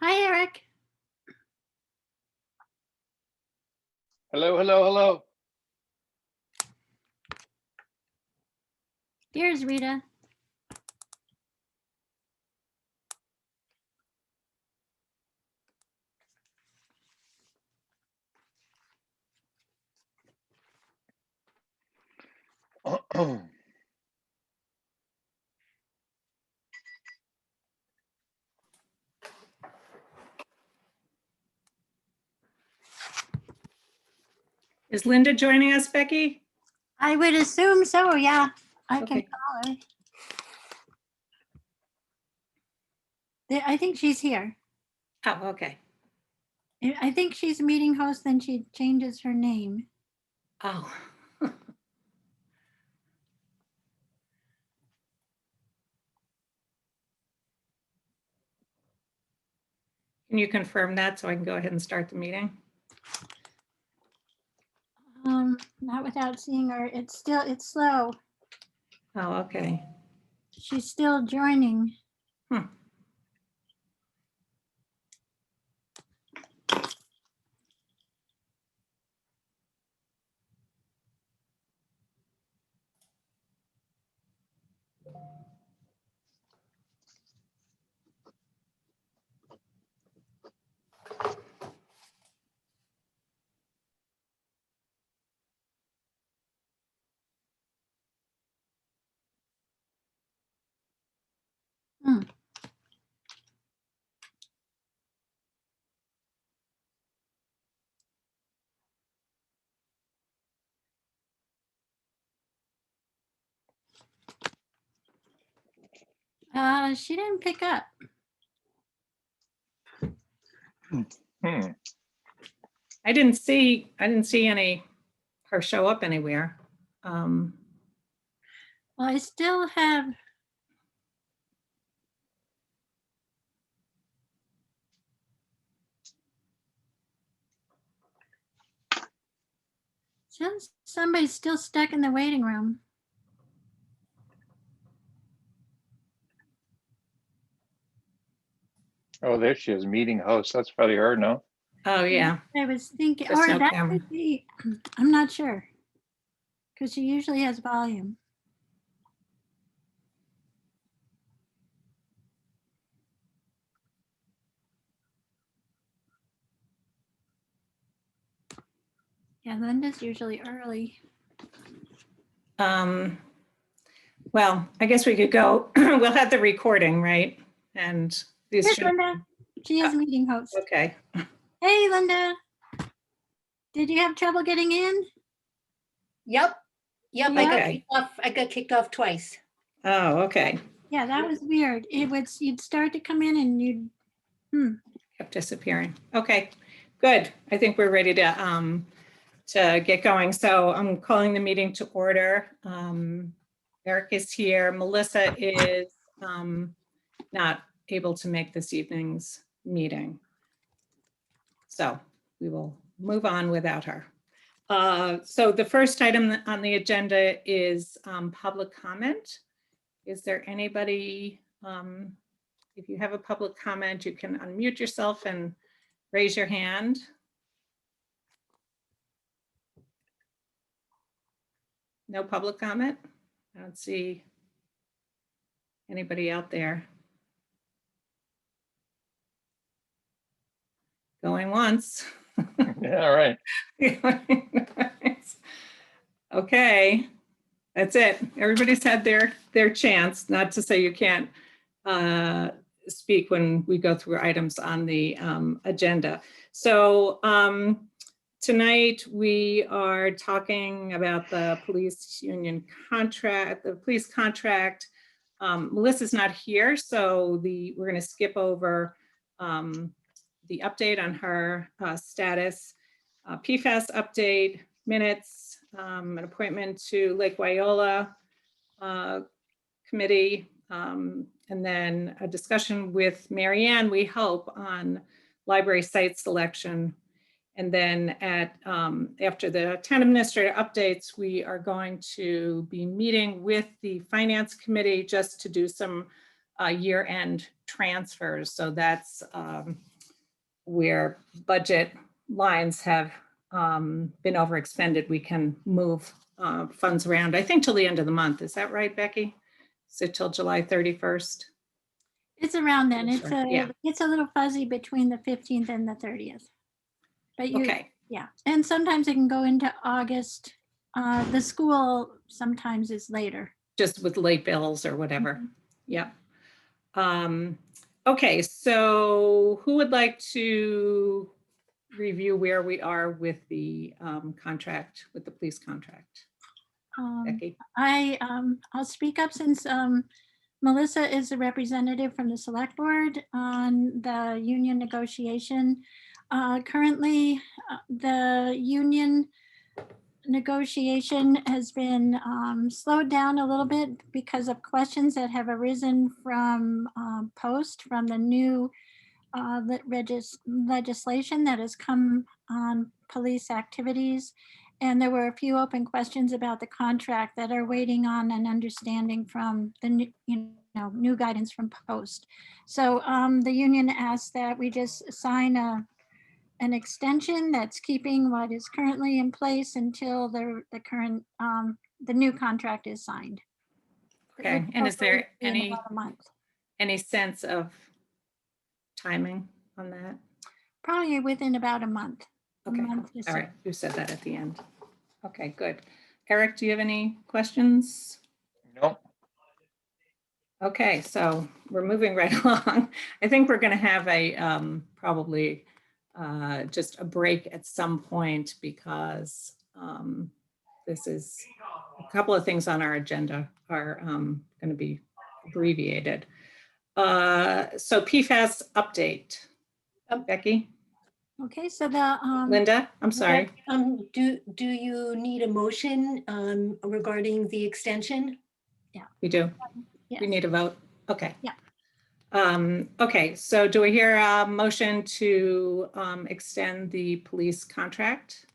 Hi, Eric. Hello, hello, hello. Here's Rita. Is Linda joining us, Becky? I would assume so, yeah. I can Okay. call her. I think she's here. Oh, okay. I think she's a meeting host, then she changes her name. Oh. Can you confirm that so I can go ahead and start the meeting? Not without seeing her. It's slow. Oh, okay. She's still joining. She didn't pick up. I didn't see her show up anywhere. Well, I still have. Somebody's still stuck in the waiting room. Oh, there she is, meeting host. That's probably her, no? Oh, yeah. I was thinking, Just or no that camera. could be, I'm not sure. Because she usually has volume. Yeah, Linda's usually early. Well, I guess we could go. We'll have the recording, right? And these Here's should. Linda. She is meeting host. Okay. Hey, Linda. Did you have trouble getting in? Yep. Yeah. I got kicked off twice. Oh, okay. Yeah, that was weird. You'd start to come in and you'd. Kept disappearing. Okay, good. I think we're ready to get going. So I'm calling the meeting to order. Eric is here. Melissa is not able to make this evening's meeting. So we will move on without her. So the first item on the agenda is public comment. Is there anybody, if you have a public comment, you can unmute yourself and raise your hand. No public comment? I don't see anybody out there. Going once. Yeah, all right. Okay, that's it. Everybody's had their chance. Not to say you can't speak when we go through items on the agenda. So tonight we are talking about the police union contract, the police contract. Melissa's not here, so we're going to skip over the update on her status, PFAS update, minutes, an appointment to Lake Wyola committee, and then a discussion with Marianne, we hope, on library site selection. And then after the town administrator updates, we are going to be meeting with the finance committee just to do some year-end transfers. So that's where budget lines have been overexpended, we can move funds around, I think till the end of the month. Is that right, Becky? Is it till July 31st? It's around then. Yeah. It's a little fuzzy between the 15th and the 30th. But you, Okay, yeah, and sometimes it can go into August. The school sometimes is later. just with late bills or whatever. Mhm. Yep. Okay, so who would like to review where we are with the contract, with the police contract? Becky? I'll speak up since Melissa is a representative from the select board on the union negotiation. Currently, the union negotiation has been slowed down a little bit because of questions that have arisen from post from the new legislation that has come on police activities. And there were a few open questions about the contract that are waiting on an understanding from the new guidance from post. So the union asked that we just sign an extension that's keeping what is currently in place until the current, the new contract is signed. Okay, and is there Hopefully in about a month. any sense of timing on that? Probably within about a month. a Okay, month or all so. right, you said that at the end. Okay, good. Eric, do you have any questions? No, Okay, so we're moving right along. I think we're going to have a probably just a break at some point because this is a couple of things on our agenda are going to be abbreviated. So PFAS update. Becky? Okay, so the, Linda? I'm sorry. Do you need a motion regarding the extension? We do. yes. We need a vote. Okay. Yeah. Okay, so do we hear a motion to extend the police contract?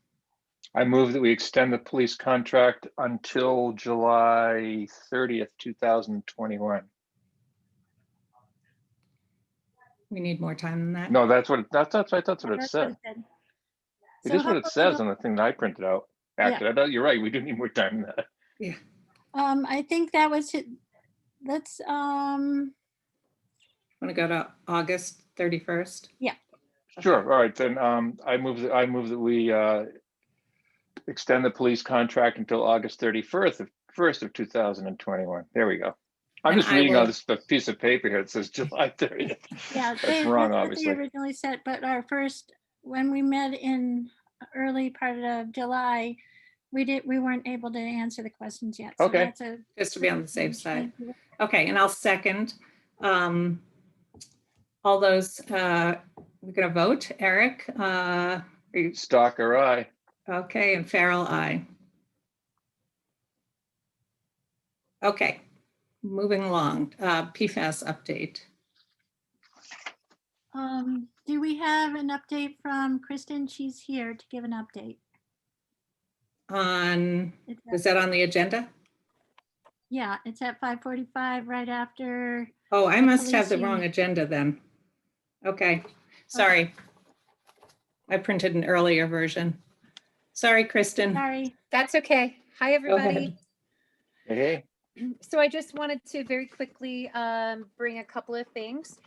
I move that we extend the police contract until July 30th, 2021. We need more time than that. No, that's what it That's what said. it said. It So is what it hopefully says on the thing that I printed out. Yeah. Actually, I thought you're right. We do need more time than that. Yeah. I think that was it. Let's, Want to go to August 31st? Sure. All right, then I move that we extend the police contract until August 31st of 2021. There we go. I'm And just I reading will- on this piece of paper here. It says July 30th. yeah. That's wrong, what obviously. they originally said, but our first, when we met in early part of July, we weren't able to answer the questions yet. So Okay. that's a- Just to be on the safe side. Thank you. Okay, and I'll second. All those, we're going to vote. Eric? Are you, Stalker eye. okay, and Farrell, aye. Okay, moving along. PFAS update. Do we have an update from Kristen? She's here to give an update. It's at- Was that on the agenda? Yeah, it's at 5:45, right after. Oh, I The must have the police wrong unit. agenda then. Okay, sorry. I printed an earlier version. Sorry, Kristen. Sorry. That's okay. Hi, Go everybody. ahead. Hey, So I just wanted to very quickly bring a couple of things.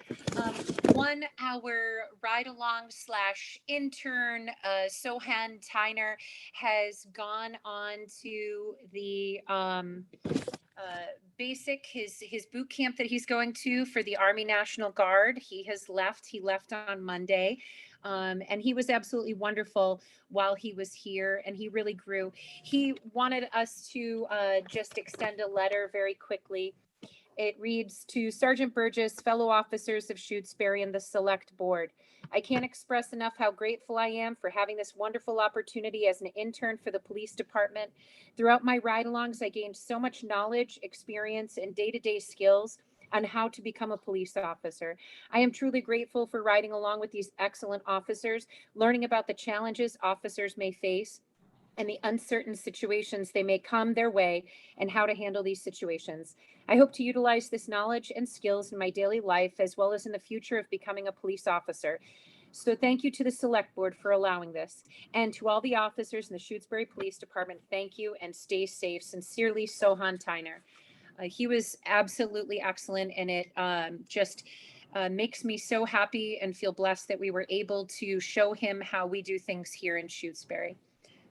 One, our ride-along / intern, Sohan Tyner, has gone on to the basic, his boot camp that he's going to for the Army National Guard. He left on Monday. And he was absolutely wonderful while he was here, and he really grew. He wanted us to just extend a letter very quickly. It reads, to Sergeant Burgess, fellow officers of Shutesbury and the Select Board. I can't express enough how grateful I am for having this wonderful opportunity as an intern for the police department. Throughout my ride-alongs, I gained so much knowledge, experience, and day-to-day skills on how to become a police officer. I am truly grateful for riding along with these excellent officers, learning about the challenges officers may face and the uncertain situations they may come their way and how to handle these situations. I hope to utilize this knowledge and skills in my daily life as well as in the future of becoming a police officer. So thank you to the select board for allowing this. And to all the officers in the Shutesbury Police Department, thank you and stay safe. Sincerely, Sohan Tyner. He was absolutely excellent, and it just makes me so happy and feel blessed that we were able to show him how we do things here in Shutesbury.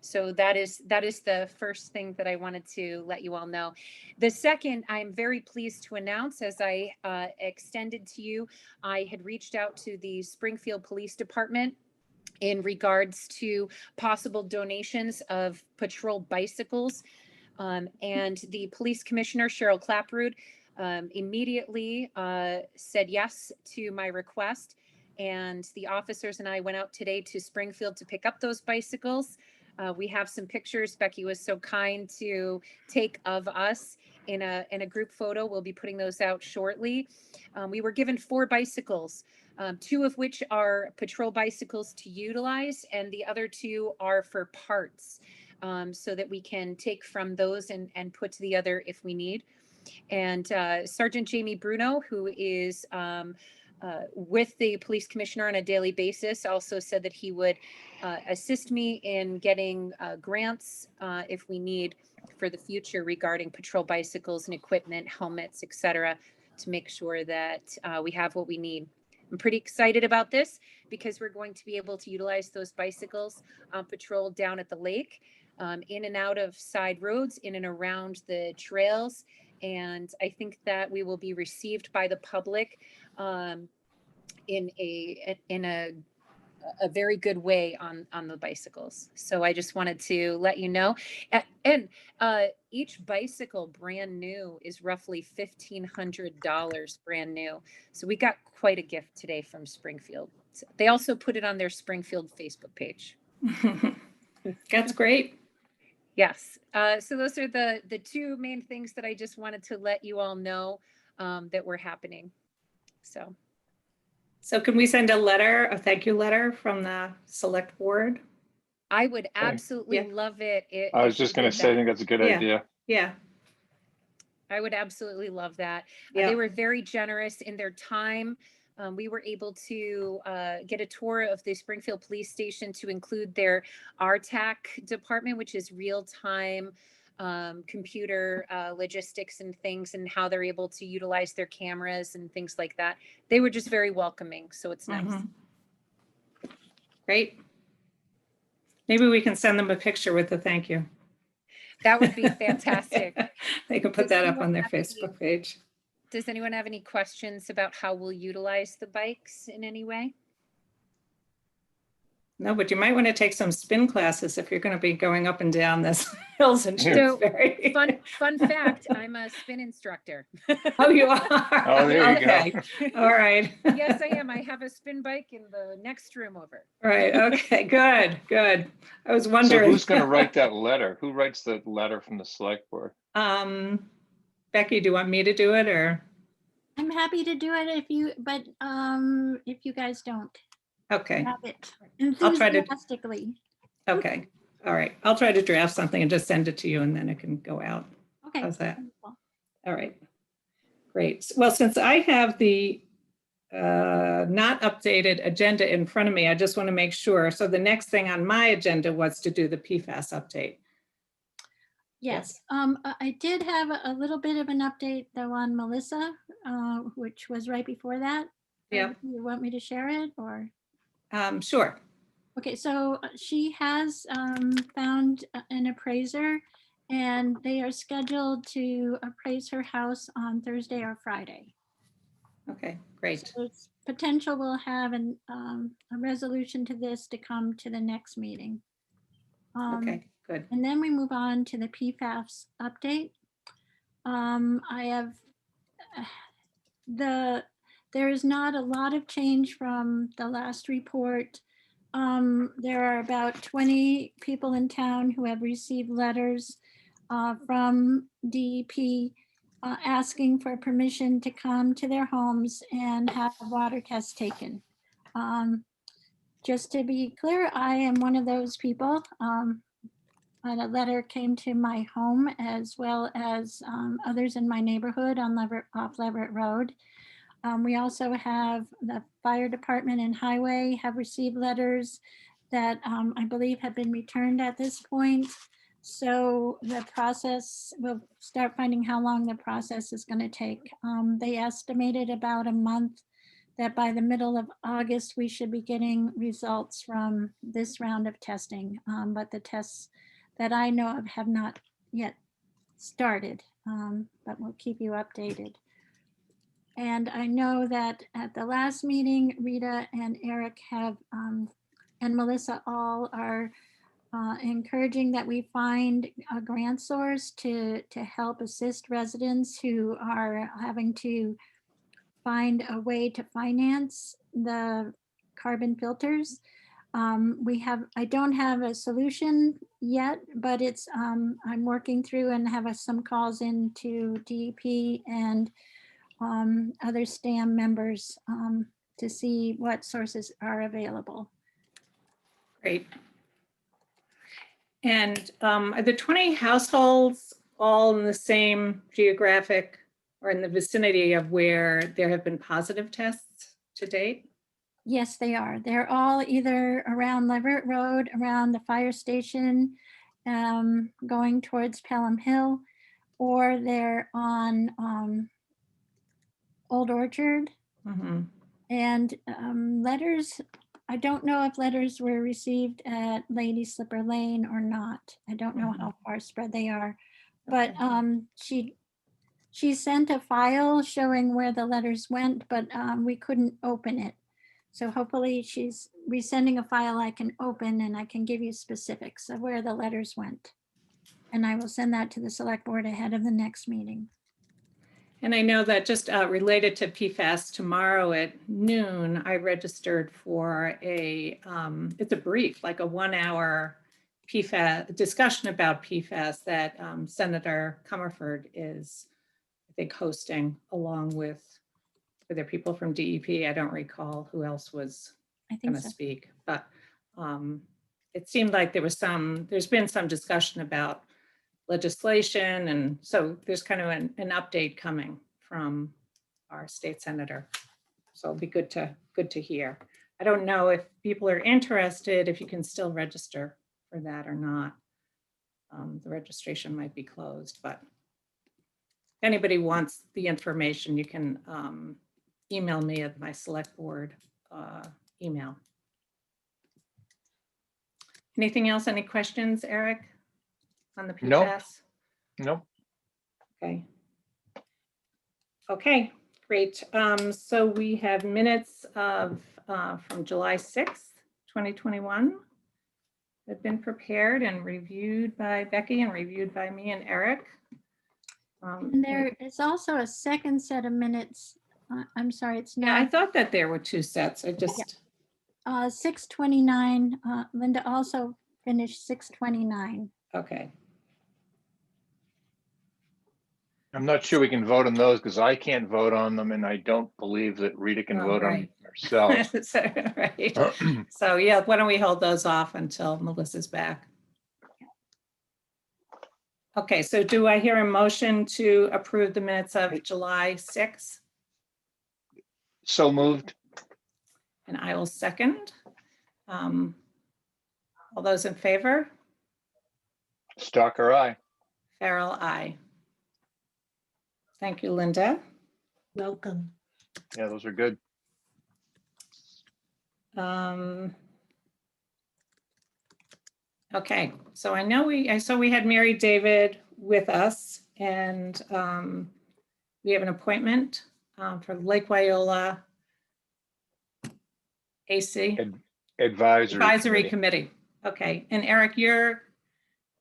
So that is the first thing that I wanted to let you all know. The second, I'm very pleased to announce, as I extended to you, I had reached out to the Springfield Police Department in regards to possible donations of patrol bicycles. And the police commissioner, Cheryl Clapperud, immediately said yes to my request. And the officers and I went out today to Springfield to pick up those bicycles. We have some pictures Becky was so kind to take of us in a group photo. We'll be putting those out shortly. We were given 4 bicycles, 2 of which are patrol bicycles to utilize, and the other 2 are for parts, so that we can take from those and put to the other if we need. And Sergeant Jamie Bruno, who is with the police commissioner on a daily basis, also said that he would assist me in getting grants if we need for the future regarding patrol bicycles and equipment, helmets, etc., to make sure that we have what we need. I'm pretty excited about this because we're going to be able to utilize those bicycles on patrol down at the lake, in and out of side roads, in and around the trails. And I think that we will be received by the public in a very good way on the bicycles. So I just wanted to let you know. And each bicycle brand new is roughly $1,500 brand new. So we got quite a gift today from Springfield. So they also put it on their Springfield Facebook page. That's great. Yes. So those are the 2 main things that I just wanted to let you all know that were happening. So can we send a thank you letter from the select board? I would absolutely Yeah. love it. I was if you just going did to say, I that. think that's a good Yeah. idea. Yeah. I would absolutely love that. Yeah. They were very generous in their time. We were able to get a tour of the Springfield Police Station to include their RTAC department, which is real-time computer logistics and things, and how they're able to utilize their cameras and things like that. They were just very welcoming, so it's nice. Mhm. Great. Maybe we can send them a picture with the thank you. That would be fantastic. They can put Does that up anyone on their have any- Facebook page. Does anyone have any questions about how we'll utilize the bikes in any way? No, but you might want to take some spin classes if you're going to be going up and down this hills in So, Shutesbury. Fun fact, I'm a spin instructor. Oh, you are? Oh, there you go. Okay. All right. Yes, I am. I have a spin bike in the next room over. Right. Okay. Good. Good. I was So wondering. who's going to write that letter? Who writes the letter from the select board? Becky, do you want me to do it or? I'm happy to do it if you guys don't Okay. have it I'll try to- enthusiastically. Okay. All right. I'll try to draft something and just send it to you and then it can go out. Okay. How's that? wonderful. All right. Great. Well, since I have the not updated agenda in front of me, I just want to make sure. So the next thing on my agenda was to do the PFAS update. Yes, I did have a little bit of an update though on Melissa, which was right before that. Yeah. You want me to share it or? Sure. Okay, so she has found an appraiser and they are scheduled to appraise her house on Thursday or Friday. Okay, great. So it's potential we'll have a resolution to this to come to the next meeting. Okay, good. And then we move on to the PFAS update. I have there is not a lot of change from the last report. There are about 20 people in town who have received letters from DEP asking for permission to come to their homes and have water tests taken. Just to be clear, I am one of those people. And a letter came to my home as well as others in my neighborhood on off Leverett Road. We also have the fire department and highway have received letters that I believe have been returned at this point. So the process, we'll start finding how long the process is going to take. They estimated about a month, that by the middle of August, we should be getting results from this round of testing. But the tests that I know of have not yet started, but we'll keep you updated. And I know that at the last meeting, Rita and Eric have, and Melissa all are encouraging that we find a grant source to help assist residents who are having to find a way to finance the carbon filters. I don't have a solution yet, but it's, I'm working through and have some calls into DEP and other STAM members to see what sources are available. Great. And are the 20 households all in the same geographic or in the vicinity of where there have been positive tests to date? Yes, they are. They're all either around Leverett Road, around the fire station, going towards Pelham Hill, or they're on Old Orchard. Mhm. And letters, I don't know if letters were received at Lady Slipper Lane or not. I don't know how far spread they are. But she sent a file showing where the letters went, but we couldn't open it. So hopefully she's resending a file I can open and I can give you specifics of where the letters went. And I will send that to the select board ahead of the next meeting. And I know that just related to PFAS, tomorrow at noon, I registered for it's a brief, like a 1-hour PFAS discussion about PFAS that Senator Comerford is, I think, hosting along with, were there people from DEP? I don't recall who else was I think going to so. speak, but it seemed like there's been some discussion about legislation. And so there's kind of an update coming from our state senator. So it'll be good to hear. I don't know if people are interested, if you can still register for that or not. The registration might be closed, but if anybody wants the information, you can email me at my select board email. Anything else? Any questions, Eric, on the PFAS? Nope. Okay. Okay, great. So we have minutes of from July 6th, 2021. Have been prepared and reviewed by Becky and reviewed by me and Eric. And there is also a second set of minutes. I'm sorry, it's Yeah, I not thought that there were two sets. I just, 629. Linda also finished 629. okay. I'm not sure we can vote on those because I can't vote on them and I don't believe that Rita can Oh, vote on right. herself. So, right. So yeah, why don't we hold those off until Melissa's back? Okay, so do I hear a motion to approve the minutes of July 6th? So moved. And I will second. All those in favor? Stalker, aye. Farrell, aye. Thank you, Linda. Welcome. Yeah, those are good. Okay, so I saw we had Mary David with us, and we have an appointment for Lake Wyola AC Advisory Committee. Okay, and Eric, you're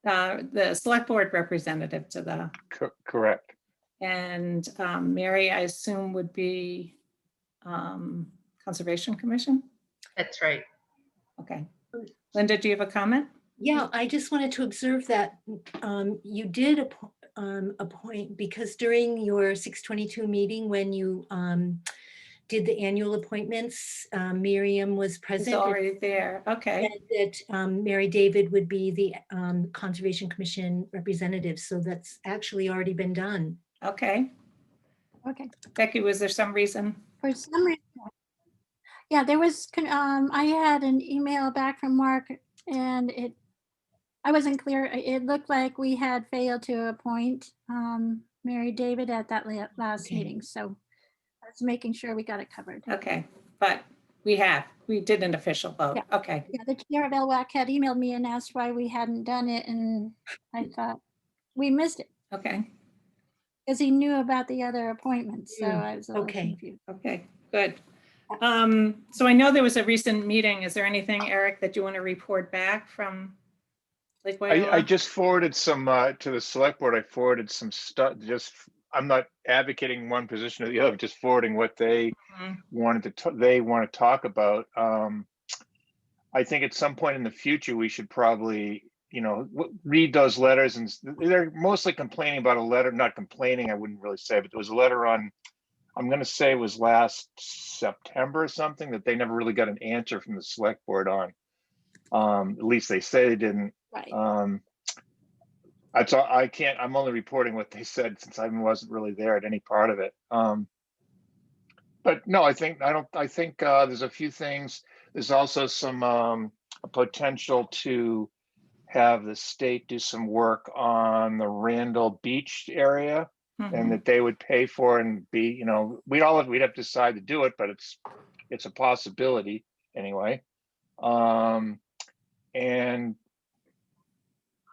the select board representative to the, Correct. and Mary, I assume, would be Conservation Commission? That's right. Okay. Linda, do you have a comment? Yeah, I just wanted to observe that you did appoint, because during your 622 meeting, when you did the annual appointments, Miriam was It's present. already there. Okay. And that Mary David would be the Conservation Commission representative. So that's actually already been done. Okay. Okay. Becky, was there some reason? For some reason, yeah, there was, I had an email back from Mark and I wasn't clear. It looked like we had failed to appoint Mary David at that last Okay. meeting. So I was making sure we got it covered. Okay, but we did an official vote. Yeah. Okay, Yeah, the chair of LWAC had emailed me and asked why we hadn't done it. And I thought we missed it okay, because he knew about the other appointments. So I was a little okay. confused. okay, good. So I know there was a recent meeting. Is there anything, Eric, that you want to report back from Lake I Wyola? just forwarded some to the select board. I forwarded some stuff. I'm not advocating one position or the other, just forwarding what they Mhm. want to talk about. I think at some point in the future, we should probably, read those letters, and they're mostly complaining about a letter, not complaining, I wouldn't really say, but there was a letter on, I'm going to say it was last September or something, that they never really got an answer from the select board on. At least they say they didn't. Right. That's all. I'm only reporting what they said since I wasn't really there at any part of it. But no, I think there's a few things. There's also some a potential to have the state do some work on the Randall Beach area, and Mhm. that they would pay for it and be, we'd have to decide to do it, but it's a possibility anyway. And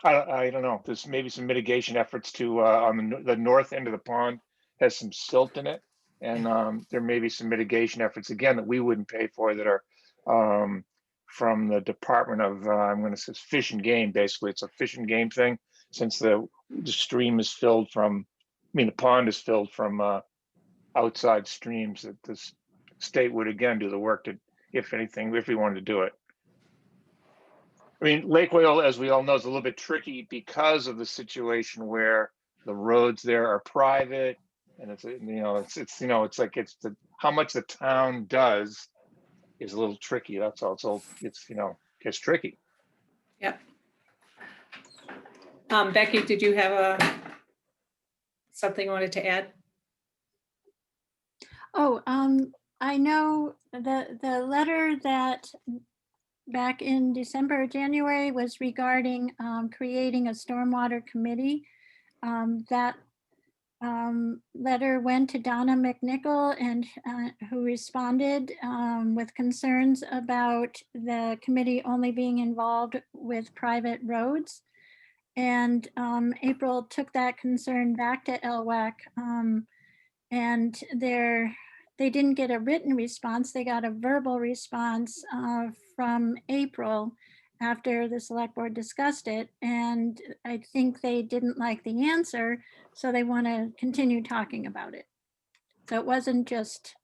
I don't know, there's maybe some mitigation efforts to on the north end of the pond has some silt in it. And there may be some mitigation efforts again that we wouldn't pay for, that are from the Department of I'm going to say Fish and Game. Basically, it's a fish and game thing, since the stream is filled from, the pond is filled from outside streams, that the state would again do the work to, if anything, if we wanted to do it. Lake Wyola, as we all know, is a little bit tricky because of the situation where the roads there are private, and it's like how much the town does is a little tricky. That's all. It's tricky. Yep. Becky, did you have something you wanted to add? Oh, I know the letter that back in December or January was regarding creating a stormwater committee. That letter went to Donna McNichol, and who responded with concerns about the committee only being involved with private roads. And April took that concern back to LWAC, and they didn't get a written response. They got a verbal response from April after the select board discussed it. And I think they didn't like the answer, so they want to continue talking about it. So it wasn't just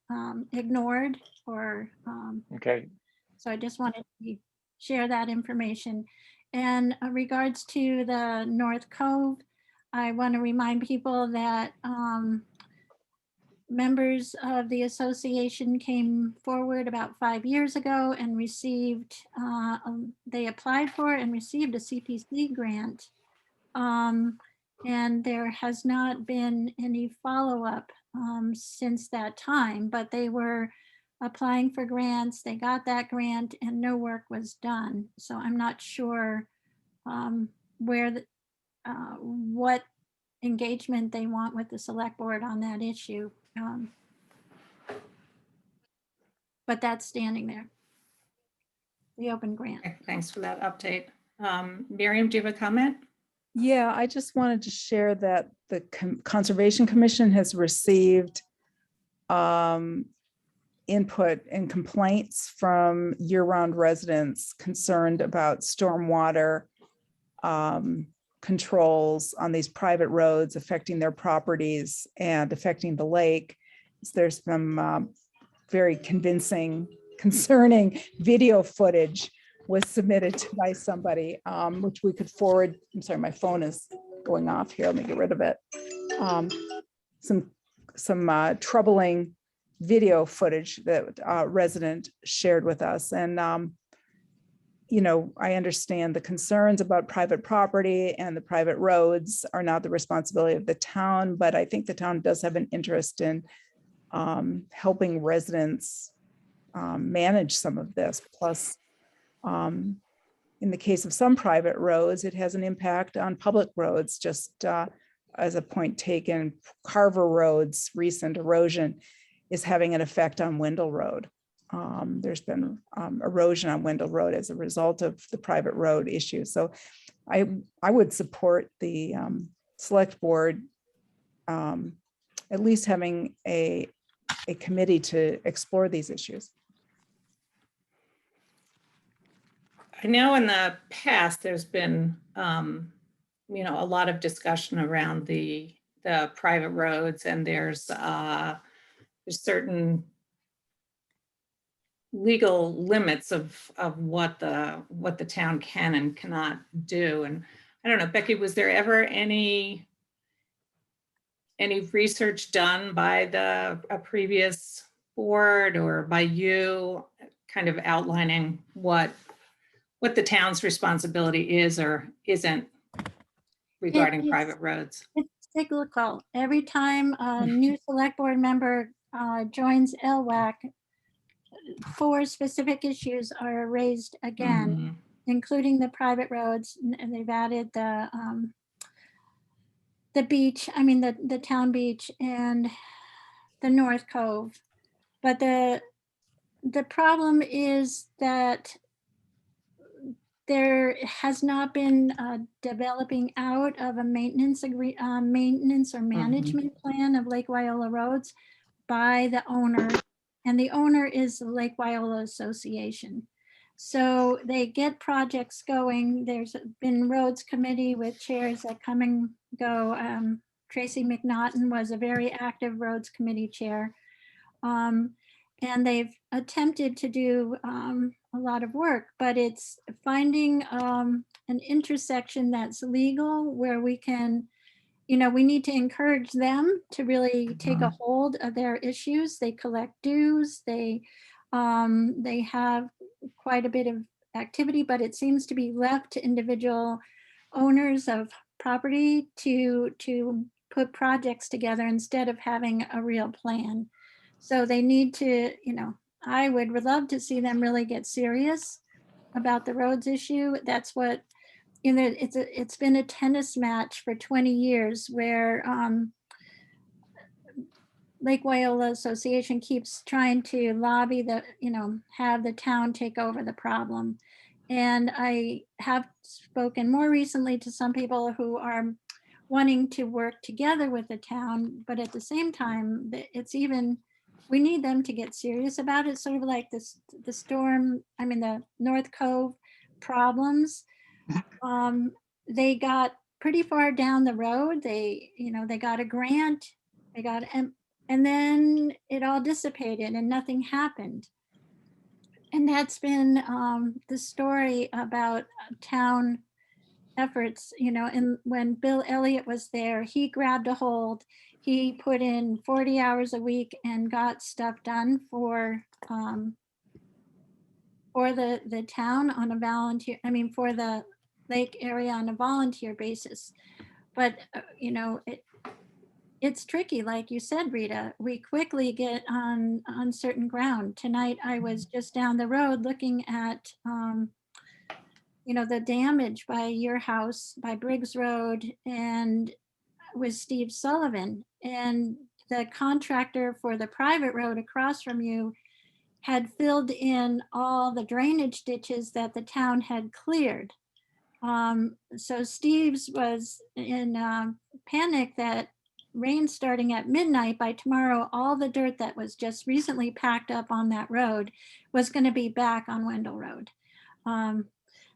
ignored or, Okay. so I just wanted to share that information. And regards to the North Cove, I want to remind people that members of the association came forward about 5 years ago and received, they applied for and received a CPC grant. And there has not been any follow-up since that time, but they were applying for grants. They got that grant and no work was done. So I'm not sure what engagement they want with the select board on that issue. But that's standing there. The open grant. Okay, thanks for that update. Miriam, do you have a comment? Yeah, I just wanted to share that the Conservation Commission has received input and complaints from year-round residents concerned about stormwater controls on these private roads affecting their properties and affecting the lake. There's some very concerning video footage was submitted by somebody, which we could forward. I'm sorry, my phone is going off here. Let me get rid of it. Some troubling video footage that a resident shared with us. And, I understand the concerns about private property and the private roads are not the responsibility of the town, but I think the town does have an interest in helping residents manage some of this. Plus, in the case of some private roads, it has an impact on public roads. Just as a point taken, Carver Road's recent erosion is having an effect on Wendell Road. There's been erosion on Wendell Road as a result of the private road issue. So I would support the select board at least having a committee to explore these issues. I know in the past, there's been, a lot of discussion around the private roads, and there's certain legal limits of what the town can and cannot do. And I don't know, Becky, was there ever any research done by a previous board or by you kind of outlining what the town's responsibility is or isn't regarding It's- private roads? It's cyclical. Every time a new select board member joins LWAC, 4 specific issues are raised again, Mhm. including the private roads, and they've added the beach, I mean, the town beach and the North Cove. But the problem is that there has not been developing out of a maintenance or management plan of Lake Wyola roads by the owner. And the owner is the Lake Wyola Association. So they get projects going. There's been roads committee with chairs that come and go. Tracy McNaughton was a very active roads committee chair. And they've attempted to do a lot of work, but it's finding an intersection that's legal where we can, we need to encourage them to really take a hold of their issues. They collect dues, they have quite a bit of activity, but it seems to be left to individual owners of property to put projects together instead of having a real plan. So they need to, I would love to see them really get serious about the roads issue. That's what, it's been a tennis match for 20 years where Lake Wyola Association keeps trying to lobby have the town take over the problem. And I have spoken more recently to some people who are wanting to work together with the town, but at the same time, we need them to get serious about it, sort of like the North Cove problems. They got pretty far down the road. They got a grant, and then it all dissipated and nothing happened. And that's been the story about town efforts, and when Bill Elliott was there, he grabbed a hold. He put in 40 hours a week and got stuff done for the town on a volunteer, for the lake area on a volunteer basis. But, it's tricky, like you said, Rita. We quickly get on uncertain ground. Tonight, I was just down the road looking at, the damage by your house, by Briggs Road, and with Steve Sullivan. And the contractor for the private road across from you had filled in all the drainage ditches that the town had cleared. So Steve's was in panic that rain starting at midnight, by tomorrow, all the dirt that was just recently packed up on that road was going to be back on Wendell Road.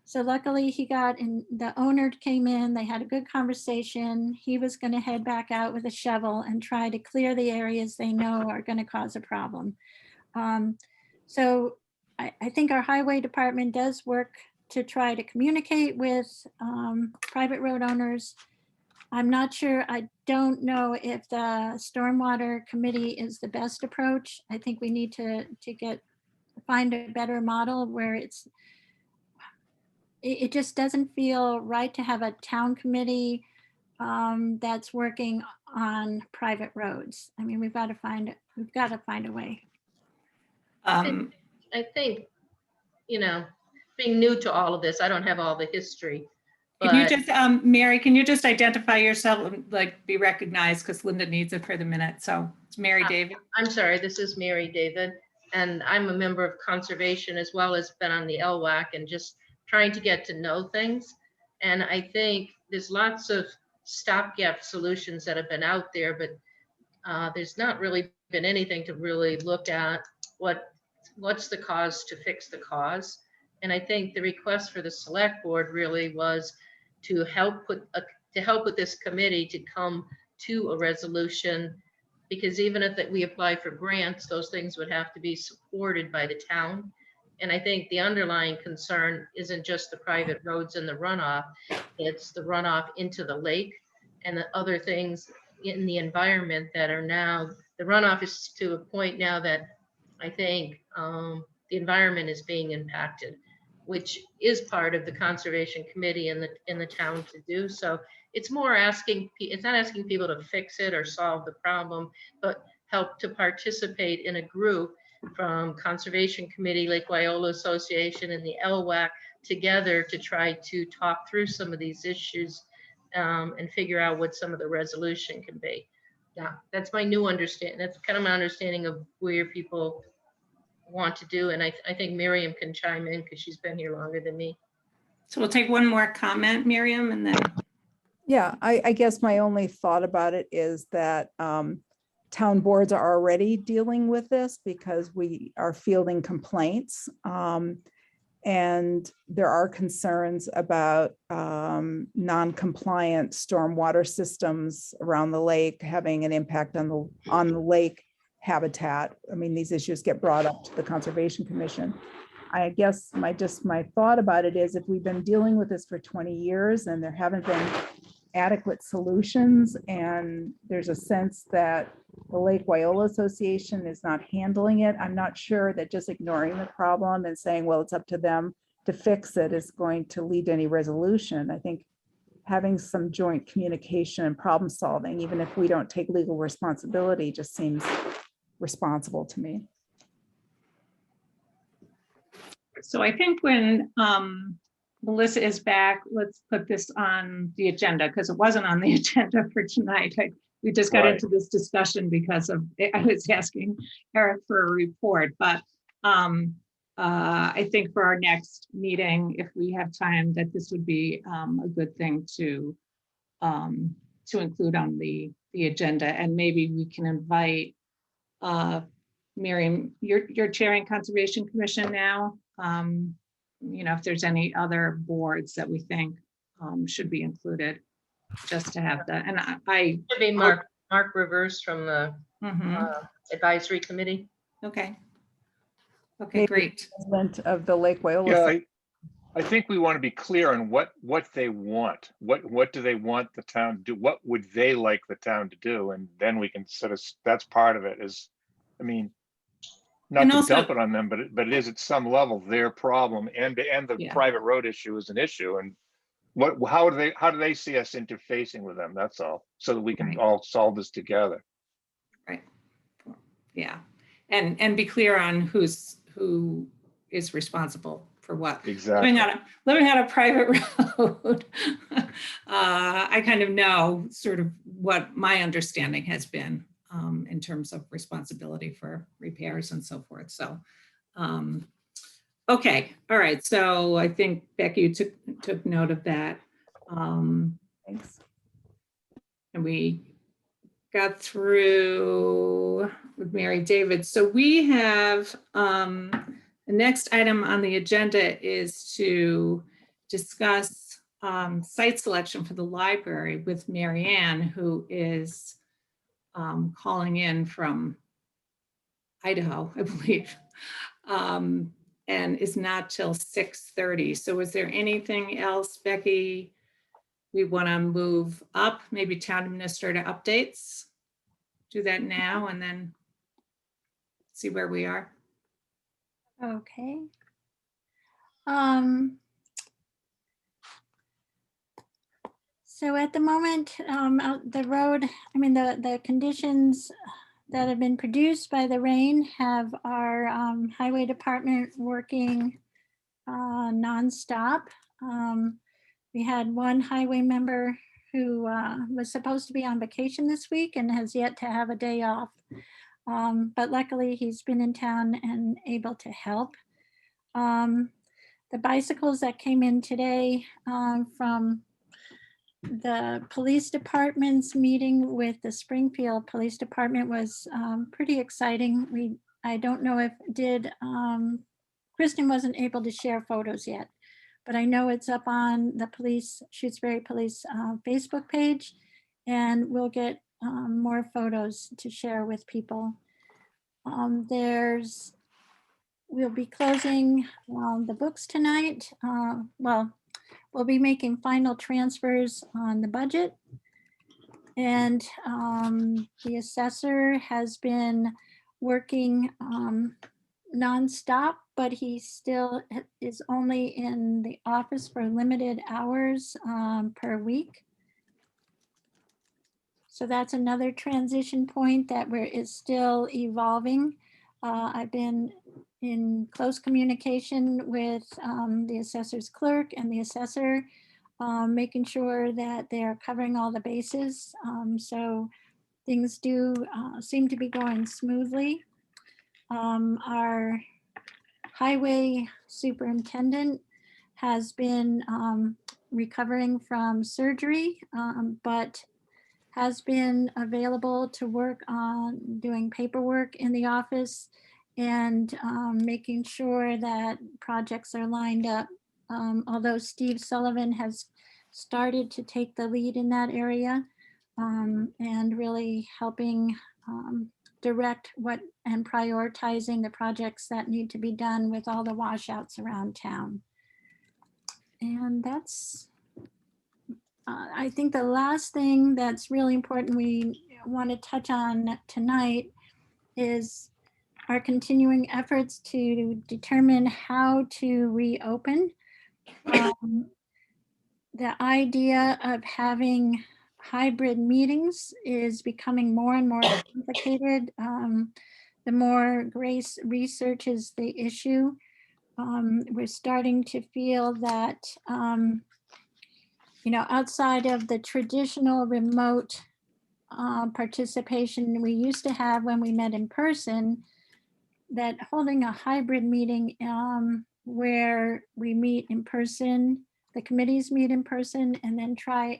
So luckily the owner came in, they had a good conversation. He was going to head back out with a shovel and try to clear the areas they know are going to cause a problem. So I think our highway department does work to try to communicate with private road owners. I'm not sure, I don't know if the stormwater committee is the best approach. I think we need to find a better model where it just doesn't feel right to have a town committee that's working on private roads. I mean, we've got to find a way. Um, I think, being new to all of this, I don't have all the history. Can you But just, Mary, can you just identify yourself, like be recognized, because Linda needs it for the minute. So it's Mary David. I'm sorry, this is Mary David, and I'm a member of conservation as well as been on the LWAC and just trying to get to know things. And I think there's lots of stopgap solutions that have been out there, but there's not really been anything to really look at what's the cause to fix the cause. And I think the request for the select board really was to help with this committee to come to a resolution, because even if we apply for grants, those things would have to be supported by the town. And I think the underlying concern isn't just the private roads and the runoff, it's the runoff into the lake and the other things in the environment that are now, the runoff is to a point now that I think the environment is being impacted, which is part of the conservation committee in the town to do. So it's more it's not asking people to fix it or solve the problem, but help to participate in a group from Conservation Committee, Lake Wyola Association, and the LWAC together to try to talk through some of these issues and figure out what some of the resolution can be. Yeah, that's my new understanding. That's kind of my understanding of where people want to do. And I think Miriam can chime in because she's been here longer than me. So we'll take one more comment, Miriam, and then. Yeah, I guess my only thought about it is that town boards are already dealing with this because we are fielding complaints. And there are concerns about non-compliant stormwater systems around the lake having an impact on the lake habitat. I mean, these issues get brought up to the Conservation Commission. I guess my thought about it is, if we've been dealing with this for 20 years and there haven't been adequate solutions, and there's a sense that the Lake Wyola Association is not handling it, I'm not sure that just ignoring the problem and saying, well, it's up to them to fix it is going to lead to any resolution. I think having some joint communication and problem solving, even if we don't take legal responsibility, just seems responsible to me. So I think when Melissa is back, let's put this on the agenda, because it wasn't on the agenda for tonight. We just got Right. into this discussion because I was asking Eric for a report, but I think for our next meeting, if we have time, that this would be a good thing to include on the agenda. And maybe we can invite Miriam, you're chairing Conservation Commission now. If there's any other boards that we think should be included, just to have that. And Should be Mark Rivers from the mhm. advisory committee. Okay, Maybe great. President of the Lake Wyola. Yeah, I think we want to be clear on what they want. What do they want the town to do? What would they like the town to do? And then we can sort of, that's part of it is, I mean, not And to also- dump it on them, but it is at some level their problem, and the Yeah. private road issue is an issue. And how do they see us interfacing with them? That's all, so that we can Right. all solve this together. Right. Yeah. And be clear on who is responsible for what. Exactly. Living on a private road, I kind of know sort of what my understanding has been in terms of responsibility for repairs and so forth. So, okay, all right. So I think Becky, you took note of that. Thanks. And we got through with Mary David. So we have the next item on the agenda is to discuss site selection for the library with Mary Ann, who is calling in from Idaho, I believe, and is not till 6:30. So is there anything else, Becky, we want to move up? Maybe town administrator updates? Do that now and then see where we are. Okay. So at the moment, out the road, I mean, the conditions that have been produced by the rain have our highway department working nonstop. We had one highway member who was supposed to be on vacation this week and has yet to have a day off. But luckily he's been in town and able to help. The bicycles that came in today from the police department's meeting with the Springfield Police Department was pretty exciting. I don't know if Kristen wasn't able to share photos yet, but I know it's up on the Shutesbury Police Facebook page, and we'll get more photos to share with people. We'll be closing the books tonight. Well, we'll be making final transfers on the budget. And the assessor has been working nonstop, but he still is only in the office for limited hours per week. So that's another transition point that is still evolving. I've been in close communication with the assessor's clerk and the assessor, making sure that they're covering all the bases. So things do seem to be going smoothly. Our highway superintendent has been recovering from surgery, but has been available to work on doing paperwork in the office and making sure that projects are lined up. Although Steve Sullivan has started to take the lead in that area and really helping direct and prioritizing the projects that need to be done with all the washouts around town. And that's, I think the last thing that's really important we want to touch on tonight is our continuing efforts to determine how to reopen. The idea of having hybrid meetings is becoming more and more complicated. The more Grace researches the issue, we're starting to feel that outside of the traditional remote participation we used to have when we met in person, that holding a hybrid meeting where we meet in person, the committees meet in person, and then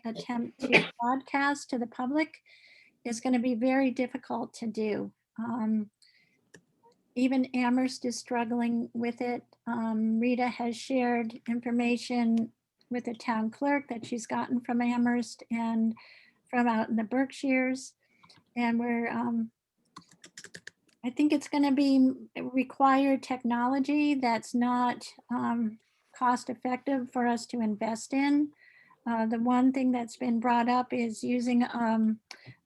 attempt to broadcast to the public is going to be very difficult to do. Even Amherst is struggling with it. Rita has shared information with the town clerk that she's gotten from Amherst and from out in the Berkshires. And I think it's going to require technology that's not cost effective for us to invest in. The one thing that's been brought up is using a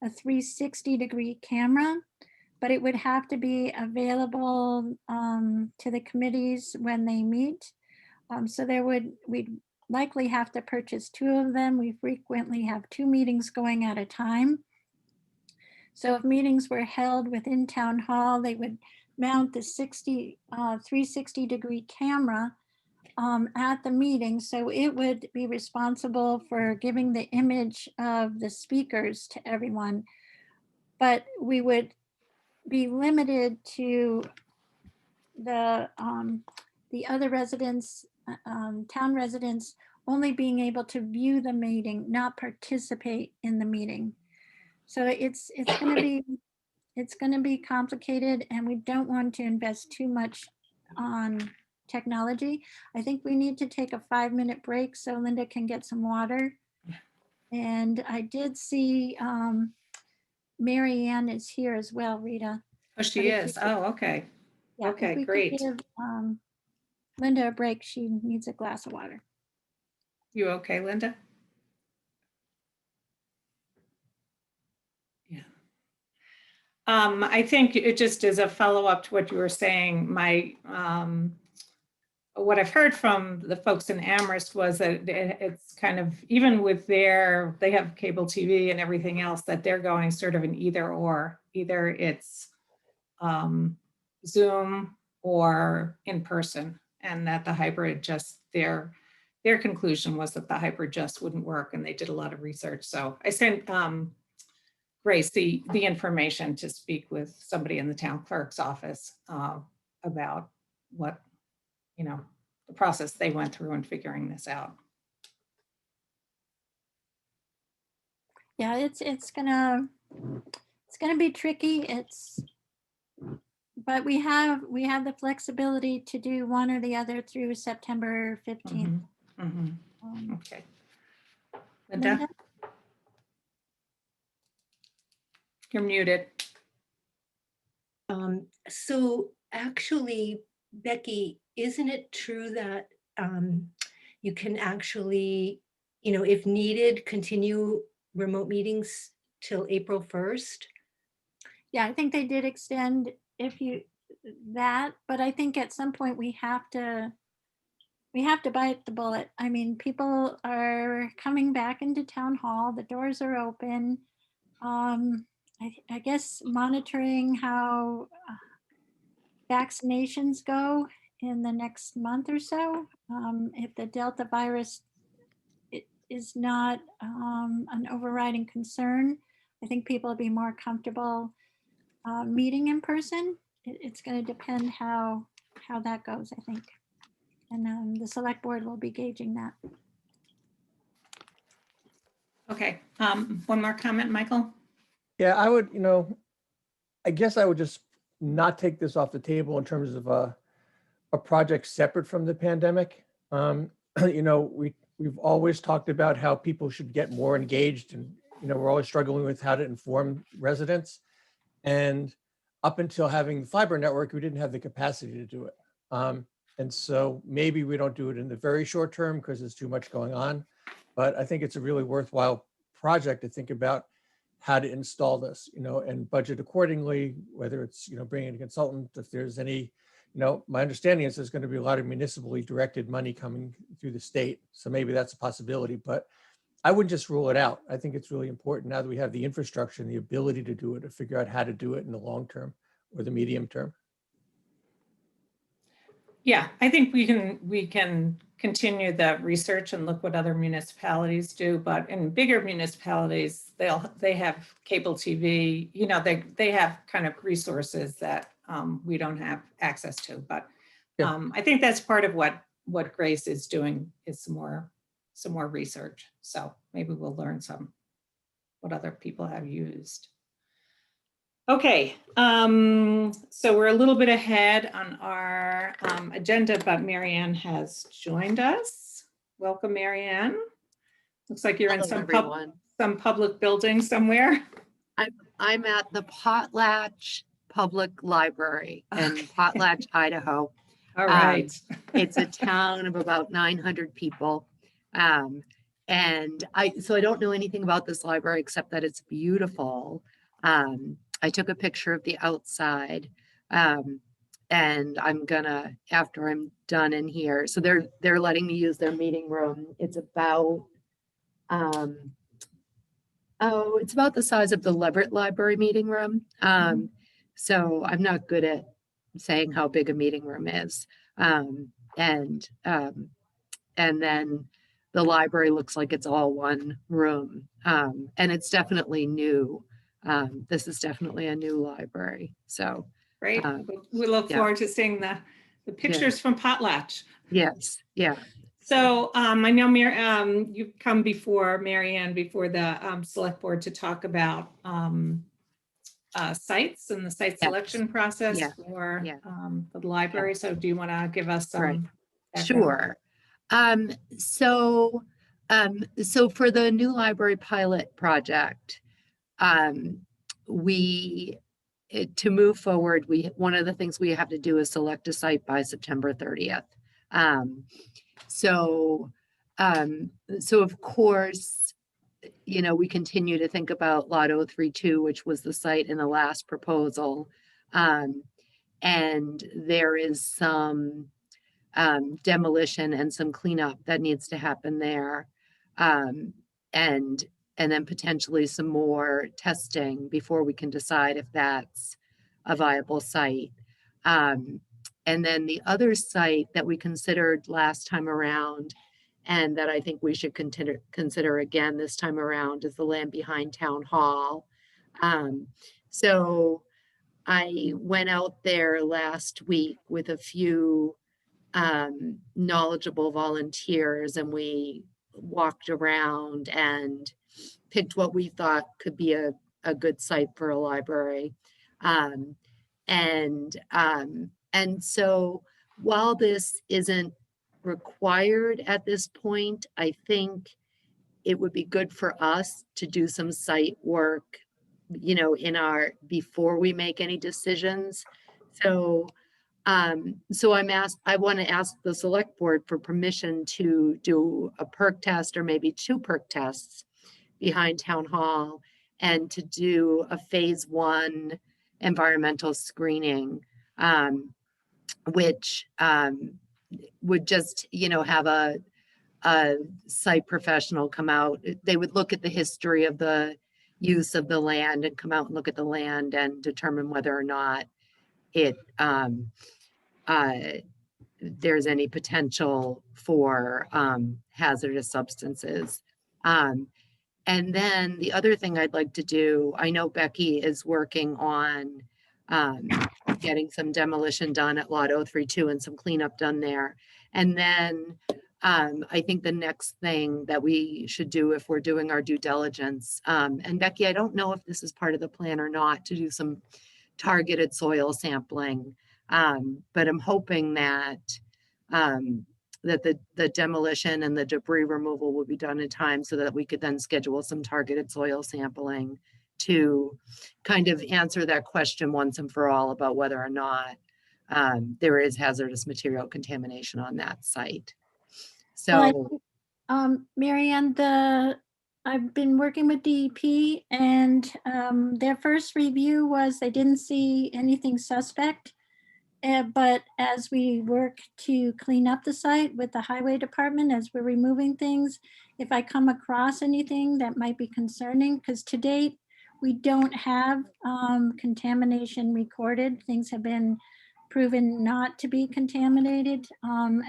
360-degree camera, but it would have to be available to the committees when they meet. So we'd likely have to purchase 2 of them. We frequently have 2 meetings going at a time. So if meetings were held within town hall, they would mount the 360-degree camera at the meeting. So it would be responsible for giving the image of the speakers to everyone. But we would be limited to the other residents, town residents, only being able to view the meeting, not participate in the meeting. So it's going to be complicated, and we don't want to invest too much on technology. I think we need to take a 5-minute break so Linda can get some water. And I did see Mary Ann is here as well, Rita. Oh, she is. Oh, okay. Yeah, Okay, if we could great. give Linda a break. She needs a glass of water. You okay, Linda? Yeah. I think it just as a follow-up to what you were saying, my what I've heard from the folks in Amherst was that it's kind of, even with they have cable TV and everything else, that they're going sort of an either or. Either it's Zoom or in person, and that the hybrid just, their conclusion was that the hybrid just wouldn't work, and they did a lot of research. So I sent Grace the information to speak with somebody in the town clerk's office about what, the process they went through in figuring this out. Yeah, it's gonna be tricky. But we have the flexibility to do one or the other through September 15th. Okay. Linda? Linda? You're muted. So actually, Becky, isn't it true that you can actually, if needed, continue remote meetings till April 1st? Yeah, I think they did extend but I think at some point we have to bite the bullet. I mean, people are coming back into town hall, the doors are open. I guess monitoring how vaccinations go in the next month or so. If the Delta virus is not an overriding concern, I think people will be more comfortable meeting in person. It's going to depend how that goes, I think. And the select board will be gauging that. Okay, one more comment, Michael? Yeah, I would, I guess I would just not take this off the table in terms of a project separate from the pandemic. We've always talked about how people should get more engaged, and we're always struggling with how to inform residents. And up until having the fiber network, we didn't have the capacity to do it. And so maybe we don't do it in the very short term because there's too much going on. But I think it's a really worthwhile project to think about how to install this, and budget accordingly, whether it's, bringing in a consultant, if there's any, my understanding is there's going to be a lot of municipally directed money coming through the state. So maybe that's a possibility, but I wouldn't just rule it out. I think it's really important now that we have the infrastructure and the ability to do it, to figure out how to do it in the long term or the medium term. Yeah, I think we can continue the research and look what other municipalities do, but in bigger municipalities, they have cable TV, they have kind of resources that we don't have access to. But I think that's part of what Grace is doing, is some more research. So maybe we'll learn what other people have used. Okay, so we're a little bit ahead on our agenda, but Marianne has joined us. Welcome, Marianne. Looks like you're in some public building somewhere. I'm at the Potlatch Public Library in Potlatch, Idaho. All right. It's a town of about 900 people. And I don't know anything about this library except that it's beautiful. I took a picture of the outside, and I'm gonna, after I'm done in here, so they're letting me use their meeting room. It's about, it's about the size of the Leverett Library meeting room. So I'm not good at saying how big a meeting room is. And then the library looks like it's all one room, and it's definitely new. This is definitely a new library. So great. We look forward to seeing the pictures from Potlatch. Yes. Yeah. So I know you've come before, Marianne, before the select board to talk about sites and the site selection process for the library. So do you want to give us some background? Sure. So for the new library pilot project, to move forward, one of the things we have to do is select a site by September 30th. So of course, we continue to think about Lot 032, which was the site in the last proposal. And there is some demolition and some cleanup that needs to happen there. And then potentially some more testing before we can decide if that's a viable site. And then the other site that we considered last time around, and that I think we should consider again this time around, is the land behind Town Hall. So I went out there last week with a few knowledgeable volunteers, and we walked around and picked what we thought could be a good site for a library. And so while this isn't required at this point, I think it would be good for us to do some site work, you know, before we make any decisions. So I want to ask the select board for permission to do a perk test or maybe 2 perk tests behind Town Hall, and to do a phase 1 environmental screening, which would just, you know, have a site professional come out. They would look at the history of the use of the land and come out and look at the land and determine whether or not there's any potential for hazardous substances. And then the other thing I'd like to do, I know Becky is working on getting some demolition done at lot 032 and some cleanup done there. And then I think the next thing that we should do if we're doing our due diligence, and Becky, I don't know if this is part of the plan or not, to do some targeted soil sampling. But I'm hoping that the demolition and the debris removal will be done in time so that we could then schedule some targeted soil sampling to kind of answer that question once and for all about whether or not there is hazardous material contamination on that site. So, Mary Ann, I've been working with DEP, and their first review was they didn't see anything suspect. But as we work to clean up the site with the highway department, as we're removing things, if I come across anything that might be concerning, because to date, we don't have contamination recorded. Things have been proven not to be contaminated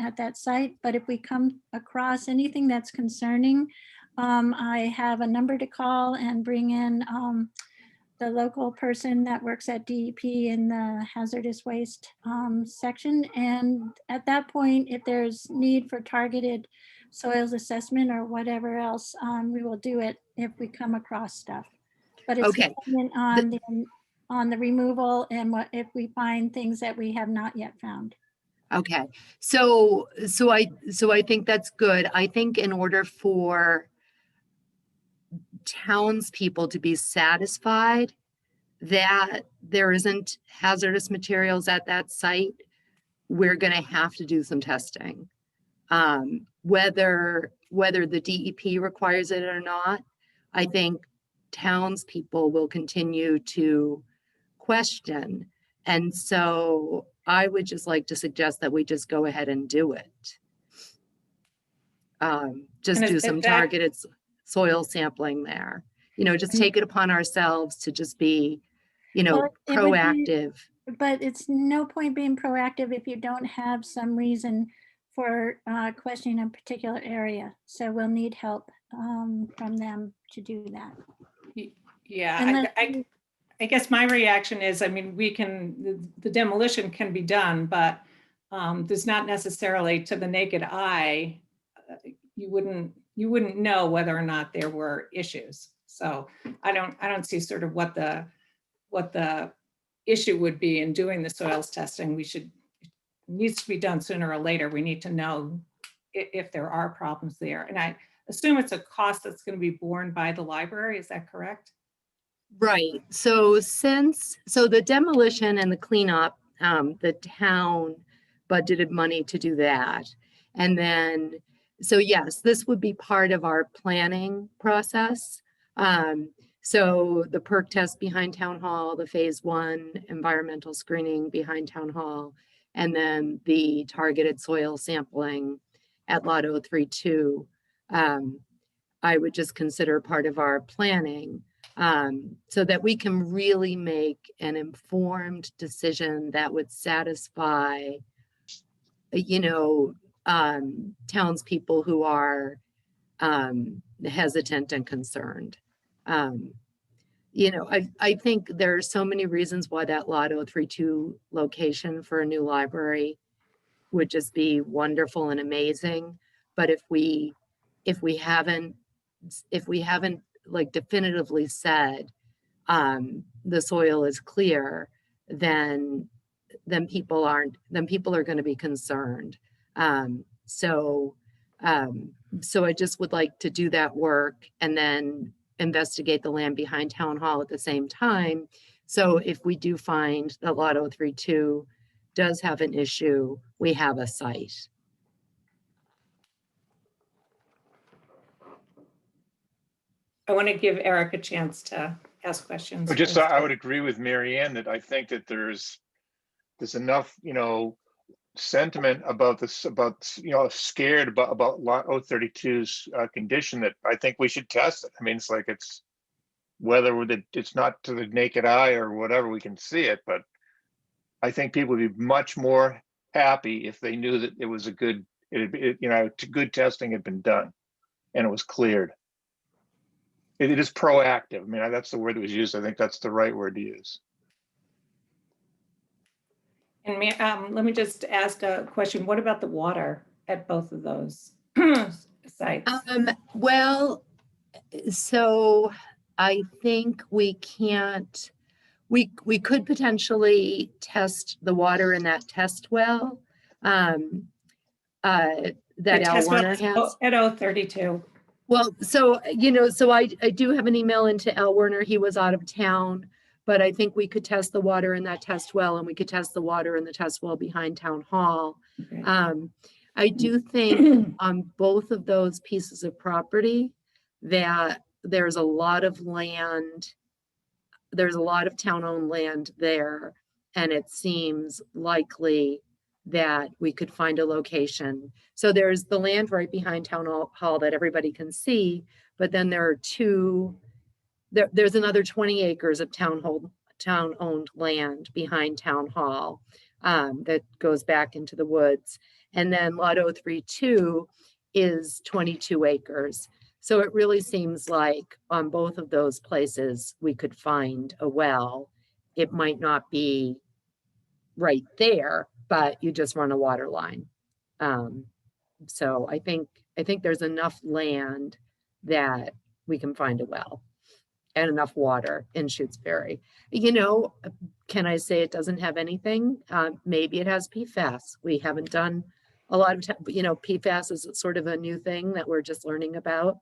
at that site. But if we come across anything that's concerning, I have a number to call and bring in the local person that works at DEP in the hazardous waste section. And at that point, if there's need for targeted soils assessment or whatever else, we will do it if we come across stuff. But it's okay. dependent on the removal and what if we find things that we have not yet found. Okay, so I think that's good. I think in order for townspeople to be satisfied that there isn't hazardous materials at that site, we're going to have to do some testing. Whether the DEP requires it or not, I think townspeople will continue to question. And so I would just like to suggest that we just go ahead and do it. Just do some targeted soil sampling there. You know, just take it upon ourselves to just be, you know, proactive. But it's no point being proactive if you don't have some reason for questioning a particular area. So we'll need help from them to do that. Yeah, I guess my reaction is, I mean, the demolition can be done, but there's not necessarily, to the naked eye, you wouldn't know whether or not there were issues. So I don't see sort of what the issue would be in doing the soils testing. It needs to be done sooner or later. We need to know if there are problems there. And I assume it's a cost that's going to be borne by the library. Is that correct? Right. So the demolition and the cleanup, the town budgeted money to do that. And then, so yes, this would be part of our planning process. So the perk test behind Town Hall, the phase 1 environmental screening behind Town Hall, And then the targeted soil sampling at lot 032, I would just consider part of our planning, so that we can really make an informed decision that would satisfy, townspeople who are hesitant and concerned. I think there are so many reasons why that lot 032 location for a new library would just be wonderful and amazing. But if we haven't like definitively said the soil is clear, then people are going to be concerned. So I just would like to do that work and then investigate the land behind town hall at the same time. So if we do find that lot 032 does have an issue, we have a site. I want to give Eric a chance to ask questions. Just, first. I would agree with Mary Ann that I think that there's enough, sentiment about this, scared about lot 032's condition that I think we should test it. I mean, it's like whether it's not to the naked eye or whatever, we can see it, but I think people would be much more happy if they knew that it was good testing had been done and it was cleared. It is proactive. I mean, that's the word that was used. I think that's the right word to use. And let me just ask a question. What about the water at both of those sites? Well, so I think we can't, we could potentially test the water in that test well that Al Warner has. At 032. Well, so, I do have an email into Al Werner. He was out of town, but I think we could test the water in that test well, and we could test the water in the test well behind town hall. Okay. I do think on both of those pieces of property that there's a lot of land, there's a lot of town-owned land there, and it seems likely that we could find a location. So there's the land right behind town hall that everybody can see, but then there are there's another 20 acres of town-owned land behind town hall that goes back into the woods. And then lot 032 is 22 acres. So it really seems like on both of those places, we could find a well. It might not be right there, but you just run a water line. So I think there's enough land that we can find a well and enough water in Shutesbury. Can I say it doesn't have anything? Maybe it has PFAS. We haven't done a lot of PFAS is sort of a new thing that we're just learning about.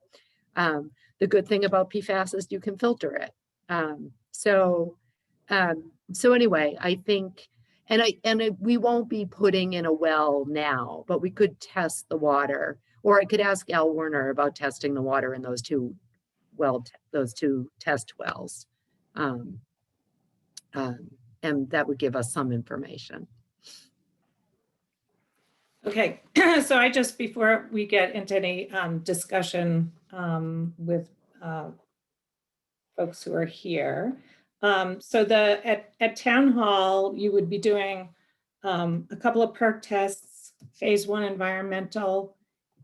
The good thing about PFAS is you can filter it. So anyway, I think, we won't be putting in a well now, but we could test the water, or I could ask Al Werner about testing the water in those two test wells. And that would give us some information. Okay, so I just, before we get into any discussion with folks who are here, so at town hall, you would be doing a couple of perk tests, phase 1 environmental,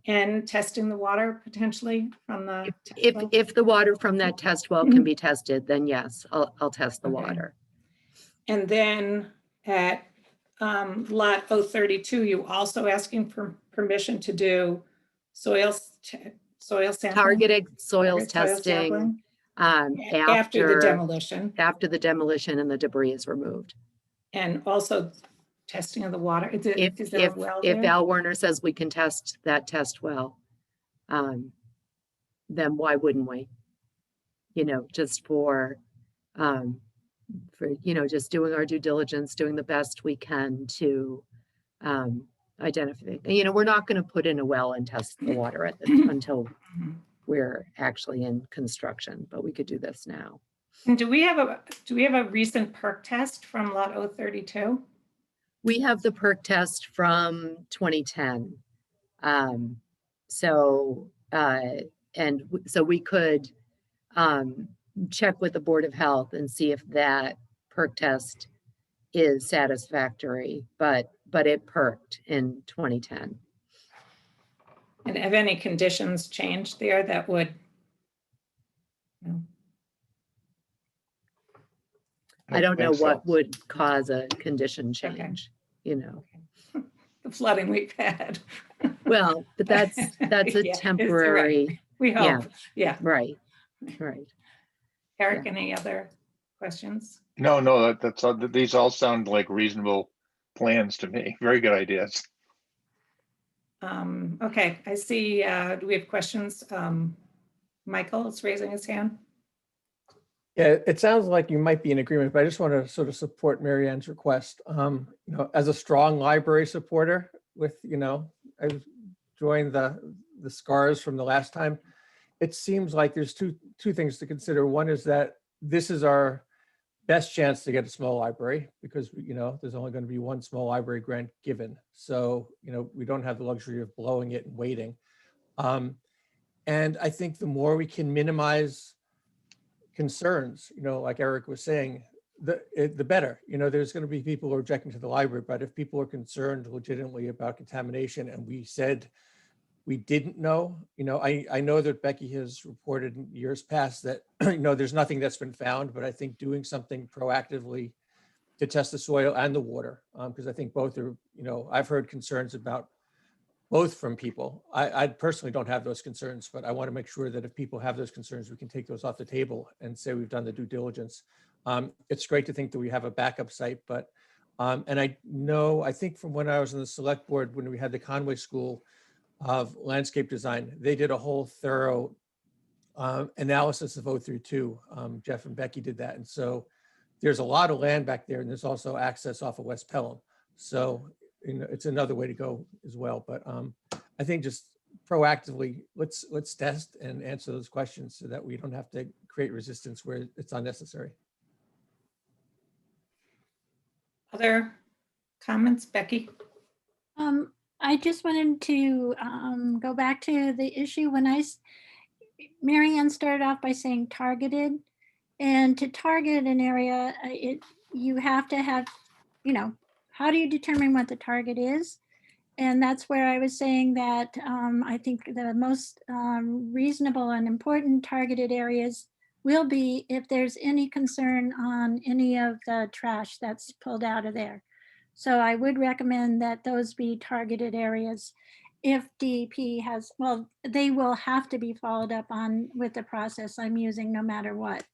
and testing the water potentially from the test well? If the water from that test well can be tested, then yes, I'll test the Okay. water. And then at lot 032, you also asking for permission to do soil sampling? Targeted soils Targeted soil testing sampling? after the demolition, after the demolition and the debris is removed. and also testing of the water. Is there a well If there? Al Werner says we can test that test well, then why wouldn't we? Just for just doing our due diligence, doing the best we can to identify. We're not going to put in a well and test the water until we're actually in construction, but we could do this now. And do we have a recent perk test from lot 032? We have the perk test from 2010. So, so we could check with the Board of Health and see if that perk test is satisfactory, but it perked in 2010. And have any conditions changed there that would? No. I don't know think so. what would cause a condition Okay. change, you know. The flooding we've had. Well, but that's a Yeah, it's right. temporary, We hope, yeah. right. Eric, any other questions? No, that's all. These all sound like reasonable plans to me. Very good ideas. Okay, I see, do we have questions? Michael is raising his hand. Yeah, it sounds like you might be in agreement, but I just want to sort of support Mary Ann's request. As a strong library supporter with, I joined the scars from the last time. It seems like there's two things to consider. One is that this is our best chance to get a small library because, there's only going to be one small library grant given. So, we don't have the luxury of blowing it and waiting. And I think the more we can minimize concerns, like Eric was saying, the better. There's going to be people who are objecting to the library, but if people are concerned legitimately about contamination and we said we didn't know, I know that Becky has reported in years past that, there's nothing that's been found, but I think doing something proactively to test the soil and the water, because I think both are, I've heard concerns about both from people. I personally don't have those concerns, but I want to make sure that if people have those concerns, we can take those off the table and say we've done the due diligence. It's great to think that we have a backup site, but, and I think from when I was in the select board, when we had the Conway School of Landscape Design, they did a whole thorough analysis of 032. Jeff and Becky did that. And so there's a lot of land back there, and there's also access off of West Pelham. So it's another way to go as well. But I think just proactively, let's test and answer those questions so that we don't have to create resistance where it's unnecessary. Other comments, Becky? I just wanted to go back to the issue when Mary Ann started off by saying targeted, and to target an area, you have to have, how do you determine what the target is? And that's where I was saying that I think the most reasonable and important targeted areas will be if there's any concern on any of the trash that's pulled out of there. So I would recommend that those be targeted areas. If DEP has, well, they will have to be followed up on with the process I'm using no matter what.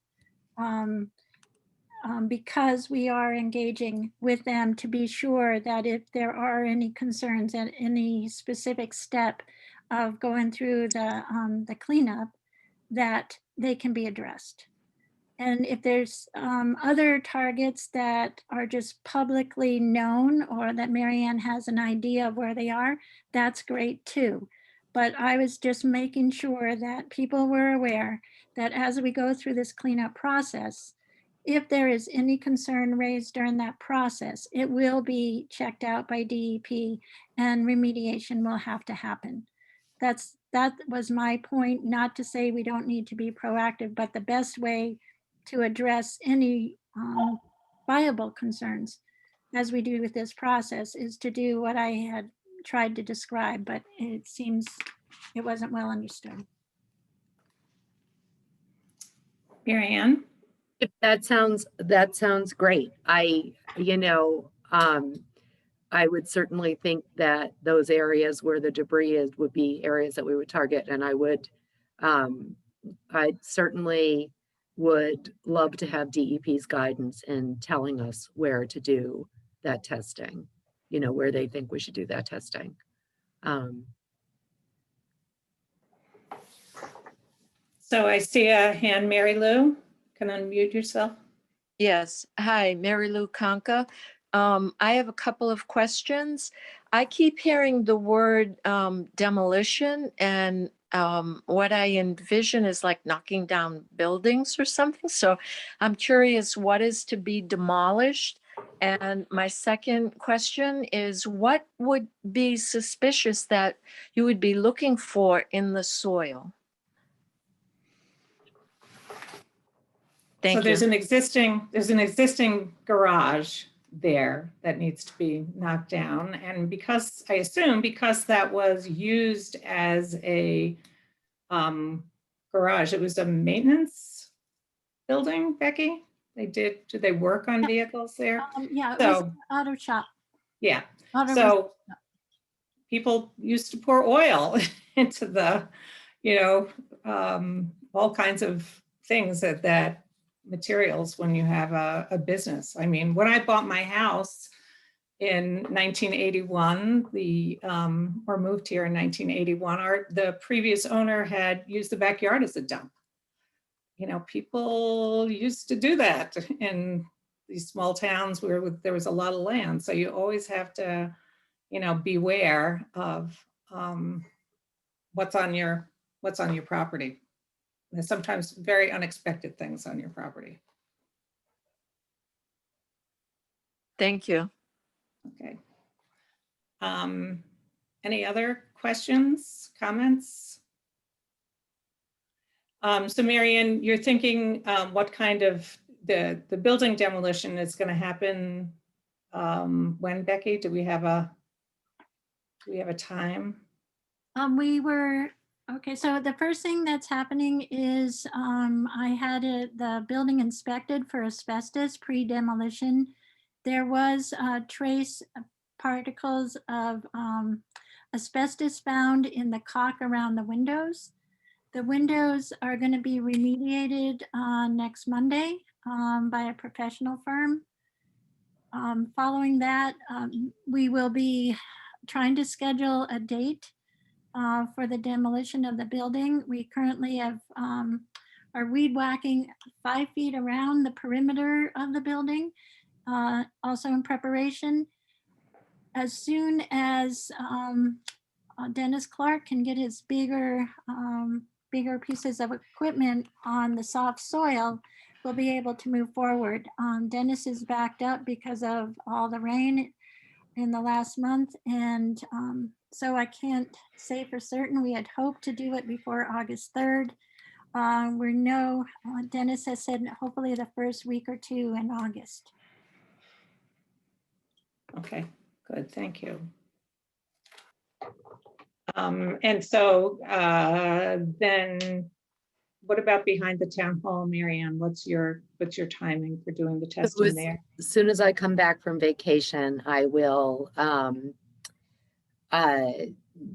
Because we are engaging with them to be sure that if there are any concerns at any specific step of going through the cleanup, that they can be addressed. And if there's other targets that are just publicly known or that Mary Ann has an idea of where they are, that's great too. But I was just making sure that people were aware that as we go through this cleanup process, if there is any concern raised during that process, it will be checked out by DEP and remediation will have to happen. That was my point, not to say we don't need to be proactive, but the best way to address any viable concerns as we do with this process is to do what I had tried to describe, but it seems it wasn't well understood. Mary Ann? That sounds great. I would certainly think that those areas where the debris is would be areas that we would target. And I certainly would love to have DEP's guidance in telling us where to do that testing, where they think we should do that testing. So I see a hand, Mary Lou, can unmute yourself. Yes. Hi, Mary Lou Conca. I have a couple of questions. I keep hearing the word demolition, and what I envision is like knocking down buildings or something. So I'm curious what is to be demolished And my second question is, what would be suspicious that you would be looking for in the soil? So Thank there's you. an existing garage there that needs to be knocked down. And because, I assume, because that was used as a garage, it was a maintenance building, Becky? Did they work on vehicles there? Yeah, it was So, auto shop. yeah, Auto so people used to pour oil into the, all kinds of things that materials when you have a business. I mean, when I bought my house in 1981, or moved here in 1981, the previous owner had used the backyard as a dump. People used to do that in these small towns where there was a lot of land. So you always have to, beware of what's on your property. There's sometimes very unexpected things on your property. Thank you. Okay. Any other questions, comments? So Marianne, you're thinking what kind of the building demolition is going to happen when, Becky? Do we have a time? Okay, so the first thing that's happening is I had the building inspected for asbestos pre-demolition. There was trace particles of asbestos found in the caulk around the windows. The windows are going to be remediated next Monday by a professional firm. Following that, we will be trying to schedule a date for the demolition of the building. We currently are weed whacking 5 feet around the perimeter of the building, also in preparation. As soon as Dennis Clark can get his bigger pieces of equipment on the soft soil, we'll be able to move forward. Dennis is backed up because of all the rain in the last month, and so I can't say for certain. We had hoped to do it before August 3rd. Dennis has said hopefully the first week or two in August. Okay, good, thank you. And so then what about behind the town hall, Marianne? What's your timing for doing the testing there? As soon as I come back from vacation, I will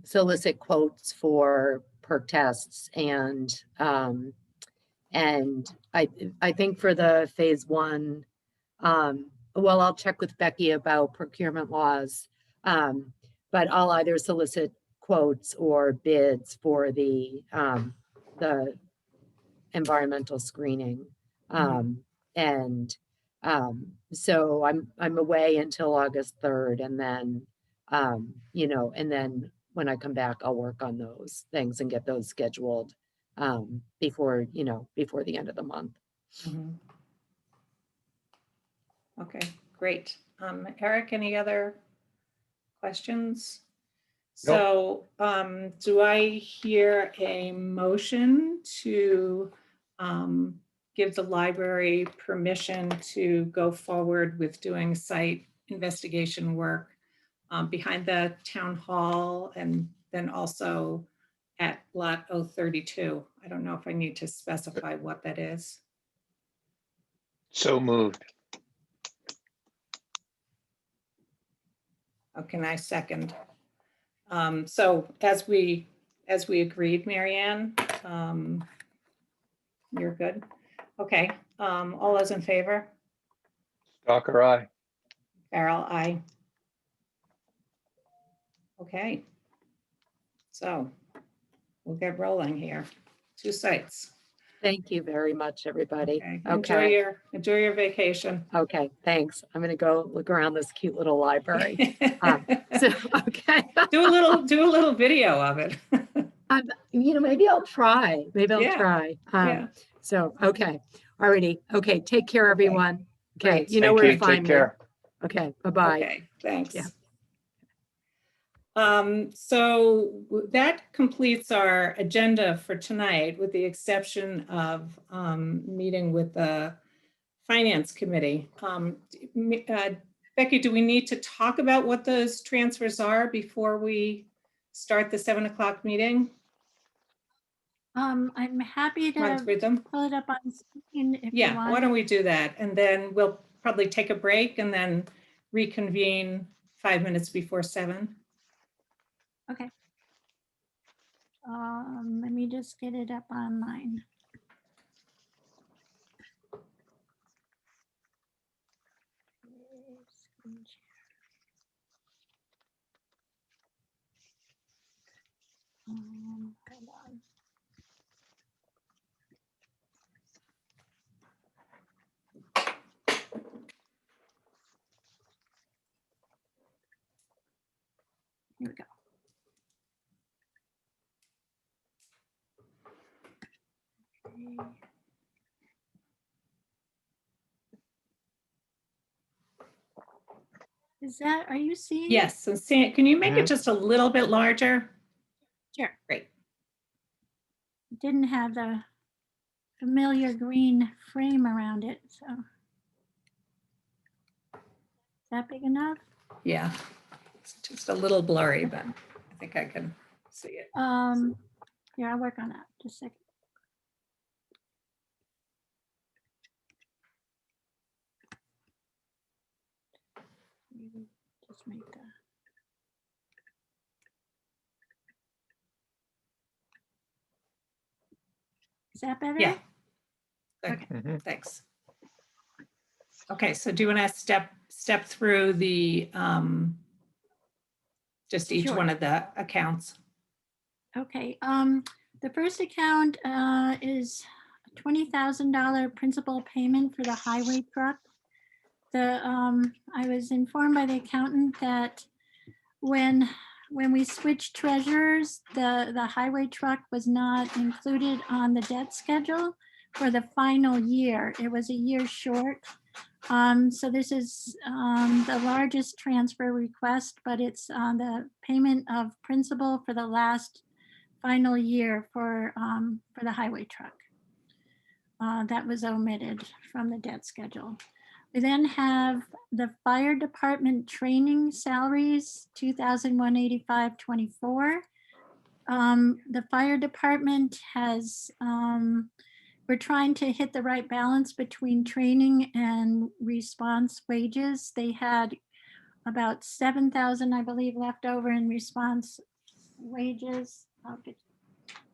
solicit quotes for perk tests, and I think for the phase 1, well, I'll check with Becky about procurement laws, but I'll either solicit quotes or bids for the environmental screening. So I'm away until August 3rd, and then and then when I come back, I'll work on those things and get those scheduled before the end of the month. Okay, great. Eric, any other questions? Nope. So do I hear a motion to give the library permission to go forward with doing site investigation work behind the town hall, and then also at lot 032? I don't know if I need to specify what that is. So moved. Okay, and I second. So as we agreed, Marianne, you're good? Okay, all those in favor? Stalker, aye. Farrell, aye. Okay. So we'll get rolling here. 2 sites. Thank you very much, everybody. Okay. Enjoy your vacation. Okay, thanks. I'm gonna go look around this cute little library. Okay. Do a little video of it. Maybe I'll try. Try. Yeah. So, okay. Alrighty. Okay. Take care, everyone. Okay. Great. You know Thank where you. to find Take me. care. Okay, bye-bye. Okay, thanks. Yeah. That completes our agenda for tonight, with the exception of meeting with the Finance Committee. Becky, do we need to talk about what those transfers are before we start the 7 o'clock meeting? I'm happy Run to through them? pull it up on screen if you Yeah, why want. don't we do that? And then we'll probably take a break and then reconvene 5 minutes before 7. Okay. Let me just get it up online. Screen share. Hold on. Here we go. Okay. Is that, are you seeing? Yes, so Sam, can you make it Mhm. just a little bit larger? Sure. Great. Didn't have the familiar green frame around it, so. Is that big enough? Yeah, it's just a little blurry, but I think I can see it. Here, I'll work on that, just a second. Maybe just make the. Is that better? Yeah. Good. Okay. Mhm. Thanks. Okay, so do you want to step through the, just each Sure. one of the accounts? Okay, the first account is a $20,000 principal payment for the highway truck. I was informed by the accountant that when we switched treasurers, the highway truck was not included on the debt schedule for the final year. It was a year short. So this is the largest transfer request, but it's the payment of principal for the last final year for the highway truck. That was omitted from the debt schedule. We then have the fire department training salaries, $2,185.24. The fire department has, we're trying to hit the right balance between training and response wages. They had about 7,000, I believe, left over in response wages.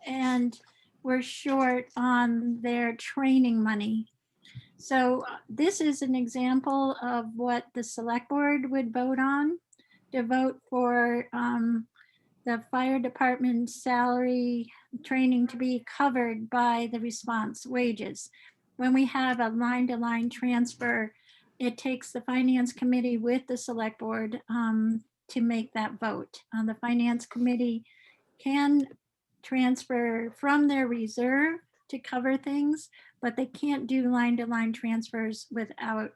And we're short on their training money. So this is an example of what the select board would vote on, to vote for the fire department salary training to be covered by the response wages. When we have a line-to-line transfer, it takes the finance committee with the select board to make that vote. The finance committee can transfer from their reserve to cover things, but they can't do line-to-line transfers without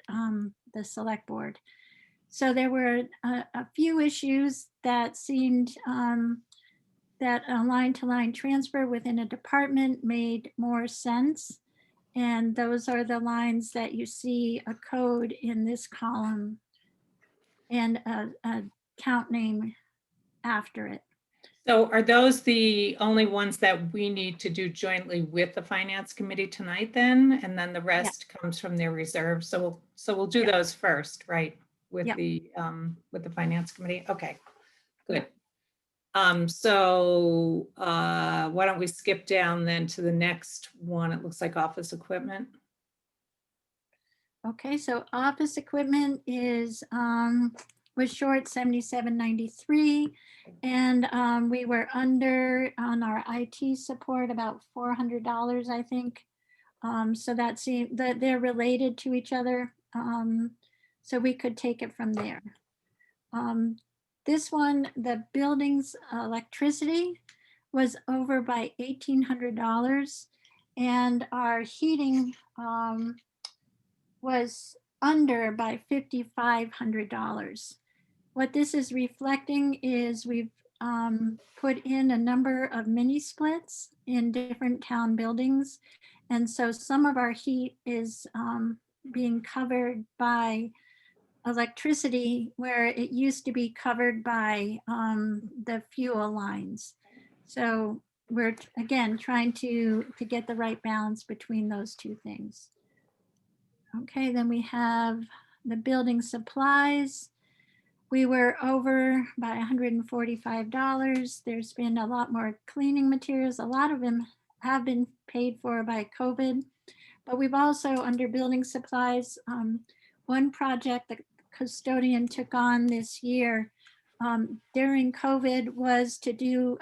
the select board. So there were a few issues that seemed that a line-to-line transfer within a department made more sense. And those are the lines that you see a code in this column and a count name after it. So are those the only ones that we need to do jointly with the finance committee tonight then? And then the rest comes from their reserve. So we'll do those first, right? With Yeah. the finance committee. Okay, good. So why don't we skip down then to the next one? It looks like office equipment. Okay, so office equipment is was short 77.93, and we were under on our IT support about $400, I think. So that seemed that they're related to each other, so we could take it from there. This one, the building's electricity was over by $1,800, and our heating was under by $5,500. What this is reflecting is we've put in a number of mini splits in different town buildings. And so some of our heat is being covered by electricity where it used to be covered by the fuel lines. So we're again trying to get the right balance between those two things. Okay, then we have the building supplies. We were over by $145. There's been a lot more cleaning materials. A lot of them have been paid for by COVID, but we've also under building supplies, one project the custodian took on this year during COVID was to do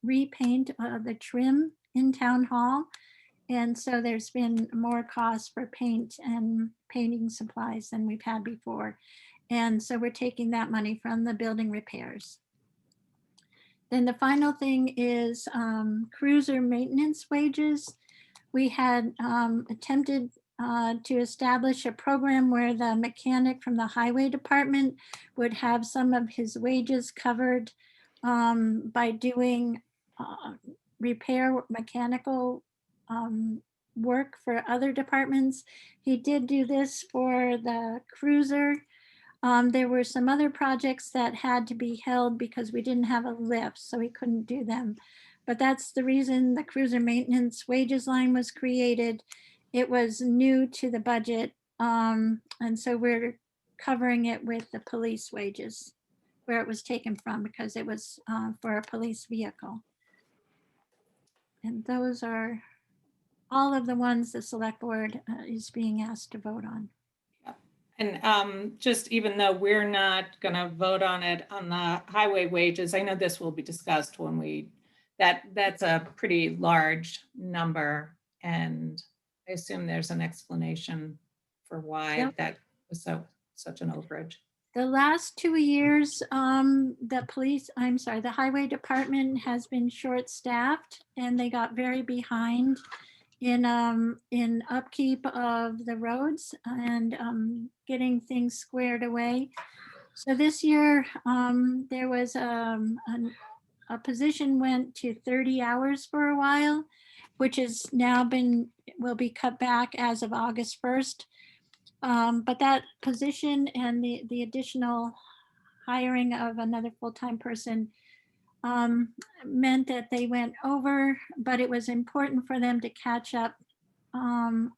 repaint the trim in town hall. And so there's been more cost for paint and painting supplies than we've had before. And so we're taking that money from the building repairs. Then the final thing is cruiser maintenance wages. We had attempted to establish a program where the mechanic from the highway department would have some of his wages covered by doing repair mechanical work for other departments. He did do this for the cruiser. There were some other projects that had to be held because we didn't have a lift, so we couldn't do them. But that's the reason the cruiser maintenance wages line was created. It was new to the budget. And so we're covering it with the police wages where it was taken from because it was for a police vehicle. And those are all of the ones the select board is being asked to vote on. And just even though we're not going to vote on it on the highway wages, I know this will be discussed when we, that's a pretty large number. And I assume there's an explanation for why that was such an overage. The last 2 years, the highway department has been short-staffed and they got very behind in upkeep of the roads and getting things squared away. So this year, there was a position went to 30 hours for a while, which has now will be cut back as of August 1st. But that position and the additional hiring of another full-time person meant that they went over, but it was important for them to catch up on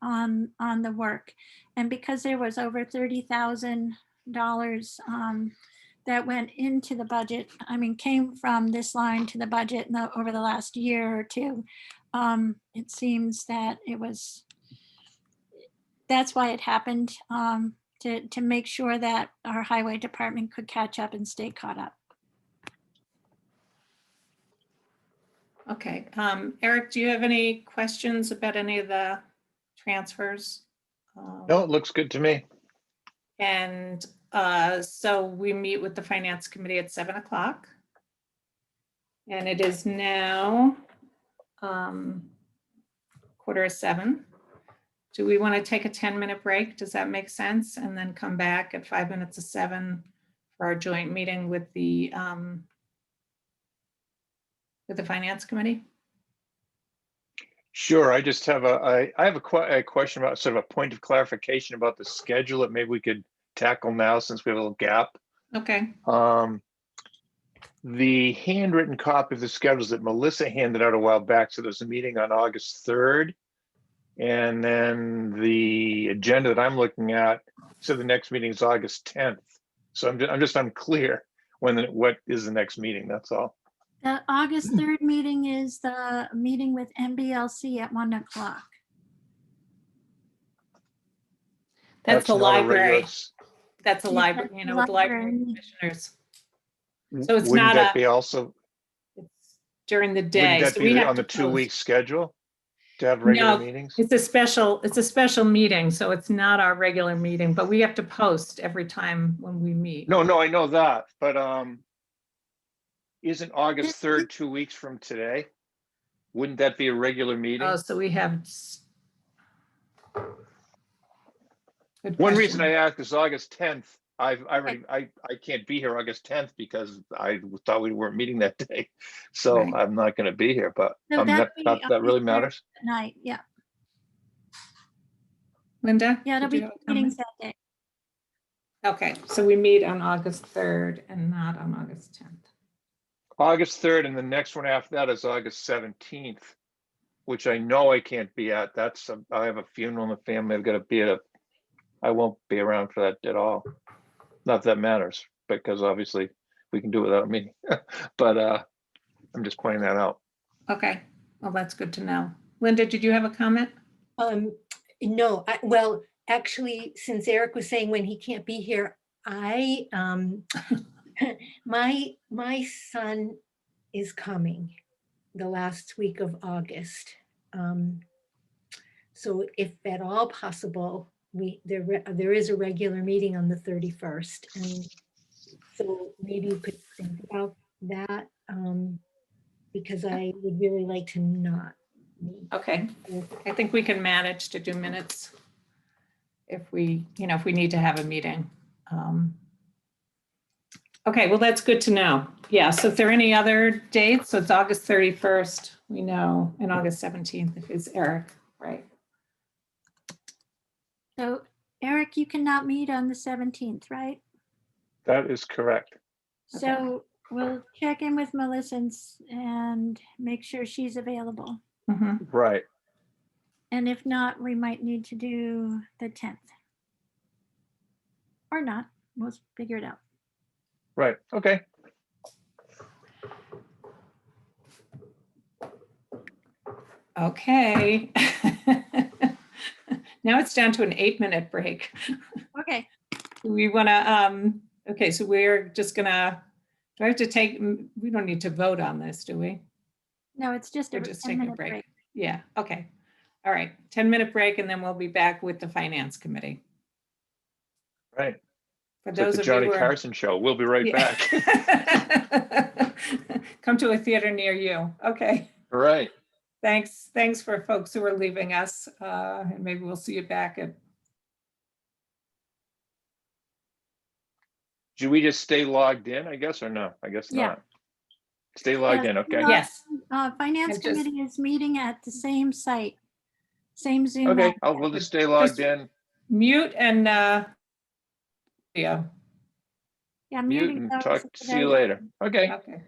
the work. And because there was over $30,000 that went into the budget, came from this line to the budget over the last year or two, it seems that that's why it happened, to make sure that our highway department could catch up and stay caught up. Okay, Eric, do you have any questions about any of the transfers? No, it looks good to me. And so we meet with the finance committee at 7 o'clock. And it is now 6:45. Do we want to take a 10-minute break? Does that make sense? And then come back at 5 minutes to 7 for our joint meeting with the finance committee? Sure. I just have I have a question about sort of a point of clarification about the schedule that maybe we could tackle now since we have a little gap. Okay. The handwritten copy of the schedules that Melissa handed out a while back. So there's a meeting on August 3rd. And then the agenda that I'm looking at, so the next meeting is August 10th. So I'm just unclear what is the next meeting, that's all. The August 3rd meeting is the meeting with MBLC at 1 o'clock. That's the not a regular library. That's a library, the with library library. commissioners. So it's Wouldn't not that be also, it's during the day. wouldn't that So we be have on the to 2-week post. schedule to have regular No, meetings? it's a special meeting, so it's not our regular meeting, but we have to post every time when we meet. No, I know that, but isn't August 3rd 2 weeks from today? Wouldn't that be a regular meeting? Oh, so we have, Good One reason I question. asked is August 10th. I can't be here August 10th because I thought we weren't meeting that day. So Right. I'm not going to be here, but So that'd be not that really August 3rd matters. at night. Yeah, Linda? yeah, it'll did you be have a meetings comment? that day. Okay, so we meet on August 3rd and not on August 10th. August 3rd, and the next one after that is August 17th, which I know I can't be at. I have a funeral in the family. I've got to be at I won't be around for that at all. Not that matters, because obviously we can do it without me. But I'm just pointing that out. Okay, well, that's good to know. Linda, did you have a comment? No, well, actually, since Eric was saying when he can't be here, my son is coming the last week of August. So if at all possible, there is a regular meeting on the 31st. And so maybe you could think about that, because I would really like to not meet. Okay, I think we can manage to do minutes if we need to have a meeting. Okay, well, that's good to know. Yeah, so if there are any other dates, so it's August 31st, we know, and August 17th is Eric, right? So Eric, you cannot meet on the 17th, right? That is correct. Okay. So we'll check in with Melissa and make sure she's available. Mhm. Right. And if not, we might need to do the 10th. Or not, we'll figure it out. Right. Okay. Okay. Now it's down to an 8-minute break. Okay, We want to, okay, so we're just gonna, do I have to take, we don't need to vote on this, do we? no, it's just a We're just taking a 10-minute break. break. Yeah, okay. All right, 10-minute break, and then we'll be back with the Finance Committee. Right. For It's like those the of you Johnny who are. Carson show. We'll be right back. Come to a theater near you. Okay, Right. thanks for folks who are leaving us. And maybe we'll see you back at. Should we just stay logged in, I guess, or no? I guess Yeah. not. Stay logged in, okay. Yes. Finance And just- Committee is meeting at the same site, same Zoom. Okay, app. we'll just stay logged in, Mute and, yeah, Yeah, mute muting and those talk, so see you that- later. Okay. okay.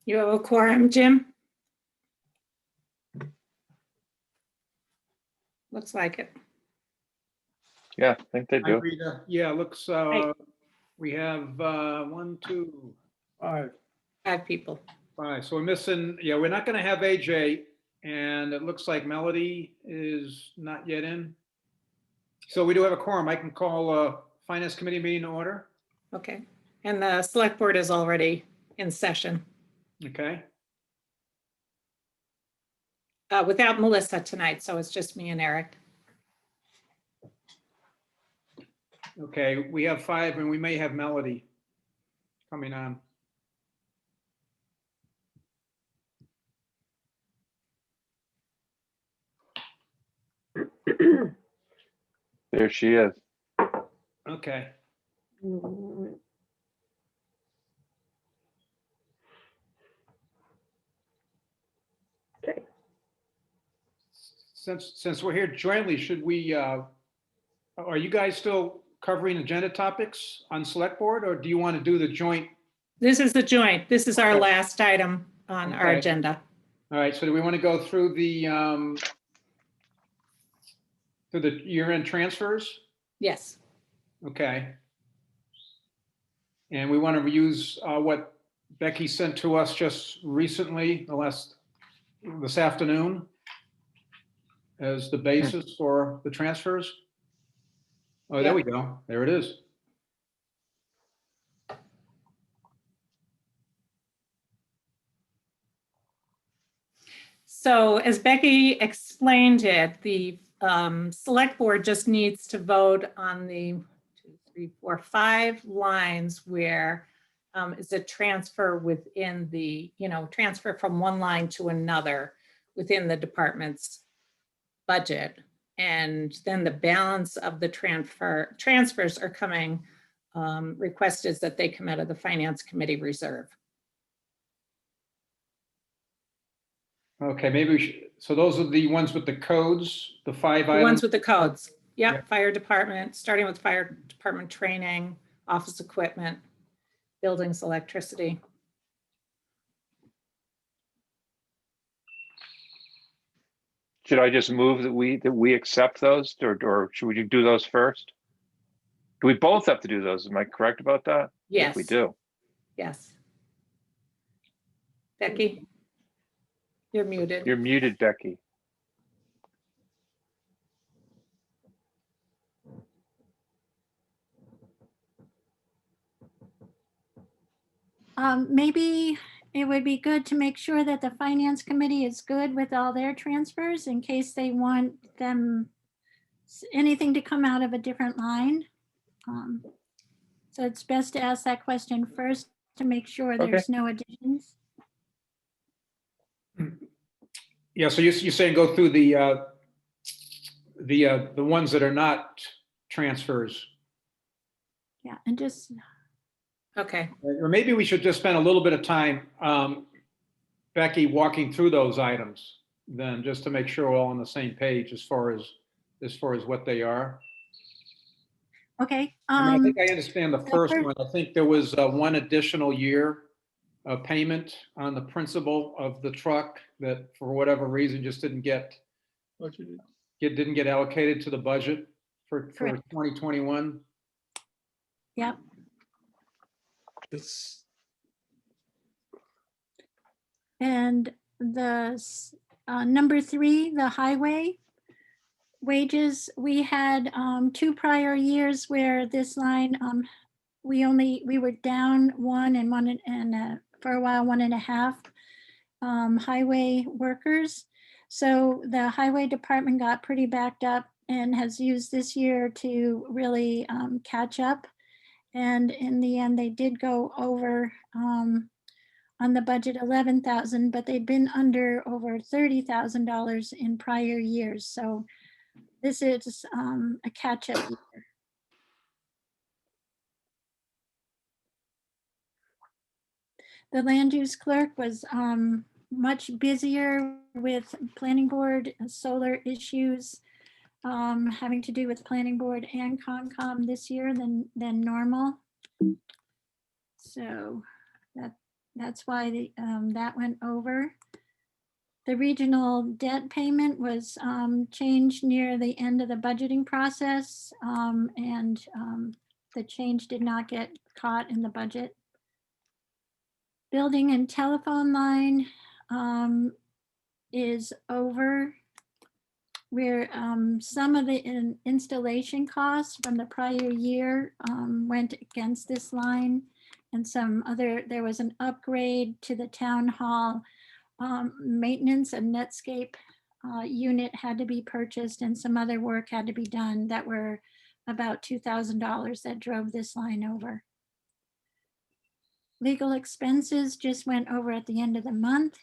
You have a quorum, Jim? Looks like it. Yeah, I think they Hi, do. Rita. Yeah, looks, we have 1, 2, 5, 5 people. 5. So we're missing, yeah, we're not gonna have AJ, and it looks like Melody is not yet in. So we do have a quorum. I can call a Finance Committee meeting to order. Okay. And the select board is already in session Okay, without Melissa tonight. So it's just me and Eric. okay, we have 5, and we may have Melody coming on. There she is. Okay, since we're here jointly, should we, are you guys still covering agenda topics on Select Board, or do you want to do the joint? This is the joint. This is our Okay. last item on our Okay. agenda. All right, so do we want to go through the year-end transfers? Yes. Okay. And we want to use what Becky sent to us just recently, this afternoon, as the basis for the transfers? Oh, there we go. There it is. So as Becky explained it, the select board just needs to vote on the 1, 2, 3, 4, 5 lines where is a transfer within the, transfer from one line to another within the department's budget. And then the balance of the transfers are coming, request is that they come out of the Finance Committee reserve. Okay, maybe we should, so those are the ones with the codes, the 5 The items? ones with the codes. Yeah. Yep, fire department, starting with fire department training, office equipment, buildings, electricity. Should I just move that we accept those, or should we do those first? Do we both have to do those? Am I correct about that? Yes. Yes, we do. Yes. Becky? You're muted. You're muted, Becky. Maybe it would be good to make sure that the Finance Committee is good with all their transfers in case they want anything to come out of a different line. So it's best to ask that question first to make sure there's no additions. Yeah, so you're saying go through the ones that are not transfers. Yeah, and just, Okay. Or maybe we should just spend a little bit of time, Becky, walking through those items then, just to make sure we're all on the same page as far as what they are. okay. I mean, I think I understand the first first- one. I think there was one additional year of payment on the principal of the truck that for whatever reason just didn't get allocated to the budget for Correct. 2021. Yep. And the number 3, the highway wages, we had 2 prior years where this line, we were down 1 and 1 and for a while 1.5 highway workers. So the highway department got pretty backed up and has used this year to really catch up. And in the end, they did go over on the budget 11,000, but they'd been under over $30,000 in prior years. So this is a catch-up year. The land use clerk was much busier with planning board solar issues having to do with planning board and Concom this year than normal. So that's why that went over. The regional debt payment was changed near the end of the budgeting process, and the change did not get caught in the budget. Building and telephone line is over. Where some of the installation costs from the prior year went against this line, and there was an upgrade to the town hall maintenance and Netscape unit had to be purchased, and some other work had to be done that were about $2,000 that drove this line over. Legal expenses just went over at the end of the month,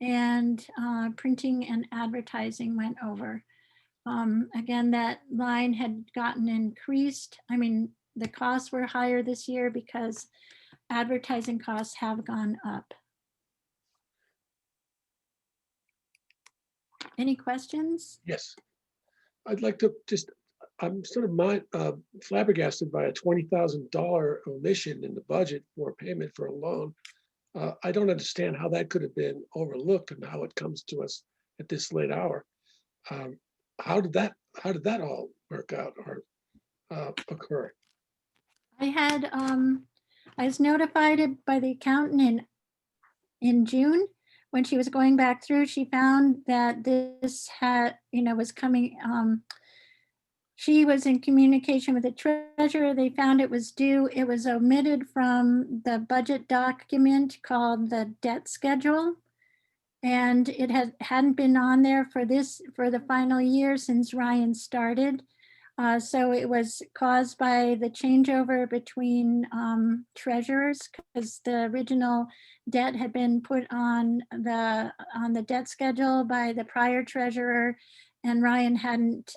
and printing and advertising went over. Again, that line had gotten increased. I mean, the costs were higher this year because advertising costs have gone up. Any questions? Yes. I'd like to just, I'm sort of flabbergasted by a $20,000 omission in the budget for payment for a loan. I don't understand how that could have been overlooked and how it comes to us at this late hour. How did that all work out or occur? I was notified by the accountant in June. When she was going back through, she found that this was coming. She was in communication with the treasurer. They found it was due. It was omitted from the budget document called the debt schedule. And it hadn't been on there for the final year since Ryan started. So it was caused by the changeover between treasurers, because the original debt had been put on the debt schedule by the prior treasurer, and Ryan hadn't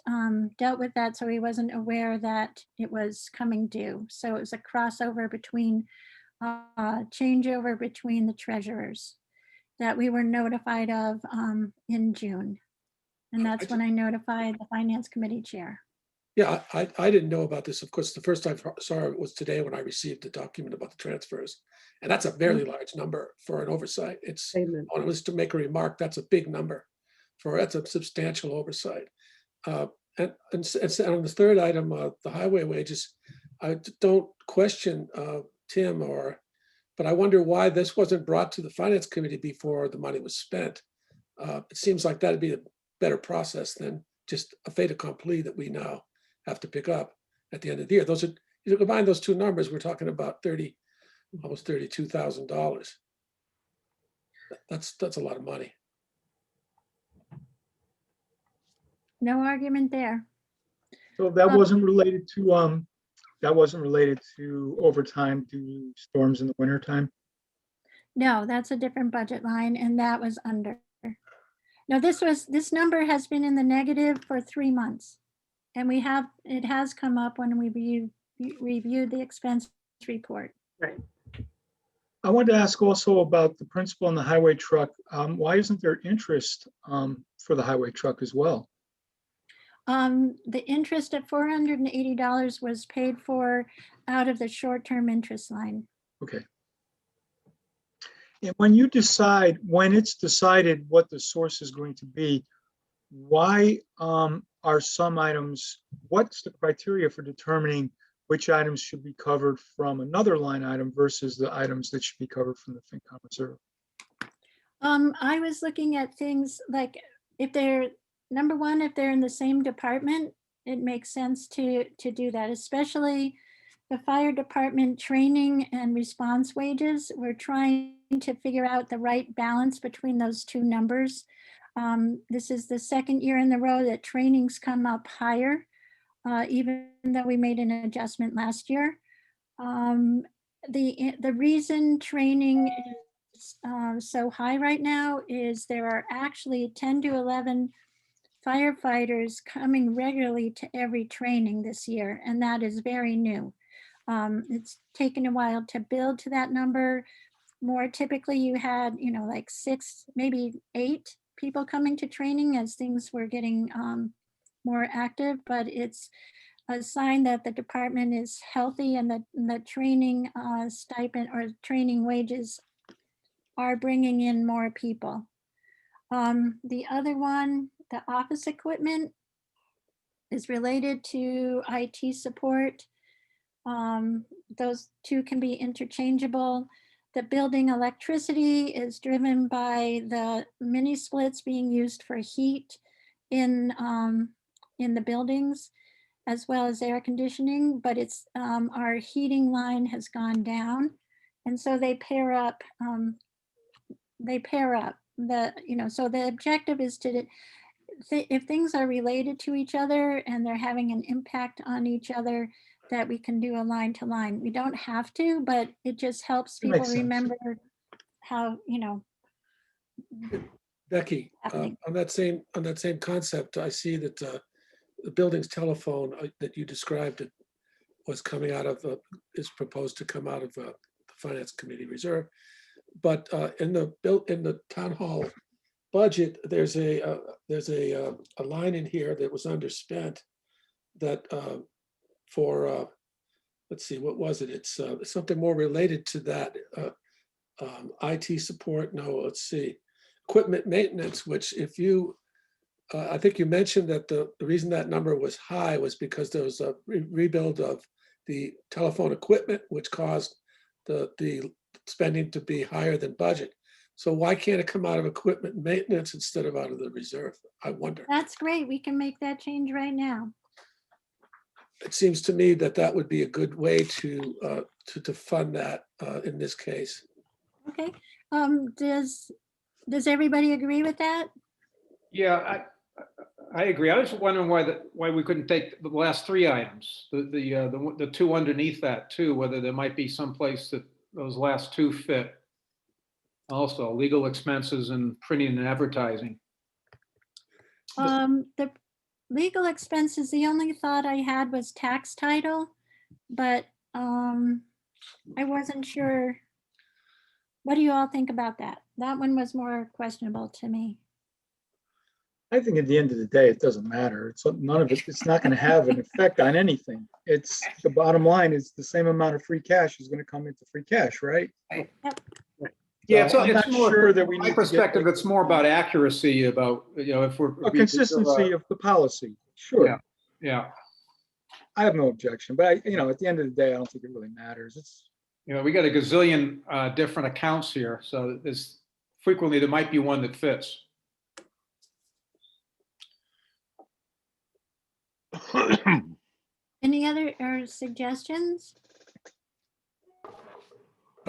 dealt with that, so he wasn't aware that it was coming due. So it was a crossover between changeover between the treasurers that we were notified of in June. And that's when I notified the finance committee chair. Yeah, I didn't know about this. Of course, the first time I saw it was today when I received the document about the transfers. And that's a very large number for an oversight. It's, I was to make a remark, that's a big number. That's a substantial oversight. And on the third item, the highway wages, I don't question Tim but I wonder why this wasn't brought to the finance committee before the money was spent. It seems like that'd be a better process than just a fait accompli that we now have to pick up at the end of the year. Those are, you combine those two numbers, we're talking about almost $32,000. That's a lot of money. No argument there. So that wasn't related to overtime due to storms in the wintertime? No, that's a different budget line, and that was under. No, this number has been in the negative for 3 months. And it has come up when we reviewed the expense report. Right. I wanted to ask also about the principal on the highway truck. Why isn't there interest for the highway truck as well? The interest at $480 was paid for out of the short-term interest line. Okay. And when it's decided what the source is going to be, why are some items, what's the criteria for determining which items should be covered from another line item versus the items that should be covered from the FinCom reserve? I was looking at things like if they're in the same department, it makes sense to do that, especially the fire department training and response wages. We're trying to figure out the right balance between those two numbers. This is the second year in a row that trainings come up higher, even though we made an adjustment last year. The reason training is so high right now is there are actually 10 to 11 firefighters coming regularly to every training this year, and that is very new. It's taken a while to build to that number. More typically you had, like 6, maybe 8 people coming to training as things were getting more active, but it's a sign that the department is healthy and that the training stipend or training wages are bringing in more people. The other one, the office equipment, is related to IT support. Those two can be interchangeable. The building electricity is driven by the mini splits being used for heat in the buildings, as well as air conditioning, but it's our heating line has gone down. And so they pair up, so the objective is to, if things are related to each other and they're having an impact on each other, that we can do a line to line. We don't have to, but it just helps It people makes sense. remember how, Becky, happening. on that same concept, I see that the building's telephone that you described it was coming out of, is proposed to come out of the Finance Committee reserve. But in the town hall budget, there's a line in here that was underspent that for, let's see, what was it? It's something more related to that. IT support, no, let's see. Equipment maintenance, which if you, I think you mentioned that the reason that number was high was because there was a rebuild of the telephone equipment, which caused the spending to be higher than budget. So why can't it come out of equipment maintenance instead of out of the reserve? I wonder. That's great. We can make that change right now. It seems to me that that would be a good way to fund that in this case. Okay. Does everybody agree with that? Yeah, I agree. I was wondering why we couldn't take the last three items, the two underneath that too, whether there might be some place that those last two fit. Also, legal expenses and printing and advertising. The legal expenses, the only thought I had was tax title, but I wasn't sure. What do you all think about that? That one was more questionable to me. I think at the end of the day, it doesn't matter. It's none of it. It's not going to have an effect on anything. It's the bottom line is the same amount of free cash is going to come into free cash, right? Yep. Yeah, So I'm it's not more, sure that we from need my to get perspective, it's more about accuracy, about, if we're. a consistency of the policy. Sure. Yeah, yeah. I have no objection, but at the end of the day, I don't think it really matters. It's We got a gazillion different accounts here, so there's frequently there might be one that fits. Any other suggestions? I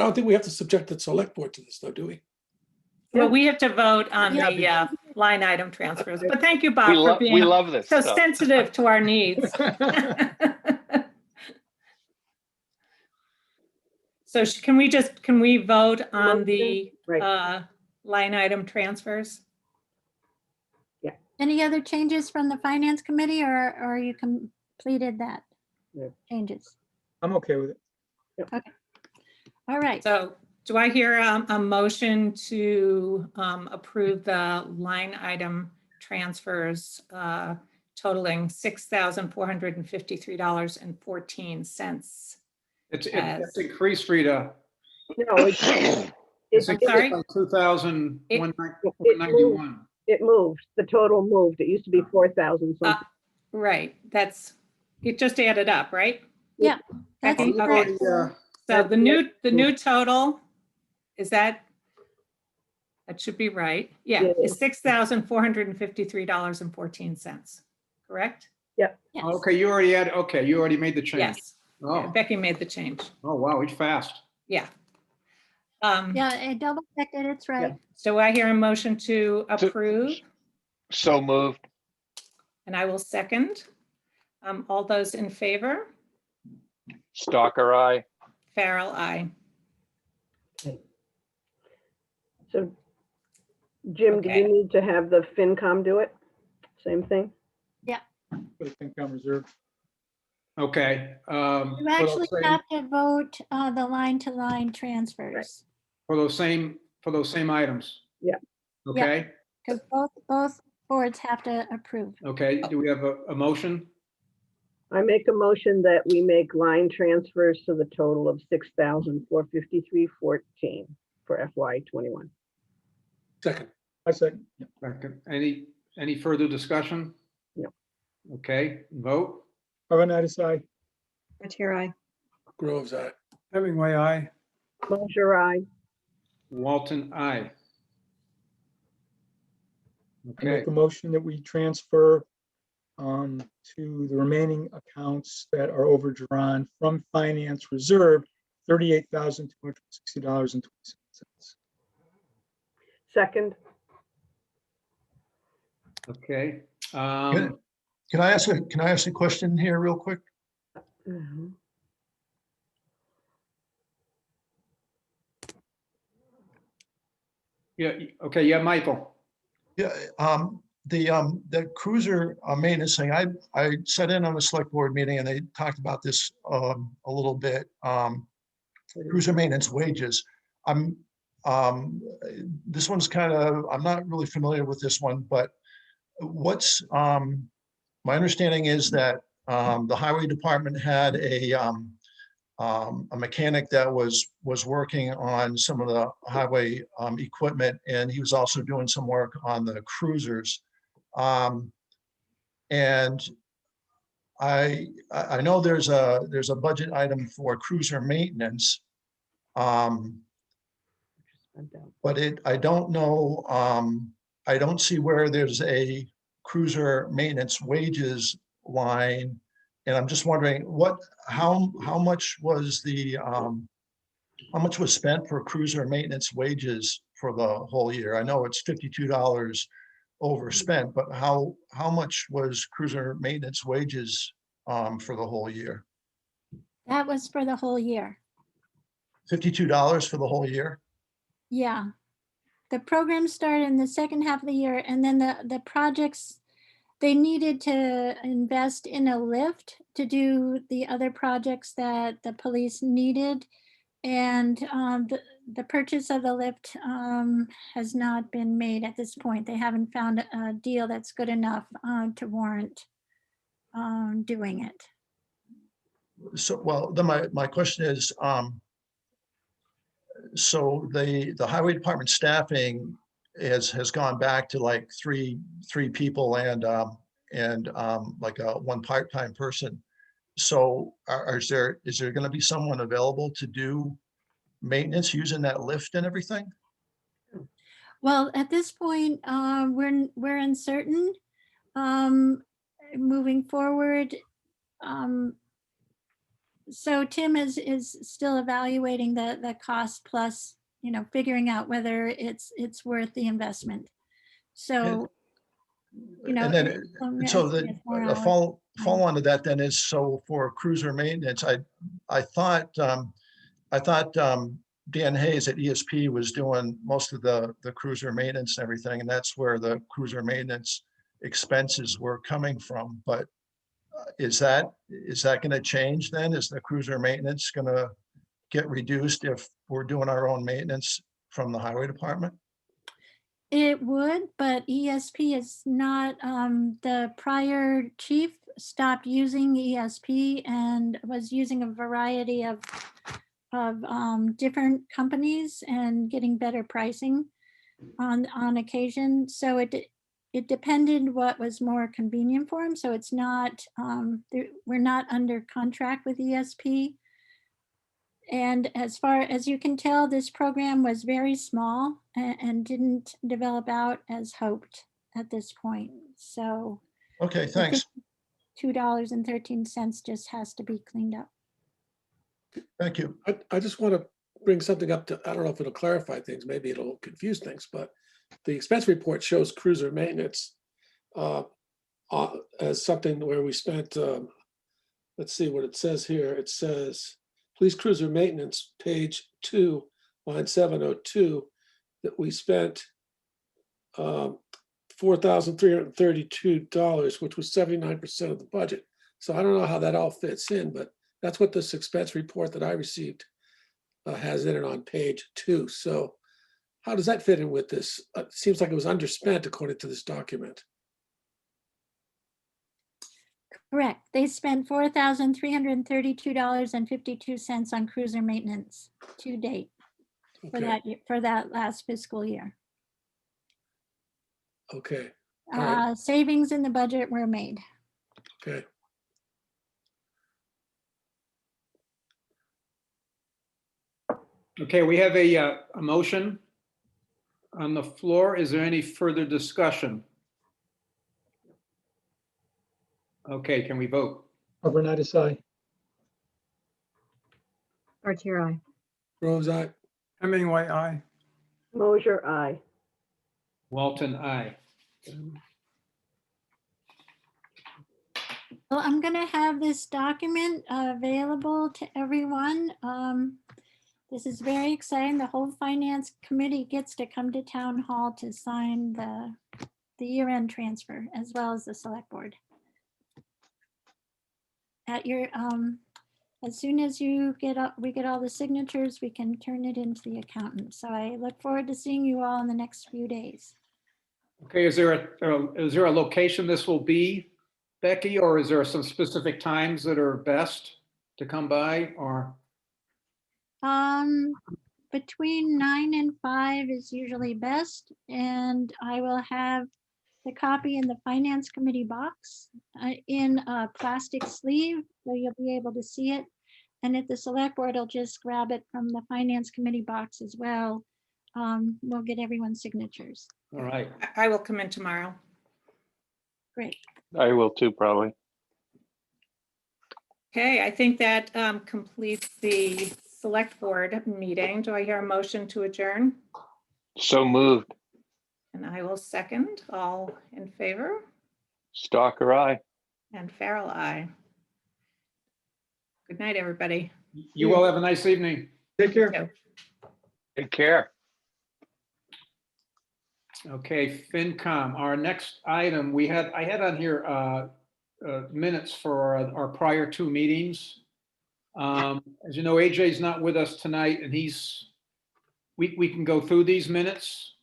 don't think we have to subject the select board to this though, do we? Well, we have to vote on Yeah. the line item transfers, but thank you, Bob, for we being love this so stuff. sensitive to our needs. So can we vote on the line item transfers? Any other changes from the finance committee or you completed that? Yeah. Changes. I'm okay with it. Okay. All right. So do I hear a motion to approve the line item transfers totaling $6,453.14? It's increased, Rita. No, It's sorry? increased by 2,191. it moved. The total moved. It used to be 4,000 something. Right, it just added up, right? Yeah. That's Becky? correct. Okay. So the new total is that should be right. Yeah, Yeah. is $6,453.14, correct? Yes. Okay, you already made the change. Yes. Yeah, Oh, Becky made the change. oh, wow, it's fast. Yeah. Yeah, I double checked it. It's right. So I hear a motion to approve, So moved. and I will second. All those in favor? Stalker eye. Farrell, aye. So Jim, do Okay. you need to have the FinCom do it? Same thing? For the FinCom reserve. Okay. You actually have to vote the line-to-line transfers. For those same items. Yeah. Okay, Because both boards have to approve. okay. Do we have a motion? I make a motion that we make line transfers to the total of 6,453.14 for FY '21. Second. I second. Second. Any further discussion? No. Okay, vote. Arvanitis, aye. Chair, I. Groves, aye. Hemingway, aye. Mosher, aye. Walton, aye. I Okay, make a motion that we transfer to the remaining accounts that are overdrawn from finance reserve, $38,260.27. Second, okay. Can I ask a question here real quick? mhm. Yeah, okay, yeah, Michael. Yeah, the cruiser maintenance thing, I sat in on a select board meeting and they talked about this a little bit. Cruiser maintenance wages. This one's kind of, I'm not really familiar with this one, but what's my understanding is that the highway department had a mechanic that was working on some of the highway equipment, and he was also doing some work on the cruisers. And I know there's a budget item for cruiser maintenance, but I don't know. I don't see where there's a cruiser maintenance wages line. And I'm just wondering how much was how much was spent for cruiser maintenance wages for the whole year? I know it's $52 overspent, but how much was cruiser maintenance wages for the whole year? That was for the whole year. $52 for the whole year? Yeah. The program started in the second half of the year, and then the projects, they needed to invest in a lift to do the other projects that the police needed. And the purchase of the lift has not been made at this point. They haven't found a deal that's good enough to warrant doing it. So, well, then my question is, so the highway department staffing has gone back to like three people and like one part-time person. So is there going to be someone available to do maintenance using that lift and everything? Well, at this point, we're uncertain. Moving forward, so Tim is still evaluating the cost plus, figuring out whether it's worth the investment. So, And then, so the follow on to that then is, so for cruiser maintenance, I thought Dan Hayes at ESP was doing most of the cruiser maintenance and everything, and that's where the cruiser maintenance expenses were coming from. But is that going to change then? Is the cruiser maintenance going to get reduced if we're doing our own maintenance from the highway department? It would, but ESP is not, the prior chief stopped using ESP and was using a variety of different companies and getting better pricing on occasion. So it depended what was more convenient for him. So it's not, we're not under contract with ESP. And as far as you can tell, this program was very small and didn't develop out as hoped at this point. So. Okay, thanks. $2.13 just has to be cleaned up. Thank you. I just want to bring something up to, I don't know if it'll clarify things, maybe it'll confuse things, but the expense report shows cruiser maintenance as something where we spent, let's see what it says here. It says police cruiser maintenance, page 2, line 702, that we spent $4,332, which was 79% of the budget. So I don't know how that all fits in, but that's what this expense report that I received has in it on page 2. So how does that fit in with this? It seems like it was underspent according to this document. Correct. They spent $4,332.52 on cruiser maintenance to date. for Okay, that, for that last fiscal year. okay, all right. Savings in the budget were made. Okay. Okay, we have a motion on the floor. Is there any further discussion? Okay, can we vote? Overnight, aye. Artier, aye. Groves, aye. Hemingway, aye. Mosier, aye. Walton, aye. Well, I'm gonna have this document available to everyone. This is very exciting. The whole finance committee gets to come to town hall to sign the year-end transfer as well as the select board. At your, as soon as you get up, we get all the signatures, we can turn it into the accountant. So I look forward to seeing you all in the next few days. Okay, is there a location this will be, Becky, or is there some specific times that are best to come by, or? Between 9 and 5 is usually best, and I will have the copy in the finance committee box in a plastic sleeve, so you'll be able to see it. And at the select board, I'll just grab it from the finance committee box as well. We'll get everyone's signatures. All right. I will come in tomorrow. Great. I will too, probably. Okay, I think that completes the select board meeting. Do I hear a motion to adjourn? So moved. And I will second. All in favor? Stalker, aye. And Farrell, aye. Good night, everybody. You all have a nice evening. Take care. Take care. Okay, FinCom, our next item, I had on here minutes for our prior two meetings. As you know, AJ's not with us tonight, and we can go through these minutes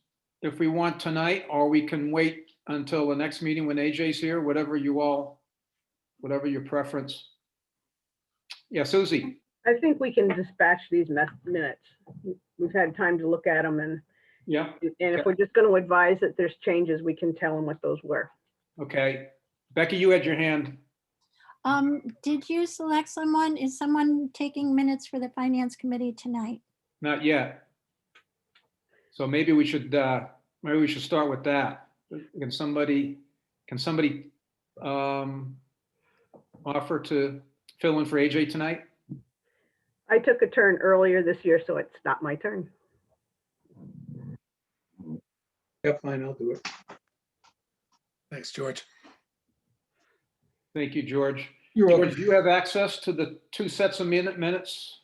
if we want tonight, or we can wait until the next meeting when AJ's here, whatever your preference. Yeah, Susie. I think we can dispatch these minutes. We've had time to look at them, and Yeah, if we're just going to advise that there's changes, we can tell them what those were. okay. Becky, you had your hand. Did you select someone? Is someone taking minutes for the finance committee tonight? Not yet. So maybe we should start with that. Can somebody offer to fill in for AJ tonight? I took a turn earlier this year, so it's not my turn. Yeah, fine, I'll do it. Thanks, George. Thank you, George. You're welcome. George, do you have access to the two sets of minutes?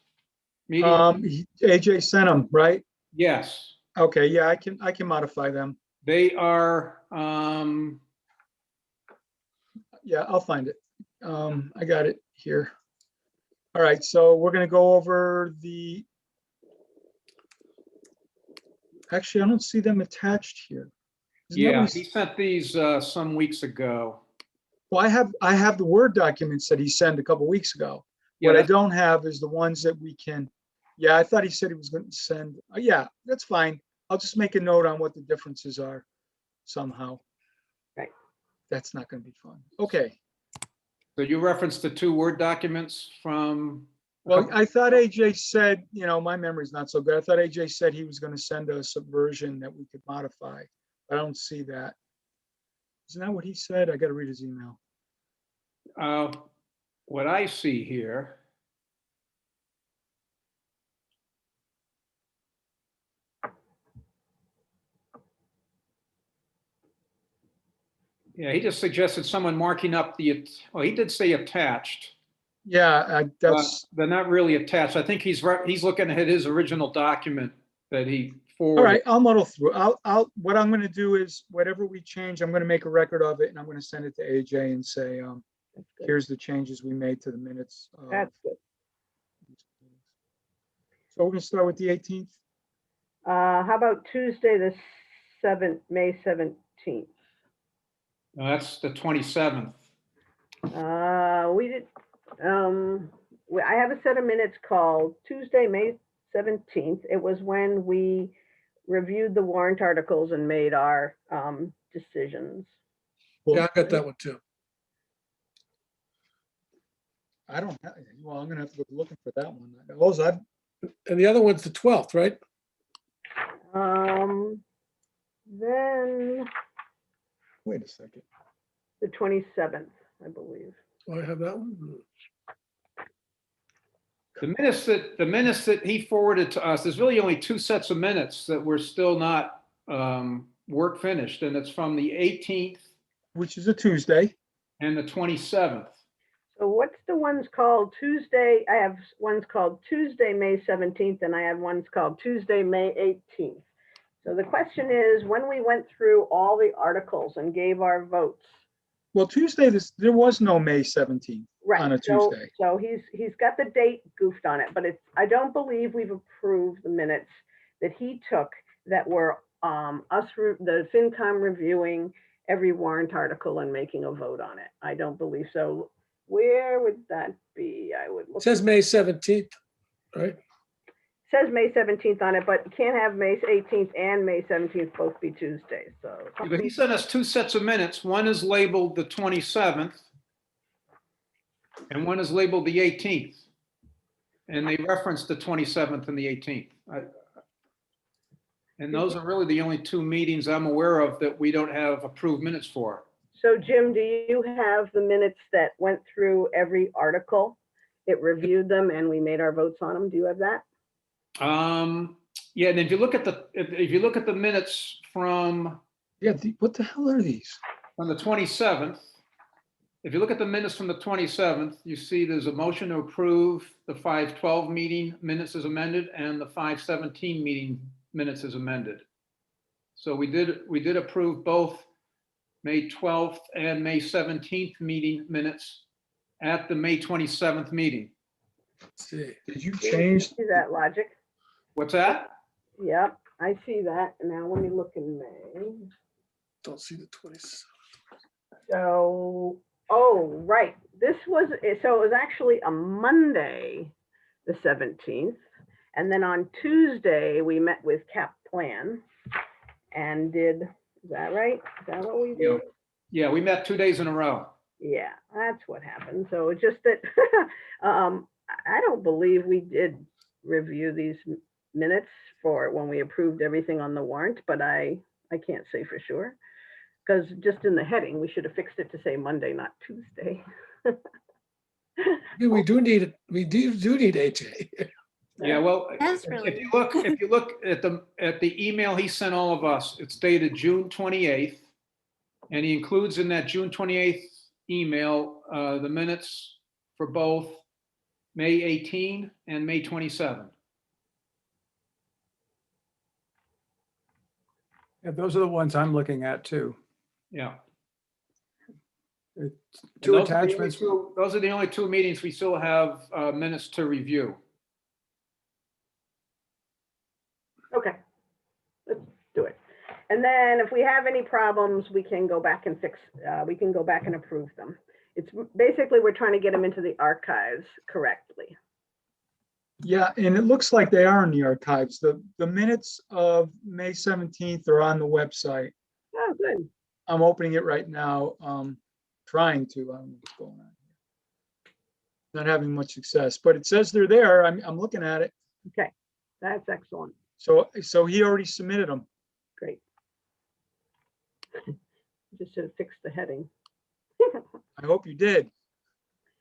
Meeting? AJ sent them, right? Yes, Okay, yeah, I can modify them. they are, Yeah, I'll find it. I got it here. All right, so we're gonna go over actually, I don't see them attached here. Isn't that yeah, what he sent these some weeks ago. Well, I have the Word documents that he sent a couple weeks ago. Yeah, What I that's- don't have is the ones that we can, yeah, I thought he said he was going to send, yeah, that's fine. I'll just make a note on what the differences are somehow. Right. That's not going to be fun. Okay. So you referenced the two Word documents from, Well, I thought AJ said, my memory's not so good. I thought AJ said he was going to send us a version that we could modify. I don't see that. Isn't that what he said? I got to read his email. what I see here. Yeah, he just suggested someone marking up he did say attached. Yeah, that's, They're not really attached. I think he's looking at his original document that he forwarded. all right, I'll muddle through. What I'm going to do is whatever we change, I'm going to make a record of it and I'm going to send it to AJ and say, here's the changes we made to the minutes. That's good. So we're going to start with the 18th. How about Tuesday, the 7th, May 17th? No, that's the 27th. I have a set of minutes called Tuesday, May 17th. It was when we reviewed the warrant articles and made our decisions. Yeah, I got that one too. I don't have, well, I'm gonna have to go looking for that one. Also, And the other one's the 12th, right? Then wait a second. the 27th, I believe. Do I have that one? The minutes that he forwarded to us, there's really only two sets of minutes that were still not work finished, and it's from the 18th Which is a Tuesday. and the 27th. So what's the ones called Tuesday? I have ones called Tuesday, May 17th, and I have ones called Tuesday, May 18th. So the question is, when we went through all the articles and gave our votes, Well, Tuesday, there was no May 17th right? on a so- Tuesday. So he's got the date goofed on it, but I don't believe we've approved the minutes that he took that were the FinCom reviewing every warrant article and making a vote on it. I don't believe so. Where would that be? I would It look. says May 17th, right? Says May 17th on it, but you can't have May 18th and May 17th both be Tuesdays, so. But he sent us two sets of minutes. One is labeled the 27th and one is labeled the 18th. And they reference the 27th and the 18th. And those are really the only two meetings I'm aware of that we don't have approved minutes for. So Jim, do you have the minutes that went through every article? It reviewed them and we made our votes on them. Do you have that? Yeah, and if you look at the minutes from Yeah, what the hell are these? on the 27th, if you look at the minutes from the 27th, you see there's a motion to approve the 5/12 meeting minutes as amended and the 5/17 meeting minutes as amended. So we did approve both May 12th and May 17th meeting minutes at the May 27th meeting. Let's see. Did you change? See that logic? What's that? Yep, I see that. Now let me look in May. Don't see the 27th. So, oh, right. So it was actually a Monday, the 17th. And then on Tuesday, we met with Cap Plan and did, is that right? Is that what we did? Yeah, we met 2 days in a row. Yeah, that's what happened. So it's just that I don't believe we did review these minutes for when we approved everything on the warrant, but I can't say for sure. Because just in the heading, we should have fixed it to say Monday, not Tuesday. Yeah, we do need AJ. Yeah, well, That's if really- you look at the email he sent all of us, it's dated June 28th. And he includes in that June 28th email, the minutes for both May 18 and May 27. Yeah, those are the ones I'm looking at too. Yeah. Two And those are the only attachments. those are the only two meetings we still have minutes to review. Okay, let's do it. And then if we have any problems, we can go back and we can go back and approve them. It's basically, we're trying to get them into the archives correctly. Yeah, and it looks like they are in the archives. The minutes of May 17th are on the website. Oh, good. I'm opening it right now, trying to. I don't know what's going on here. Not having much success, but it says they're there. I'm looking at it. Okay, that's excellent. So he already submitted them. Great. Just should have fixed the heading. I hope you did.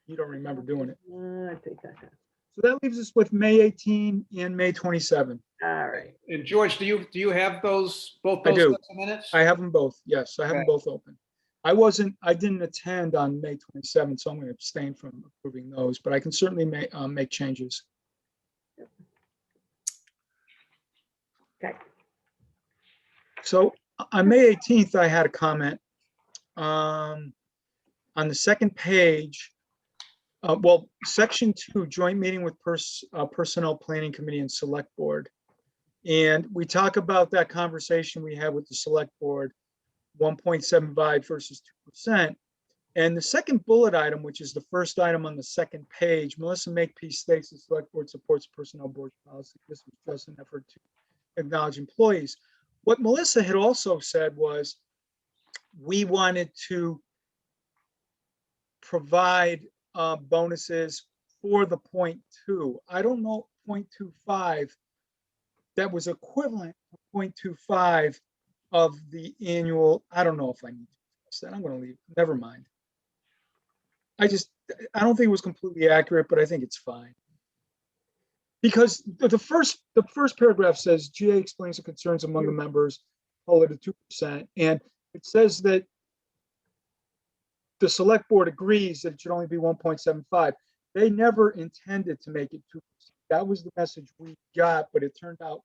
You don't remember doing it. I think I have. So that leaves us with May 18 and May 27. All right. And George, do you have both I those do. sets of minutes? I have them both. Yes, I have them Okay. both open. I didn't attend on May 27th, so I'm going to abstain from approving those, but I can certainly make changes. Okay. So on May 18th, I had a comment. On the second page, well, section 2, joint meeting with Personnel Planning Committee and Select Board. And we talk about that conversation we had with the Select Board, 1.75 versus 2%. And the second bullet item, which is the first item on the second page, Melissa Makepeace states the select board supports personnel board policy. This was just an effort to acknowledge employees. What Melissa had also said was we wanted to provide bonuses for the 0.2. I don't know, 0.25 that was equivalent to 0.25 of the annual. I don't know if I need to discuss that. I'm going to leave. Never mind. I don't think it was completely accurate, but I think it's fine. Because the first paragraph says GA explains the concerns among the members, hold it at 2%. And it says that the select board agrees that it should only be 1.75. They never intended to make it 2%. That was the message we got, but it turned out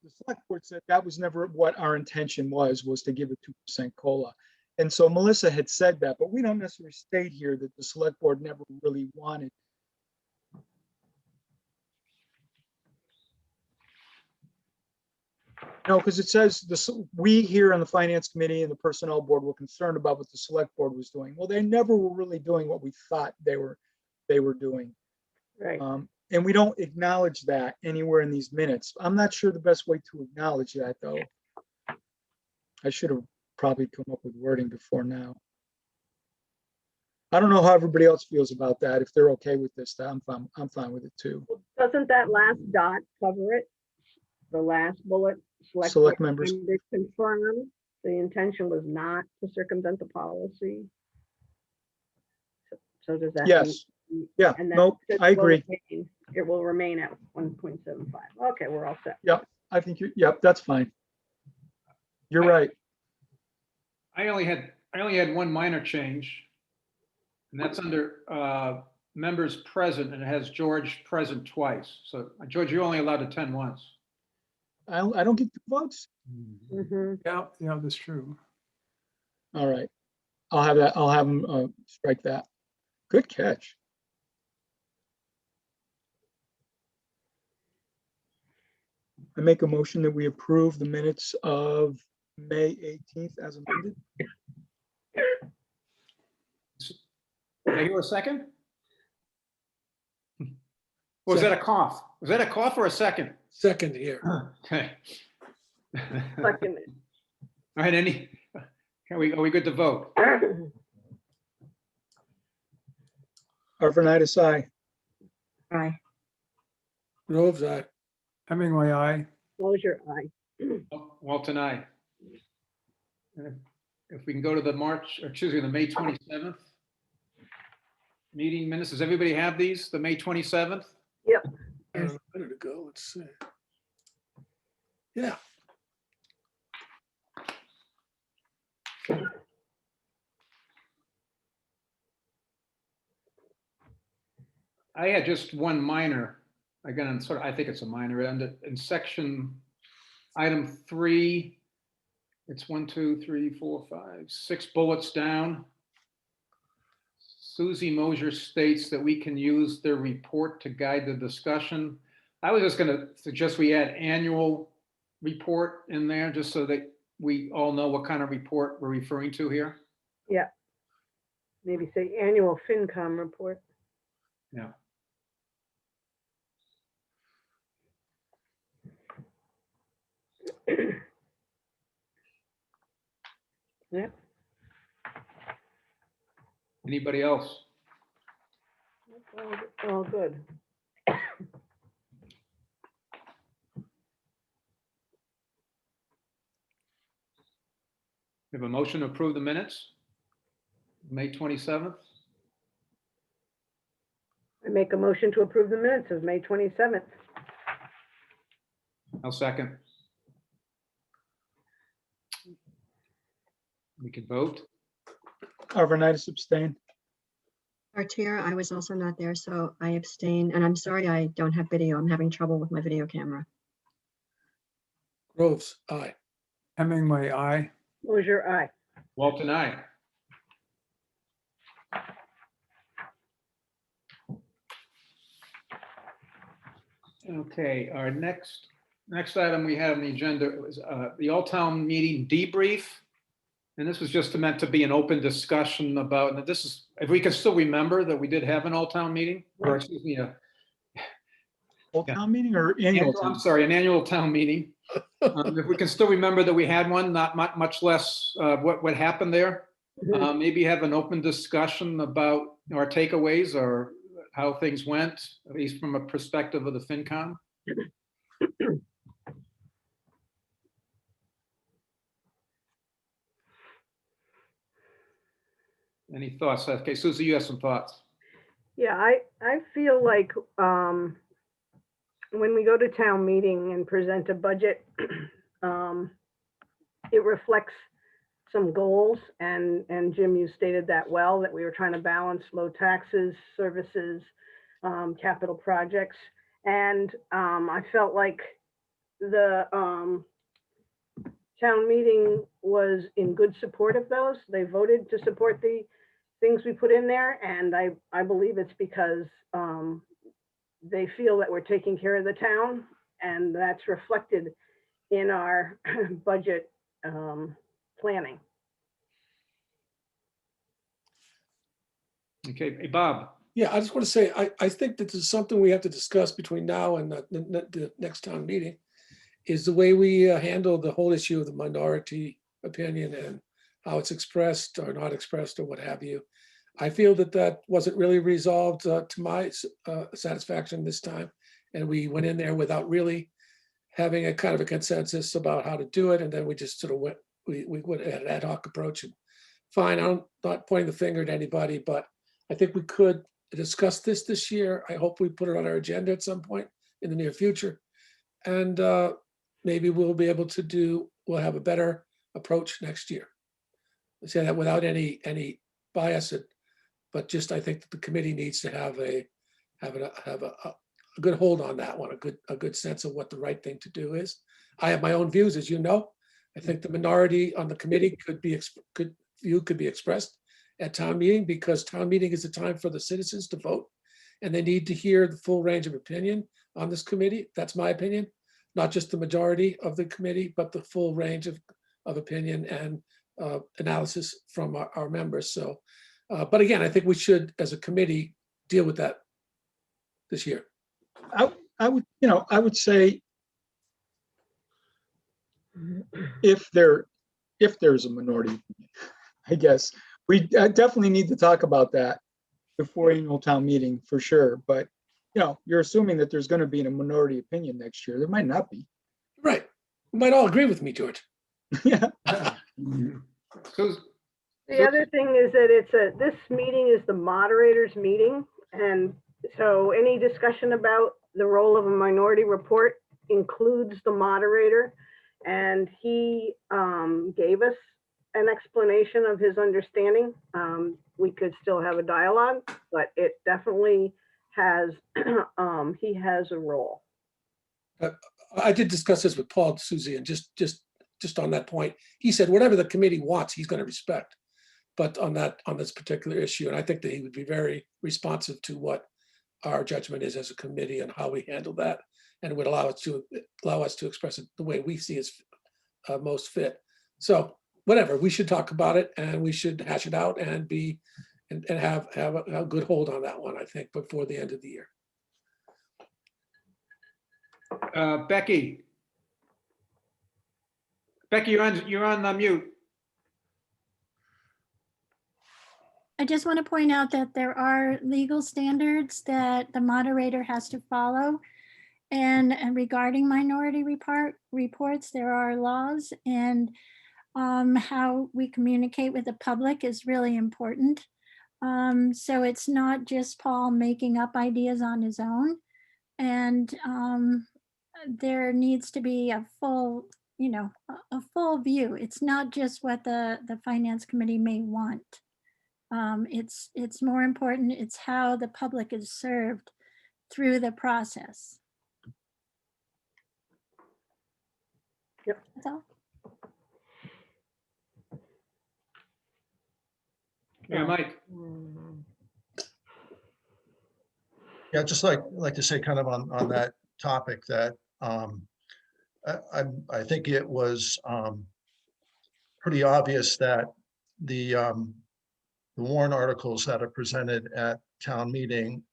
the select board said that was never what our intention was to give a 2% COLA. And so Melissa had said that, but we don't necessarily state here that the select board never really wanted. No, because it says we here on the finance committee and the personnel board were concerned about what the select board was doing. Well, they never were really doing what we thought they were doing. Right. And we don't acknowledge that anywhere in these minutes. I'm not sure the best way to acknowledge that, though. I should have probably come up with wording before now. I don't know how everybody else feels about that. If they're okay with this, I'm fine with it too. Doesn't that last dot cover it? The last bullet, Select board members. confirm the intention was not to circumvent the policy. So does that? Yes. Yeah, And then nope, it I agree. It will remain at 1.75. Okay, we're all set. Yep, I think yep, that's fine. You're right. I only had one minor change, and that's under members present, and it has George present twice. So George, you're only allowed to attend once. I don't get 2 votes. Yeah, that's true. All right, I'll have that. I'll have them strike that. Good catch. I make a motion that we approve the minutes of May 18th as amended. Did I hear a second? Or was that a cough? Was that a cough or a second? Second here. Okay. Second. All right, are we good to vote? Arvanitis, aye. Aye. Groves, aye. Hemingway, aye. Closure, aye. Walton, aye. And if we can go to the the May 27th meeting minutes. Does everybody have these, the May 27th? Yep. Where did it go? Let's see. Yeah. I had just one minor, again, I think it's a minor, and in section item 3, it's 1, 2, 3, 4, 5, 6 bullets down. Susie Mosier states that we can use their report to guide the discussion. I was just going to suggest we add annual report in there, just so that we all know what kind of report we're referring to here. Yeah. Maybe say annual FinCom report. Yeah. Yeah. Anybody else? All good. We have a motion to approve the minutes, May 27th. I make a motion to approve the minutes of May 27th. I'll second. We can vote. Arvanitis abstain. Our chair, I was also not there, so I abstain. And I'm sorry I don't have video. I'm having trouble with my video camera. Groves, aye. Hemingway, aye. Closure, aye. Walton, aye. Okay, our next item we have on the agenda was the all-town meeting debrief. And this was just meant to be an open discussion about, and this is, if we can still remember that we did have an Old Town meeting, or excuse me, Old Town meeting or annual? I'm town? sorry, an annual town meeting. If we can still remember that we had one, not much less what happened there. Maybe have an open discussion about our takeaways or how things went, at least from a perspective of the FinCom. Any thoughts? Okay, Susie, you have some thoughts. Yeah, I feel like when we go to town meeting and present a budget, it reflects some goals, and Jim, you stated that well, that we were trying to balance low taxes, services, capital projects. And I felt like the town meeting was in good support of those. They voted to support the things we put in there, and I believe it's because they feel that we're taking care of the town, and that's reflected in our budget planning. Okay, hey, Bob. Yeah, I just want to say, I think that this is something we have to discuss between now and the next town meeting, is the way we handle the whole issue of the minority opinion and how it's expressed or not expressed or what have you. I feel that that wasn't really resolved to my satisfaction this time. And we went in there without really having a kind of a consensus about how to do it. And then we just sort of went, we went at an ad hoc approach. And fine, I'm not pointing the finger at anybody, but I think we could discuss this year. I hope we put it on our agenda at some point in the near future. And maybe we'll be able to we'll have a better approach next year. I say that without any bias, but just I think that the committee needs to have a good hold on that one, a good sense of what the right thing to do is. I have my own views, as you know. I think the minority on the committee could be expressed at town meeting, because town meeting is the time for the citizens to vote, and they need to hear the full range of opinion on this committee. That's my opinion, not just the majority of the committee, but the full range of opinion and analysis from our members. So, but again, I think we should, as a committee, deal with that this year. I would say if there's a minority, I guess we definitely need to talk about that before annual town meeting for sure. But you're assuming that there's going to be a minority opinion next year. There might not be. Right. You might all agree with me, George. Yeah. The other thing is that this meeting is the moderator's meeting. And so any discussion about the role of a minority report includes the moderator. And he gave us an explanation of his understanding. We could still have a dialogue, but it definitely has, he has a role. I did discuss this with Paul, Susie, and just on that point, he said whatever the committee wants, he's going to respect. But on this particular issue, and I think that he would be very responsive to what our judgment is as a committee and how we handle that, and would allow us to express it the way we see as most fit. So whatever, we should talk about it, and we should hash it out and have a good hold on that one, I think, before the end of the year. Becky, you're on mute. I just want to point out that there are legal standards that the moderator has to follow. And regarding minority reports, there are laws, and how we communicate with the public is really important. So it's not just Paul making up ideas on his own. And there needs to be a full, a full view. It's not just what the finance committee may want. It's more important. It's how the public is served through the process. Yep. That's all. Yeah, Mike. Yeah, just like to say kind of on that topic that I think it was pretty obvious that the warrant articles that are presented at town meeting,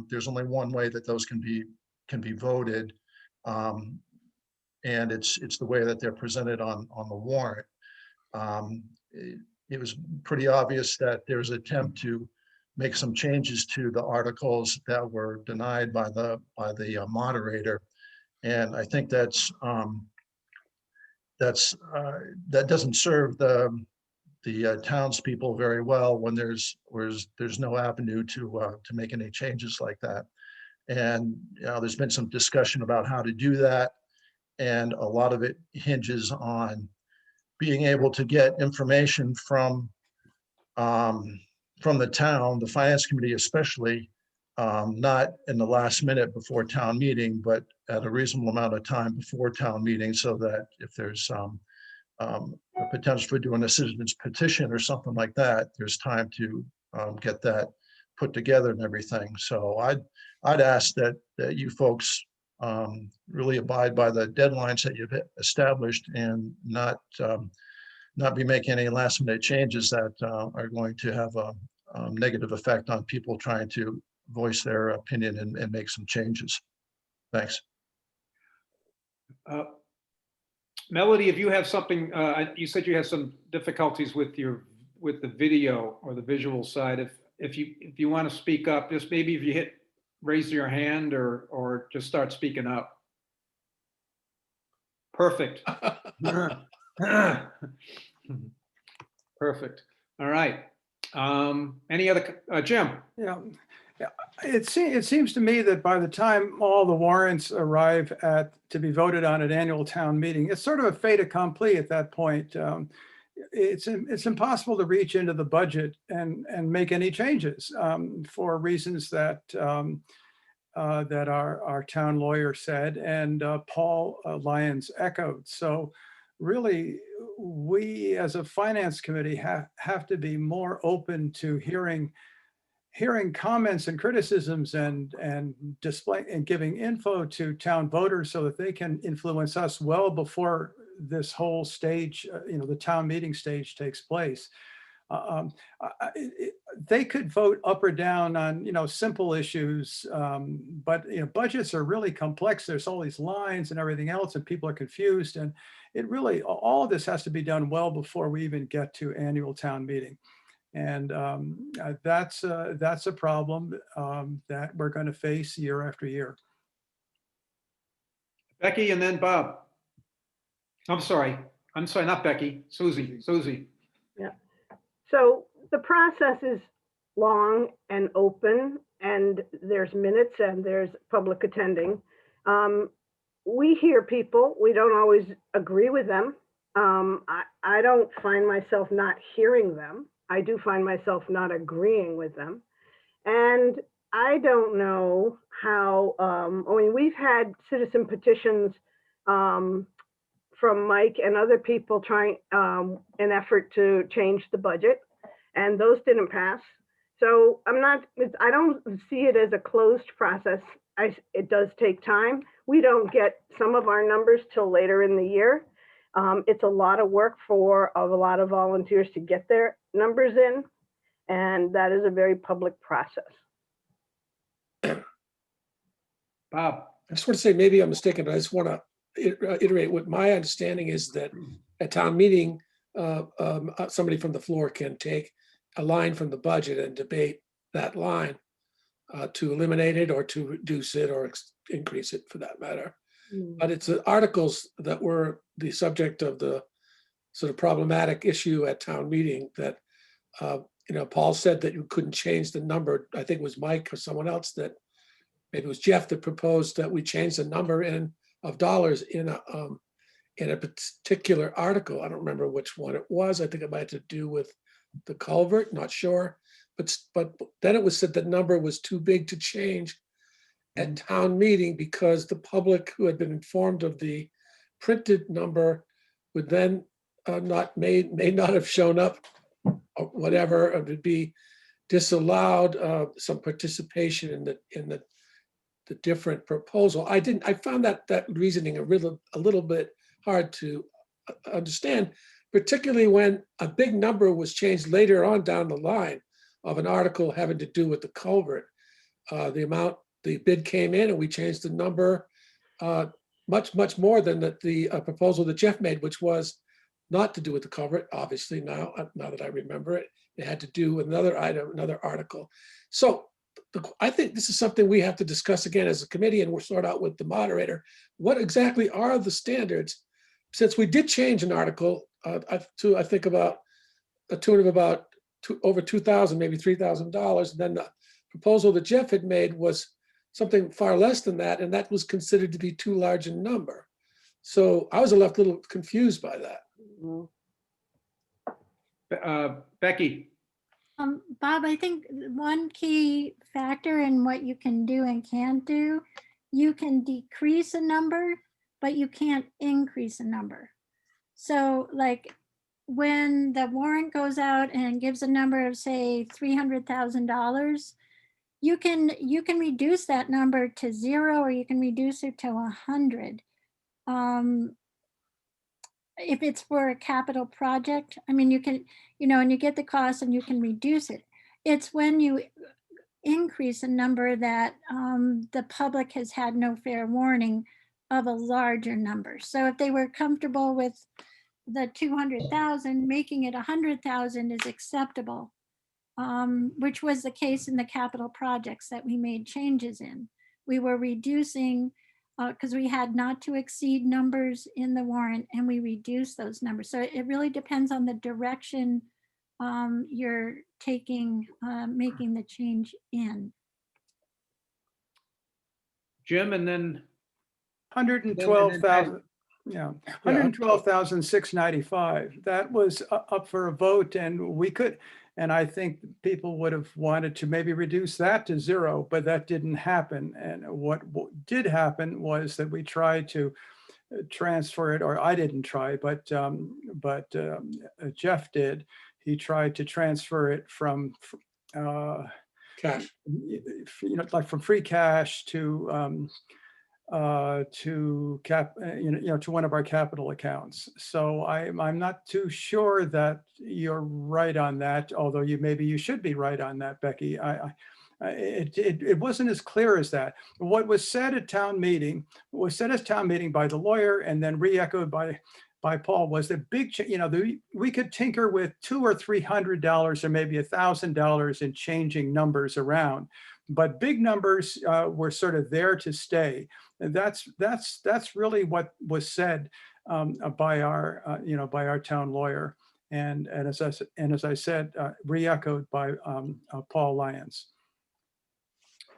there's only one way that those can be voted. And it's the way that they're presented on the warrant. It was pretty obvious that there's an attempt to make some changes to the articles that were denied by the moderator. And I think that doesn't serve the townspeople very well when there's no avenue to make any changes like that. And there's been some discussion about how to do that, and a lot of it hinges on being able to get information from the town, the finance committee especially, not in the last minute before town meeting, but at a reasonable amount of time before town meeting, so that if there's a potential for doing a citizen's petition or something like that, there's time to get that put together and everything. So I'd ask that you folks really abide by the deadlines that you've established, and not be making any last minute changes that are going to have a negative effect on people trying to voice their opinion and make some changes. Thanks. Melody, if you have something, you said you have some difficulties with the video or the visual side. If you want to speak up, just maybe if you raise your hand or just start speaking up. Perfect. Perfect. All right. Any other, Jim? Yeah. It seems to me that by the time all the warrants arrive to be voted on at annual town meeting, it's sort of a fait accompli at that point. It's impossible to reach into the budget and make any changes for reasons that our town lawyer said, and Paul Lyons echoed. So really, we as a finance committee have to be more open to hearing comments and criticisms and display and giving info to town voters so that they can influence us well before this whole stage, the town meeting stage takes place. They could vote up or down on, simple issues, but budgets are really complex. There's all these lines and everything else, and people are confused. And it really, all of this has to be done well before we even get to annual town meeting. And that's a problem that we're going to face year after year. Becky, and then Bob. I'm sorry, not Becky, Susie. Yeah. So the process is long and open, and there's minutes and there's public attending. We hear people, we don't always agree with them. I don't find myself not hearing them. I do find myself not agreeing with them. And I don't know how, we've had citizen petitions from Mike and other people trying an effort to change the budget, and those didn't pass. So I don't see it as a closed process. It does take time. We don't get some of our numbers till later in the year. It's a lot of work for a lot of volunteers to get their numbers in, and that is a very public process. Bob. I just want to say, maybe I'm mistaken, but I just want to iterate what my understanding is, that at town meeting, somebody from the floor can take a line from the budget and debate that line to eliminate it or to reduce it or increase it, for that matter. But it's the articles that were the subject of the sort of problematic issue at town meeting that, Paul said that you couldn't change the number. I think it was Mike or someone else that, maybe it was Jeff, that proposed that we change the number of dollars in a particular article. I don't remember which one it was. I think it might have to do with the culvert, not sure. But then it was said that number was too big to change at town meeting because the public who had been informed of the printed number would then may not have shown up, or whatever, or would be disallowed some participation in the different proposal. I found that reasoning a little bit hard to understand, particularly when a big number was changed later on down the line of an article having to do with the culvert. The bid came in and we changed the number much more than the proposal that Jeff made, which was not to do with the culvert, obviously now that I remember it. It had to do with another item, another article. So I think this is something we have to discuss again as a committee, and we'll sort out with the moderator. What exactly are the standards? Since we did change an article to, I think, about a tune of about over $2,000, maybe $3,000. And then the proposal that Jeff had made was something far less than that, and that was considered to be too large a number. So I was left a little confused by that. Becky, Bob, I think one key factor in what you can do and can't do, you can decrease a number, but you can't increase a number. So like when the warrant goes out and gives a number of, say, $300,000, you can reduce that number to 0, or you can reduce it to 100. If it's for a capital project, I mean, you can, and you get the cost and you can reduce it. It's when you increase a number that the public has had no fair warning of a larger number. So if they were comfortable with the 200,000, making it 100,000 is acceptable, which was the case in the capital projects that we made changes in. We were reducing because we had not to exceed numbers in the warrant, and we reduced those numbers. So it really depends on the direction you're taking, making the change in. Jim, and then 112,000. Yeah, 112,695. That was up for a vote, and we could, and I think people would have wanted to maybe reduce that to 0, but that didn't happen. And what did happen was that we tried to transfer it, or I didn't try, but Jeff did. He tried to transfer it from cash, like from free cash to to one of our capital accounts. So I'm not too sure that you're right on that, although maybe you should be right on that, Becky. It wasn't as clear as that. What was said at town meeting was said at town meeting by the lawyer and then re-echoed by Paul was the big, we could tinker with $200 or $300 or maybe $1,000 in changing numbers around. But big numbers were sort of there to stay. And that's really what was said by our town lawyer, and as I said, re-echoed by Paul Lyons.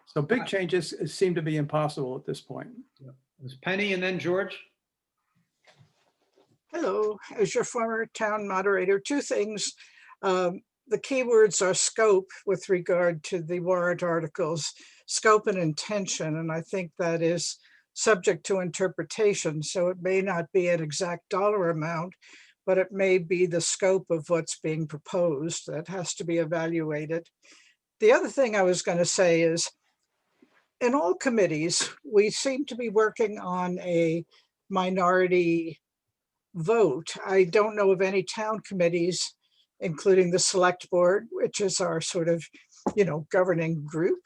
So big changes seem to be impossible at this point. It was Penny and then George. Hello, as your former town moderator, 2 things. The keywords are scope with regard to the warrant articles, scope and intention, and I think that is subject to interpretation. So it may not be an exact dollar amount, but it may be the scope of what's being proposed that has to be evaluated. The other thing I was going to say is, in all committees, we seem to be working on a minority vote. I don't know of any town committees, including the select board, which is our sort of, governing group,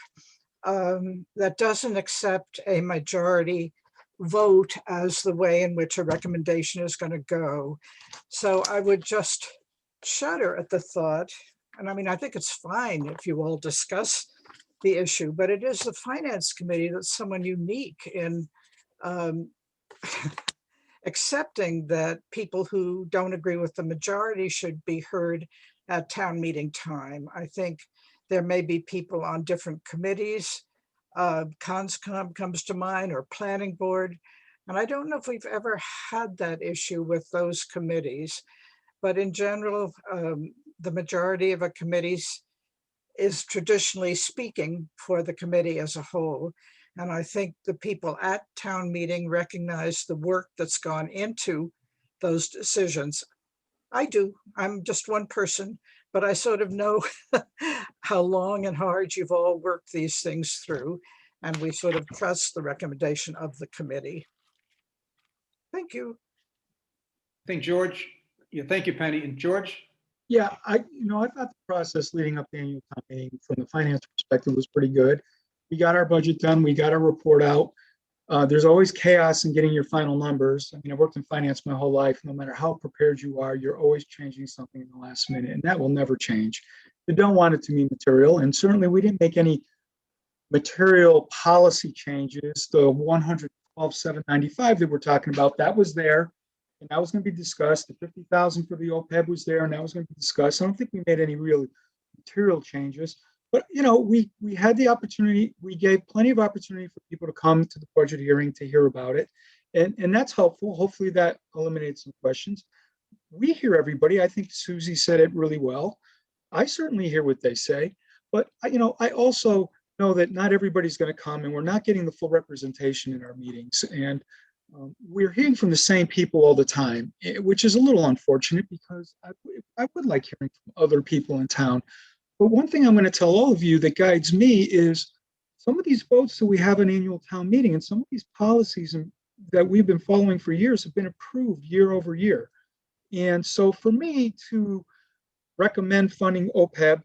that doesn't accept a majority vote as the way in which a recommendation is going to go. So I would just shudder at the thought, and I mean, I think it's fine if you all discuss the issue, but it is the finance committee that's someone unique in accepting that people who don't agree with the majority should be heard at town meeting time. I think there may be people on different committees. Conscom comes to mind, or planning board. And I don't know if we've ever had that issue with those committees, but in general, the majority of a committee is traditionally speaking for the committee as a whole. And I think the people at town meeting recognize the work that's gone into those decisions. I do. I'm just one person, but I sort of know how long and hard you've all worked these things through, and we sort of trust the recommendation of the committee. Thank you. think George, yeah, thank you, Penny. And George? Yeah, I thought the process leading up to the annual town meeting from the finance perspective was pretty good. We got our budget done, we got our report out. There's always chaos in getting your final numbers. I mean, I've worked in finance my whole life. No matter how prepared you are, you're always changing something in the last minute, and that will never change. You don't want it to be material, and certainly we didn't make any material policy changes. The 112,795 that we're talking about, that was there, and that was going to be discussed. The 50,000 for the OPEB was there, and that was going to be discussed. I don't think we made any real material changes. But, we had the opportunity, we gave plenty of opportunity for people to come to the budget hearing to hear about it. And that's helpful. Hopefully that eliminates some questions. We hear everybody. I think Susie said it really well. I certainly hear what they say. But, I also know that not everybody's going to come, and we're not getting the full representation in our meetings. And we're hearing from the same people all the time, which is a little unfortunate because I would like hearing from other people in town. But one thing I'm going to tell all of you that guides me is some of these votes that we have an annual town meeting and some of these policies that we've been following for years have been approved year over year. And so for me to recommend funding OPEB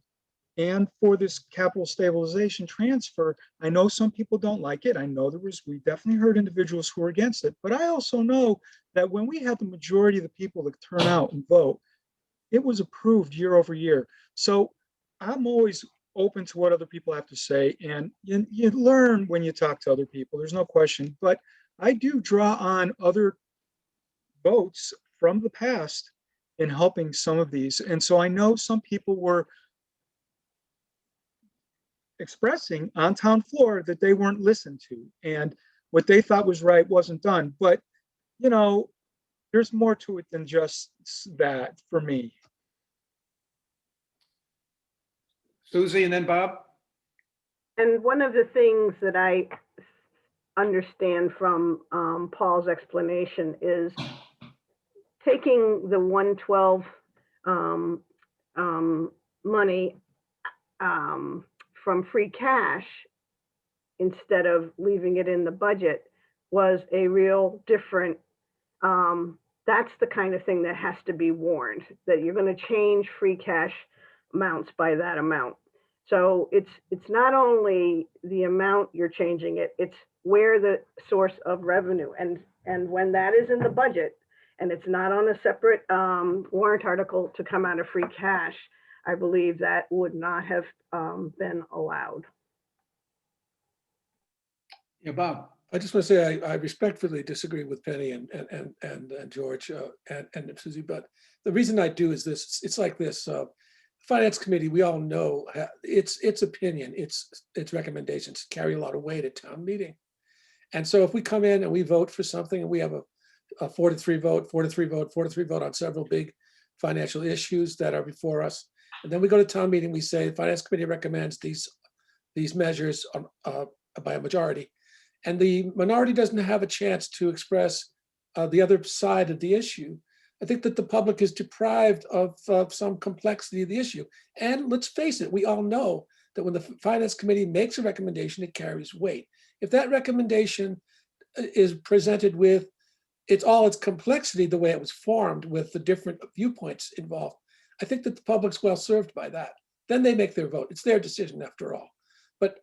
and for this capital stabilization transfer, I know some people don't like it. I know we definitely heard individuals who are against it. But I also know that when we had the majority of the people that turn out and vote, it was approved year over year. So I'm always open to what other people have to say, and you learn when you talk to other people, there's no question. But I do draw on other votes from the past in helping some of these. And so I know some people were expressing on town floor that they weren't listened to, and what they thought was right wasn't done. But, there's more to it than just that for me. Susie and then Bob? And one of the things that I understand from Paul's explanation is taking the 112 money from free cash instead of leaving it in the budget was a real different, that's the kind of thing that has to be warned, that you're going to change free cash amounts by that amount. So it's not only the amount you're changing it, it's where the source of revenue, and when that is in the budget and it's not on a separate warrant article to come out of free cash, I believe that would not have been allowed. Yeah, Bob. I just want to say I respectfully disagree with Penny and George and Susie, but the reason I do is this: it's like this. Finance committee, we all know its opinion, its recommendations carry a lot of weight at town meeting. And so if we come in and we vote for something and we have a 4-3 vote, 4-3 vote, 4-3 vote on several big financial issues that are before us, and then we go to town meeting, we say the finance committee recommends these measures by a majority, and the minority doesn't have a chance to express the other side of the issue. I think that the public is deprived of some complexity of the issue. And let's face it, we all know that when the finance committee makes a recommendation, it carries weight. If that recommendation is presented with all its complexity, the way it was formed with the different viewpoints involved, I think that the public's well served by that. Then they make their vote. It's their decision after all. But,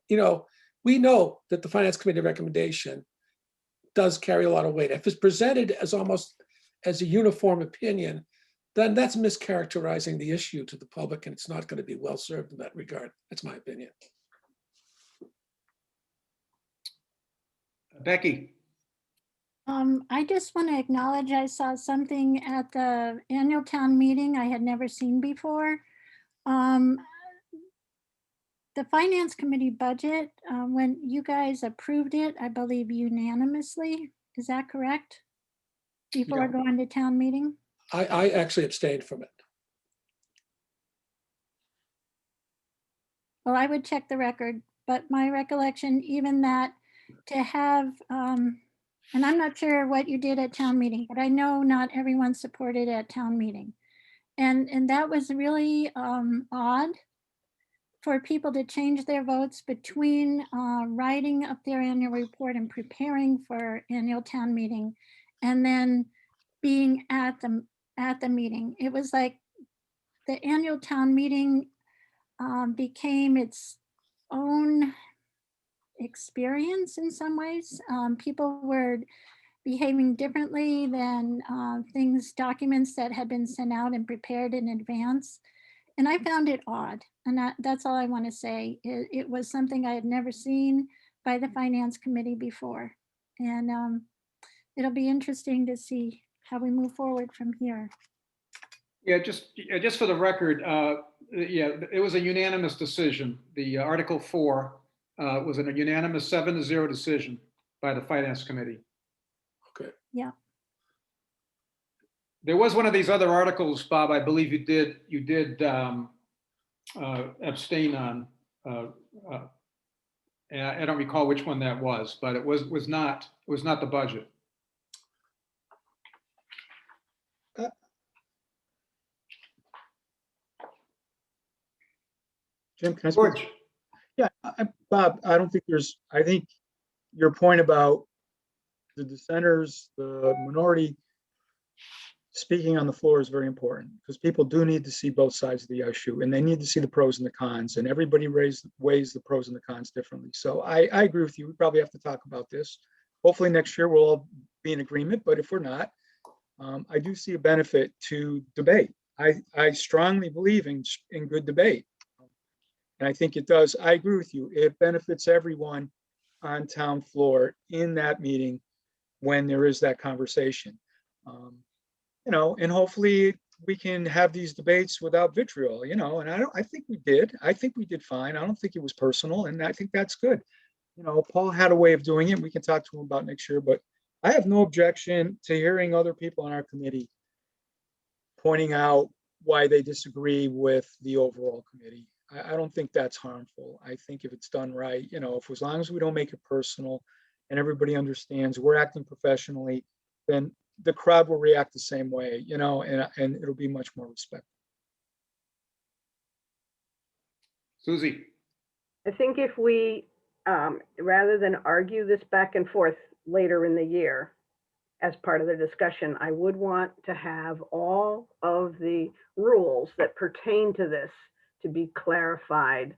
we know that the finance committee recommendation does carry a lot of weight. If it's presented as almost as a uniform opinion, then that's mischaracterizing the issue to the public, and it's not going to be well served in that regard. That's my opinion. Becky. I just want to acknowledge I saw something at the annual town meeting I had never seen before. The finance committee budget, when you guys approved it, I believe unanimously, is that correct? Before going to town meeting? I actually abstained from it. Well, I would check the record, but my recollection, even that to have, and I'm not sure what you did at town meeting, but I know not everyone supported at town meeting. And that was really odd for people to change their votes between writing up their annual report and preparing for annual town meeting, and then being at the at the meeting. It was like the annual town meeting became its own experience in some ways. People were behaving differently than documents that had been sent out and prepared in advance. And I found it odd. And that's all I want to say. It was something I had never seen by the Finance Committee before. And it'll be interesting to see how we move forward from here. Yeah, just for the record, yeah, it was a unanimous decision. The Article 4 was a unanimous 7-0 decision by the Finance Committee. Okay. Yeah. There was one of these other articles, Bob, I believe you did abstain on. And I don't recall which one that was, but it was not the budget. Jim, can I speak? George. Yeah, Bob, I think your point about the dissenters, the minority speaking on the floor is very important, because people do need to see both sides of the issue, and they need to see the pros and the cons, and everybody weighs the pros and the cons differently. So I agree with you. We probably have to talk about this. Hopefully next year we'll all be in agreement, but if we're not, I do see a benefit to debate. I strongly believe in good debate. And I think it does. I agree with you. It benefits everyone on town floor in that meeting when there is that conversation. And hopefully we can have these debates without vitriol, and I think we did. I think we did fine. I don't think it was personal, and I think that's good. Paul had a way of doing it. We can talk to him about next year, but I have no objection to hearing other people on our committee pointing out why they disagree with the overall committee. I don't think that's harmful. I think if it's done right, if as long as we don't make it personal and everybody understands we're acting professionally, then the crowd will react the same way, and it'll be much more respectful. Susie. I think if we, rather than argue this back and forth later in the year as part of the discussion, I would want to have all of the rules that pertain to this to be clarified,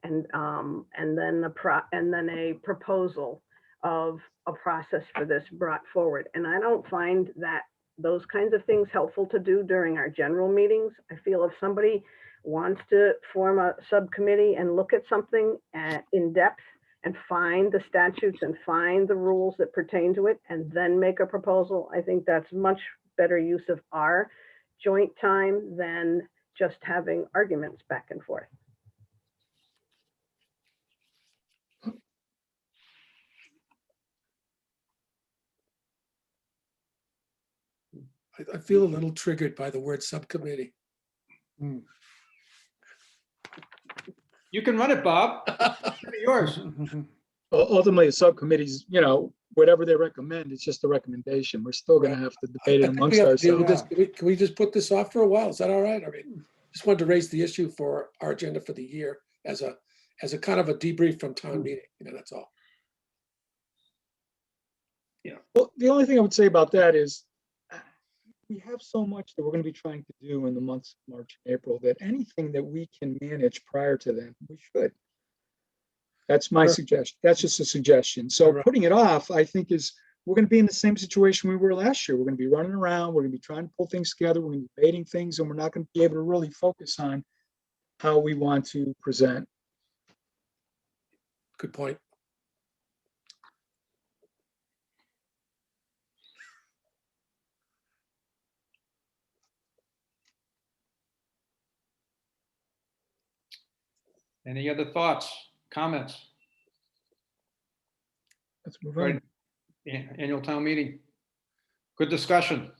and then a proposal of a process for this brought forward. And I don't find that those kinds of things helpful to do during our general meetings. I feel if somebody wants to form a subcommittee and look at something in depth and find the statutes and find the rules that pertain to it and then make a proposal, I think that's much better use of our joint time than just having arguments back and forth. I feel a little triggered by the word subcommittee. You can run it, Bob. Yours. Ultimately, the subcommittees, whatever they recommend, it's just a recommendation. We're still going to have to debate it amongst ourselves. Can we just put this off for a while? Is that all right? I mean, just wanted to raise the issue for our agenda for the year as a kind of a debrief from town meeting. That's all. Yeah. Well, the only thing I would say about that is we have so much that we're going to be trying to do in the months of March and April that anything that we can manage prior to then, we should. That's my suggestion. That's just a suggestion. So putting it off, I think we're going to be in the same situation we were last year. We're going to be running around. We're going to be trying to pull things together. We're going to be debating things, and we're not going to be able to really focus on how we want to present. Good point. Any other thoughts, comments? Let's move on. Annual town meeting. Good discussion.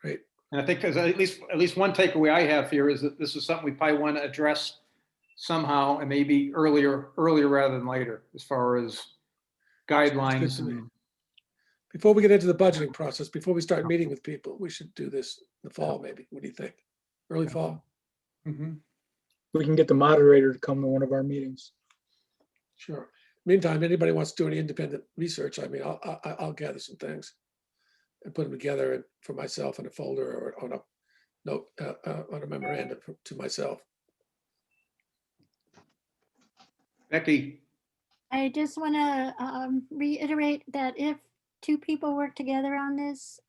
Great. And I think there's at least one takeaway I have here is that this is something we probably want to address somehow, and maybe earlier rather than later, as far as guidelines. Before we get into the budgeting process, before we start meeting with people, we should do this in the fall, maybe. What do you think? Early fall? Mm-hmm. We can get the moderator to come to one of our meetings. Sure. Meantime, anybody wants to do any independent research, I mean, I'll gather some things. and put them together for myself in a folder or on a note, on a memorandum to myself. Becky, I just want to reiterate that if two people work together on this,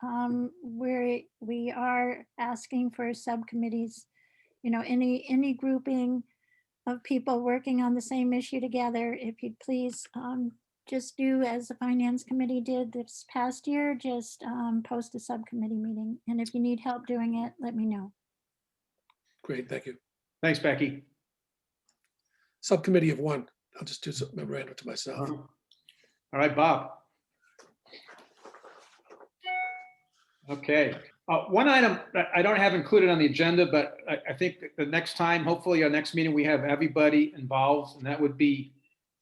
we are asking for subcommittees, any grouping of people working on the same issue together, if you'd please just do as the Finance Committee did this past year, just post a subcommittee meeting. And if you need help doing it, let me know. Great, thank you. thanks, Becky. Subcommittee of one. I'll just do some memorandum to myself. All right, Bob. Okay, one item that I don't have included on the agenda, but I think that the next time, hopefully our next meeting, we have everybody involved, and that would be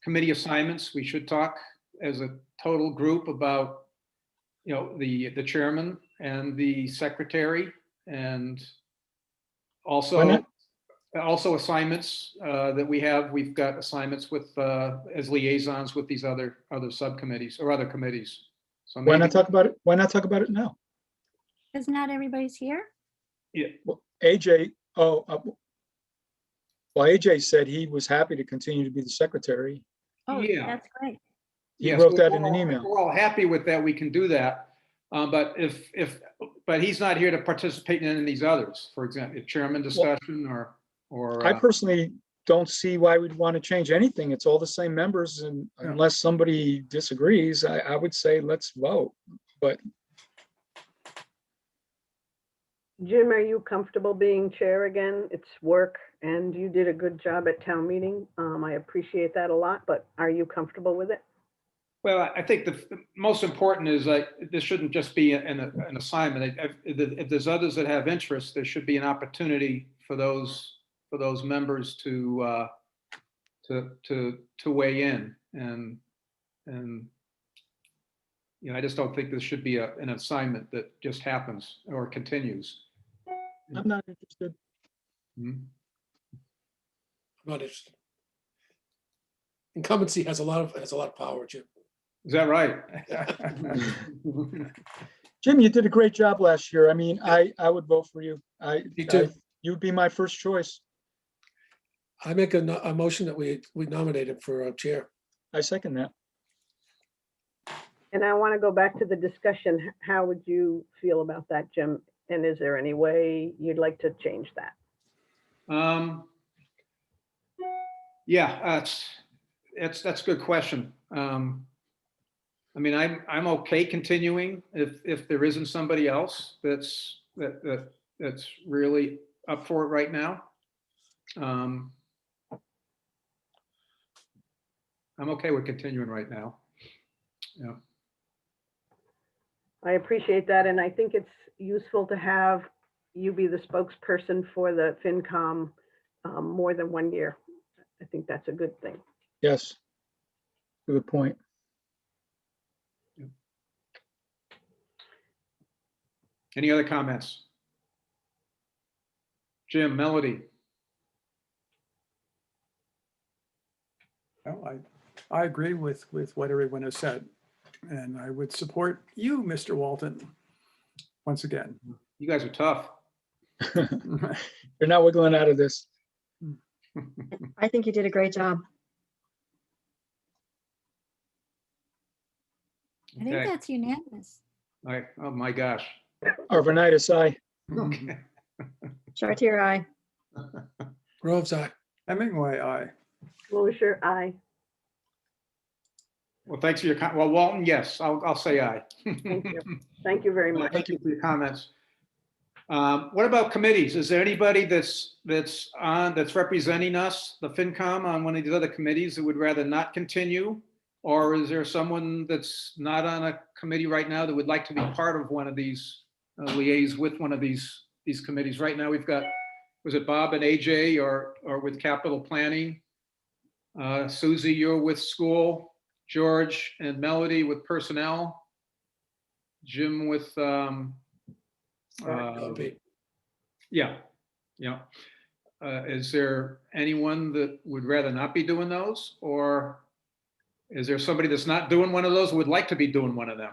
committee assignments. We should talk as a total group about, the chairman and the secretary, and also assignments that we have. We've got assignments with as liaisons with these other subcommittees or other committees. So Why maybe, not talk about it? Why not talk about it now? Because not everybody's here. yeah, Well, AJ, AJ said he was happy to continue to be the secretary. Oh, Yeah. that's great. He yeah, wrote so that if in an we're all- email. if we're all happy with that, we can do that. But but he's not here to participate in any of these others, for example, a chairman discussion or. I personally don't see why we'd want to change anything. It's all the same members, and unless somebody disagrees, I would say let's vote. But Jim, are you comfortable being chair again? It's work and you did a good job at town meeting. I appreciate that a lot, but are you comfortable with it? Well, I think the most important is this shouldn't just be an assignment. If there's others that have interest, there should be an opportunity for those members to weigh in, and I just don't think this should be an assignment that just happens or continues. I'm not interested. Hmm? I'm not interested. Incumbency has a lot of power, Jim. Is that right? Jim, you did a great job last year. I mean, I would vote for you. Me too. You'd be my first choice. I make a motion that we nominate him for chair. I second that. And I want to go back to the discussion. How would you feel about that, Jim? And is there any way you'd like to change that? Yeah, that's a good question. I mean, I'm okay continuing if there isn't somebody else that's really up for it right now. I'm okay with continuing right now. Yeah. I appreciate that. And I think it's useful to have you be the spokesperson for the FinCom more than 1 year. I think that's a good thing. Yes. Good point. Any other comments? Jim, Melody? Well, I agree with what everyone has said, and I would support you, Mr. Walton, once again. You guys are tough. You're not wiggling out of this. I think you did a great job. I think Okay. that's unanimous. Oh my gosh. Arvanitis, aye. Okay. Chartier, aye. Groves, aye. Hemingway, aye. Closure, aye. Well, thanks for your well, Walton, yes, I'll say aye. Thank you. Thank you very much. Thank you for your comments. What about committees? Is there anybody that's representing us, the FinCom, on one of these other committees that would rather not continue? Or is there someone that's not on a committee right now that would like to be part of one of these, liaise with one of these committees? Right now, we've got, was it Bob and AJ or with capital planning? Susie, you're with school. George and Melody with personnel. Jim with, yeah. Is there anyone that would rather not be doing those? Or is there somebody that's not doing one of those who would like to be doing one of them?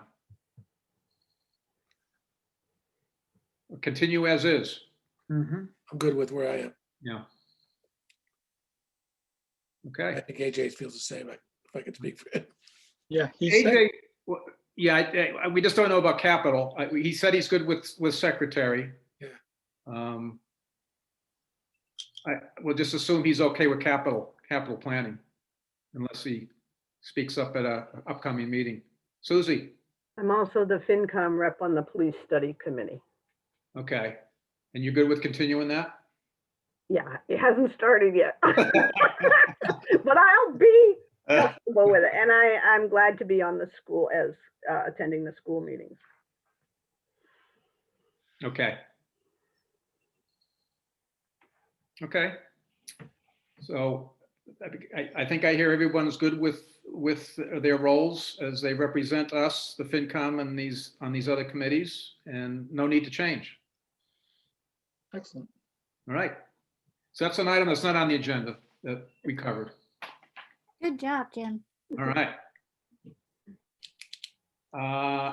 continue as is. I'm good with where I am. Yeah. I Okay. think AJ feels the same, if I could speak for it. Yeah, he said, AJ, yeah, we just don't know about capital. He said he's good with secretary. Yeah. We'll just assume he's okay with capital planning, unless he speaks up at a upcoming meeting. Susie, I'm also the FinCom rep on the police study committee. okay. And you're good with continuing that? Yeah, it hasn't started yet. But I'll be comfortable with it. And I'm glad to be on the school as attending the school meetings. Okay. Okay. So I think I hear everyone's good with their roles as they represent us, the FinCom, and on these other committees, and no need to change. excellent. All right. So that's an item that's not on the agenda that we covered. Good job, Jim. All right.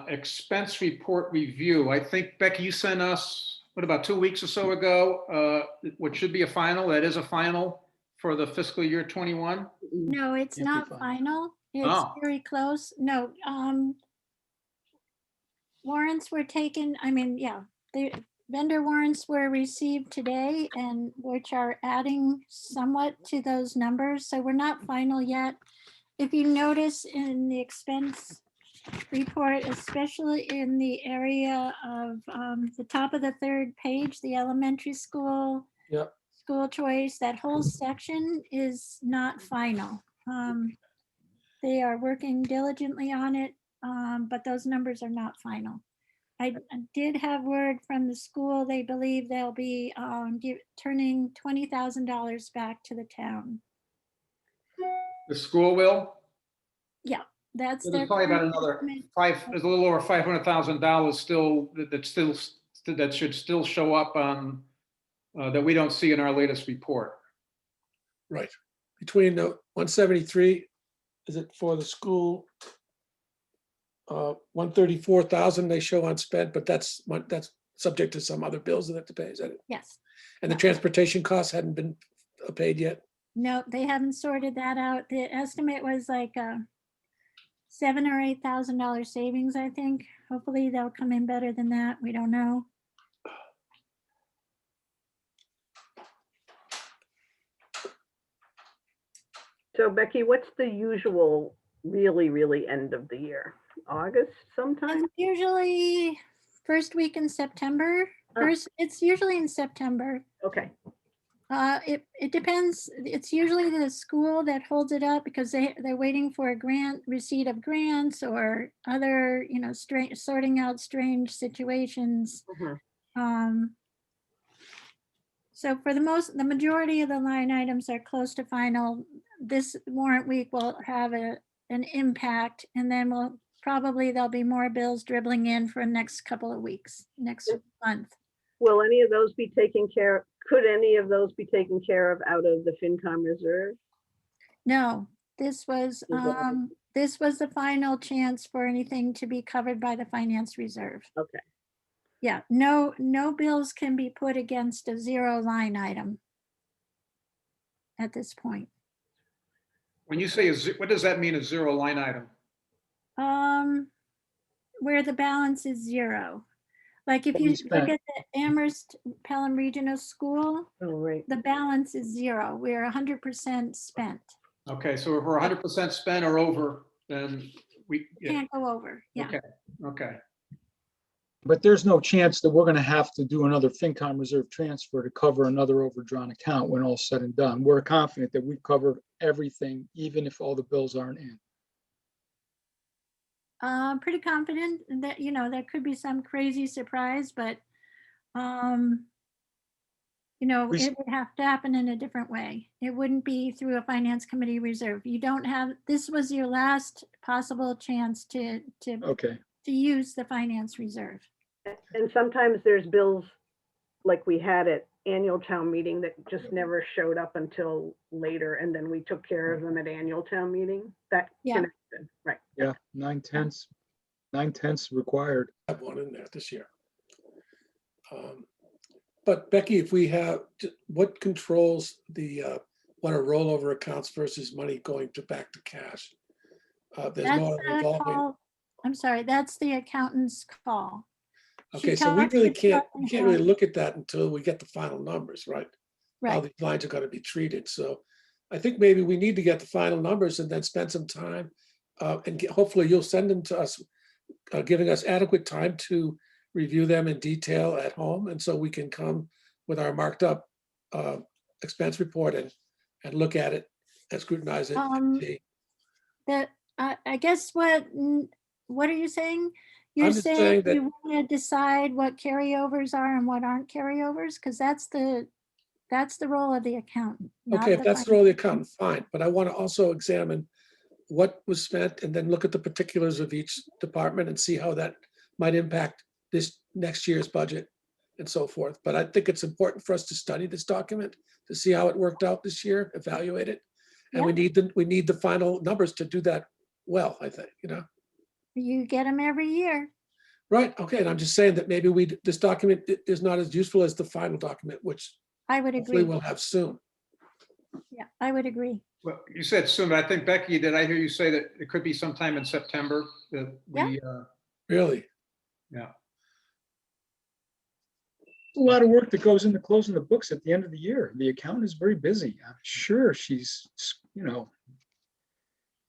Expense report review. I think, Becky, you sent us, what, about 2 weeks or so ago, what should be a final, that is a final for the fiscal year 21? No, it's Can't be not final. final. It's Oh. very close. No, warrants were taken, the vendor warrants were received today, and which are adding somewhat to those numbers. So we're not final yet. If you notice in the expense report, especially in the area of the top of the third page, the elementary school, Yep. school choice, that whole section is not final. They are working diligently on it, but those numbers are not final. I did have word from the school. They believe they'll be turning $20,000 back to the town. The school will? Yeah, that's So their there's probably about current another estimate. there's a little over $500,000 still that should still show up on that we don't see in our latest report. Right. Between the 173, is it for the school? 134,000 they show unspent, but that's subject to some other bills that have to pay, is that it? Yes. And the transportation costs hadn't been paid yet? No, they haven't sorted that out. The estimate was like $7,000 or $8,000 savings, I think. Hopefully they'll come in better than that. We don't know. So Becky, what's the usual really end of the year? August sometime? It's usually first week in September. It's usually in September. Okay. It depends. It's usually the school that holds it up because they're waiting for a receipt of grants or other, sorting out strange situations. So for the majority of the line items are close to final. This warrant week will have an impact, and then there'll be more bills dribbling in for the next couple of weeks, next month. Will any of those be taken care of? Could any of those be taken care of out of the FinCom reserve? No, this was the final chance for anything to be covered by the finance reserve. Okay. Yeah, no bills can be put against a zero line item at this point. When you say what does that mean, a zero line item? Where the balance is zero. Like if you look at the Amherst Pelham Regional School, the balance is zero. We're 100% spent. Okay, so if we're 100% spent or over, then we Can't go over. Yeah. Okay. But there's no chance that we're going to have to do another FinCom reserve transfer to cover another overdrawn account when all's said and done. We're confident that we've covered everything, even if all the bills aren't in. Pretty confident that, there could be some crazy surprise, but, it would have to happen in a different way. It wouldn't be through a finance committee reserve. This was your last possible chance to use the finance reserve. And sometimes there's bills like we had at annual town meeting that just never showed up until later, and then we took care of them at annual town meeting. That can happen, right? Yeah, 9/10 required. I have one in there this year. But Becky, if we have, what controls the, what are rollover accounts versus money going to back to cash? There's That's no the revolving. call. I'm sorry, that's the accountant's call. She Okay, so we talked really to can't, we can't really Selectmen. look at that until we get the final numbers, right? How Right. these lines are gonna be treated. So I think maybe we need to get the final numbers and then spend some time. And hopefully you'll send them to us, giving us adequate time to review them in detail at home. And so we can come with our marked up expense report and look at it and scrutinize it. and see. That, I guess what are you saying? You're I'm just saying saying that- you want to decide what carryovers are and what aren't carryovers? Because that's the role of the accountant. not Okay, if the that's the role of the finance. accountant, fine, but I want to also examine what was spent and then look at the particulars of each department and see how that might impact this next year's budget and so forth. But I think it's important for us to study this document, to see how it worked out this year, evaluate it. And we need the final numbers to do that well, I think, You get them every year. Right, okay, and I'm just saying that maybe this document is not as useful as the final document, which I would hopefully agree. we'll have soon. Yeah, I would agree. Well, you said soon, but I think Becky, did I hear you say that it could be sometime in September that we, Really? yeah. A lot of work that goes into closing the books at the end of the year. The accountant is very busy. I'm sure she's,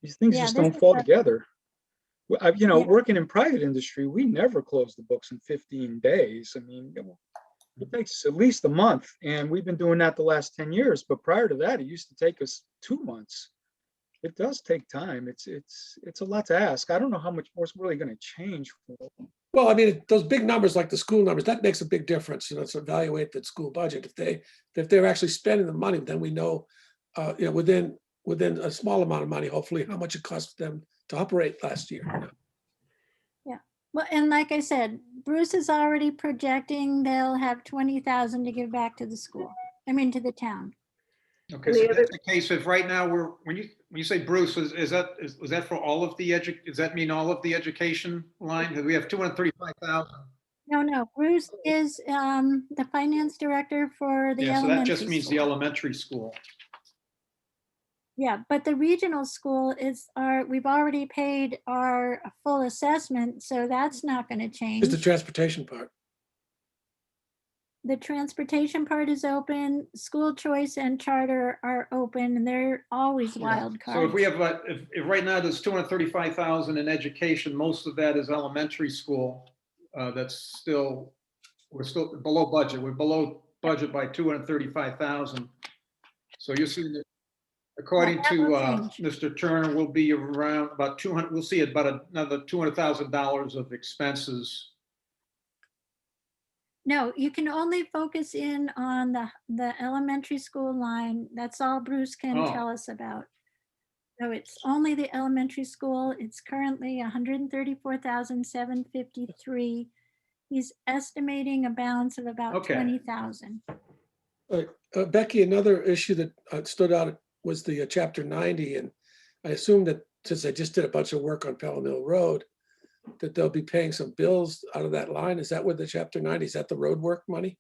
these things Yeah, just this don't is fall a- together. Well, Yeah. working in private industry, we never close the books in 15 days. I mean, it takes at least a month, and we've been doing that the last 10 years. But prior to that, it used to take us 2 months. It does take time. It's a lot to ask. I don't know how much more is really going to change. Well, I mean, those big numbers like the school numbers, that makes a big difference, to evaluate the school budget. If they're actually spending the money, then we know, within a small amount of money, hopefully, how much it cost them to operate last year. Yeah. Well, and like I said, Bruce is already projecting they'll have 20,000 to give back to the school. I mean, to the town. Okay, so that's the case of right now, when you say Bruce, was that for all of the does that mean all of the education line? Because we have 235,000. No, Bruce is the finance director for the Yeah, so that elementary just means the school. elementary school. Yeah, but the regional school we've already paid our full assessment, so that's not going to change. Is the transportation part. The transportation part is open, school choice and charter are open, and they're always wild cards. So if we have, if right now there's 235,000 in education, most of that is elementary school. We're still below budget. We're below budget by 235,000. So you're seeing that according to Mr. Turner, we'll be around about 200, we'll see about another $200,000 of expenses. No, you can only focus in on the elementary school line. That's all Bruce can tell us about. So it's only the elementary school. It's currently 134,753. He's estimating a balance of about 20,000. Becky, another issue that stood out was the chapter 90. And I assume that since I just did a bunch of work on Pelham Hill Road, that they'll be paying some bills out of that line. Is that where the chapter 90, is that the road work money?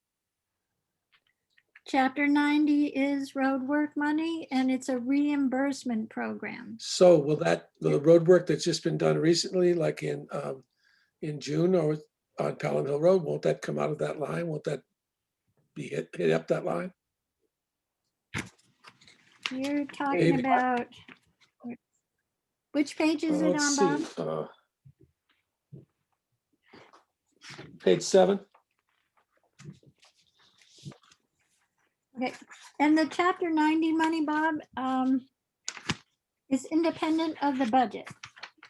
Chapter 90 is road work money, and it's a reimbursement program. So will the road work that's just been done recently, like in June or on Pelham Hill Road, won't that come out of that line? Won't that be hit up that line? You're talking Maybe. about, which page is it Let's on, see, Bob? Page 7. Okay, and the chapter 90 money, Bob, is independent of the budget.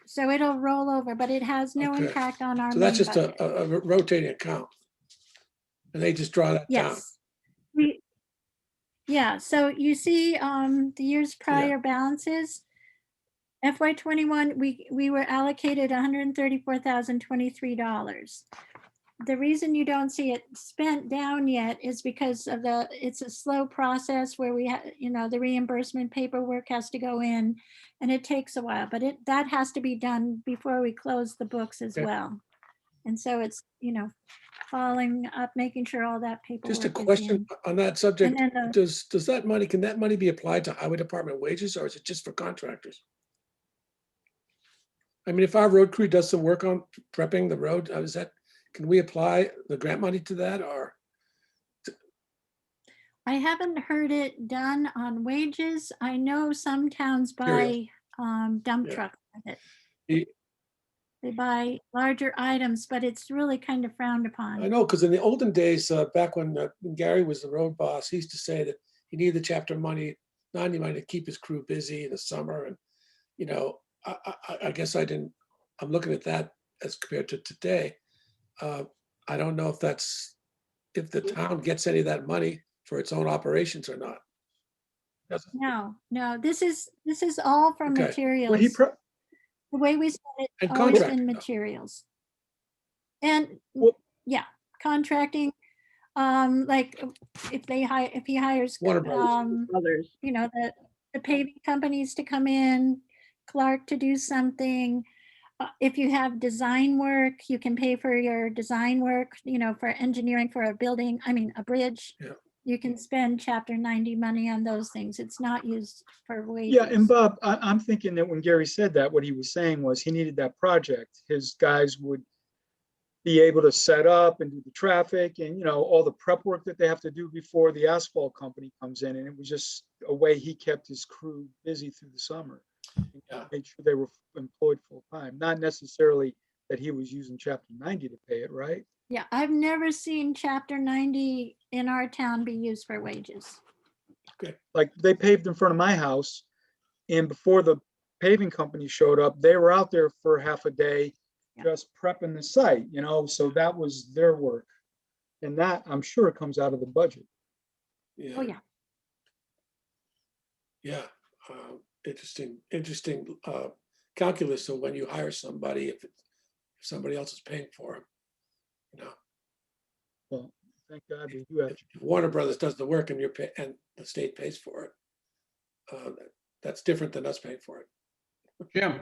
So it'll roll over, but it has no Okay. impact on our So that's main just budget. a rotating account. And they just draw that down. Yes. Yeah, so you see the year's prior balances. FY21, we were allocated $134,023. The reason you don't see it spent down yet is because of it's a slow process where we the reimbursement paperwork has to go in and it takes a while, but that has to be done before we close the books as well. And so it's, following up, making sure all that paperwork Just a is question in. on that subject. And then, Does that money, can that money be applied to highway department wages, or is it just for contractors? I mean, if our road crew does some work on prepping the road, can we apply the grant money to that, or? I haven't heard it done on wages. I know some towns Curious. buy dump Yeah. trucks with it. Ye- They buy larger items, but it's really kind of frowned I upon. know, because in the olden days, back when Gary was the road boss, he used to say that he needed the chapter money, 90 money to keep his crew busy in the summer. And, I guess I'm looking at that as compared to today. I don't know if the town gets any of that money for its own operations or not. No, this is all from Okay. materials. The way we said it, And always contract been stuff. materials. And Well- yeah, contracting, like if he hires, Warner Brothers. Others. the paving companies to come in, Clark to do something. If you have design work, you can pay for your design work, for engineering for a building, a bridge. Yeah. You can spend chapter 90 money on those things. It's not used for wages. Yeah, and Bob, I'm thinking that when Gary said that, what he was saying was he needed that project. His guys would be able to set up and do the traffic and, all the prep work that they have to do before the asphalt company comes in. And it was just a way he kept his crew busy through the summer. Yeah. Made sure they were employed full time, not necessarily that he was using chapter 90 to pay it, right? Yeah, I've never seen chapter 90 in our town be used for wages. Like they paved in front of my house, and before the paving company showed up, they were out there for half a day just prepping the site, so that was their work. And that, I'm sure, comes out of the budget. Oh, yeah. Yeah, interesting calculus of when you hire somebody, if somebody else is paying for them. Well, thank God we do have. If Warner Brothers does the work and and the state pays for it, that's different than us paying for it. Jim,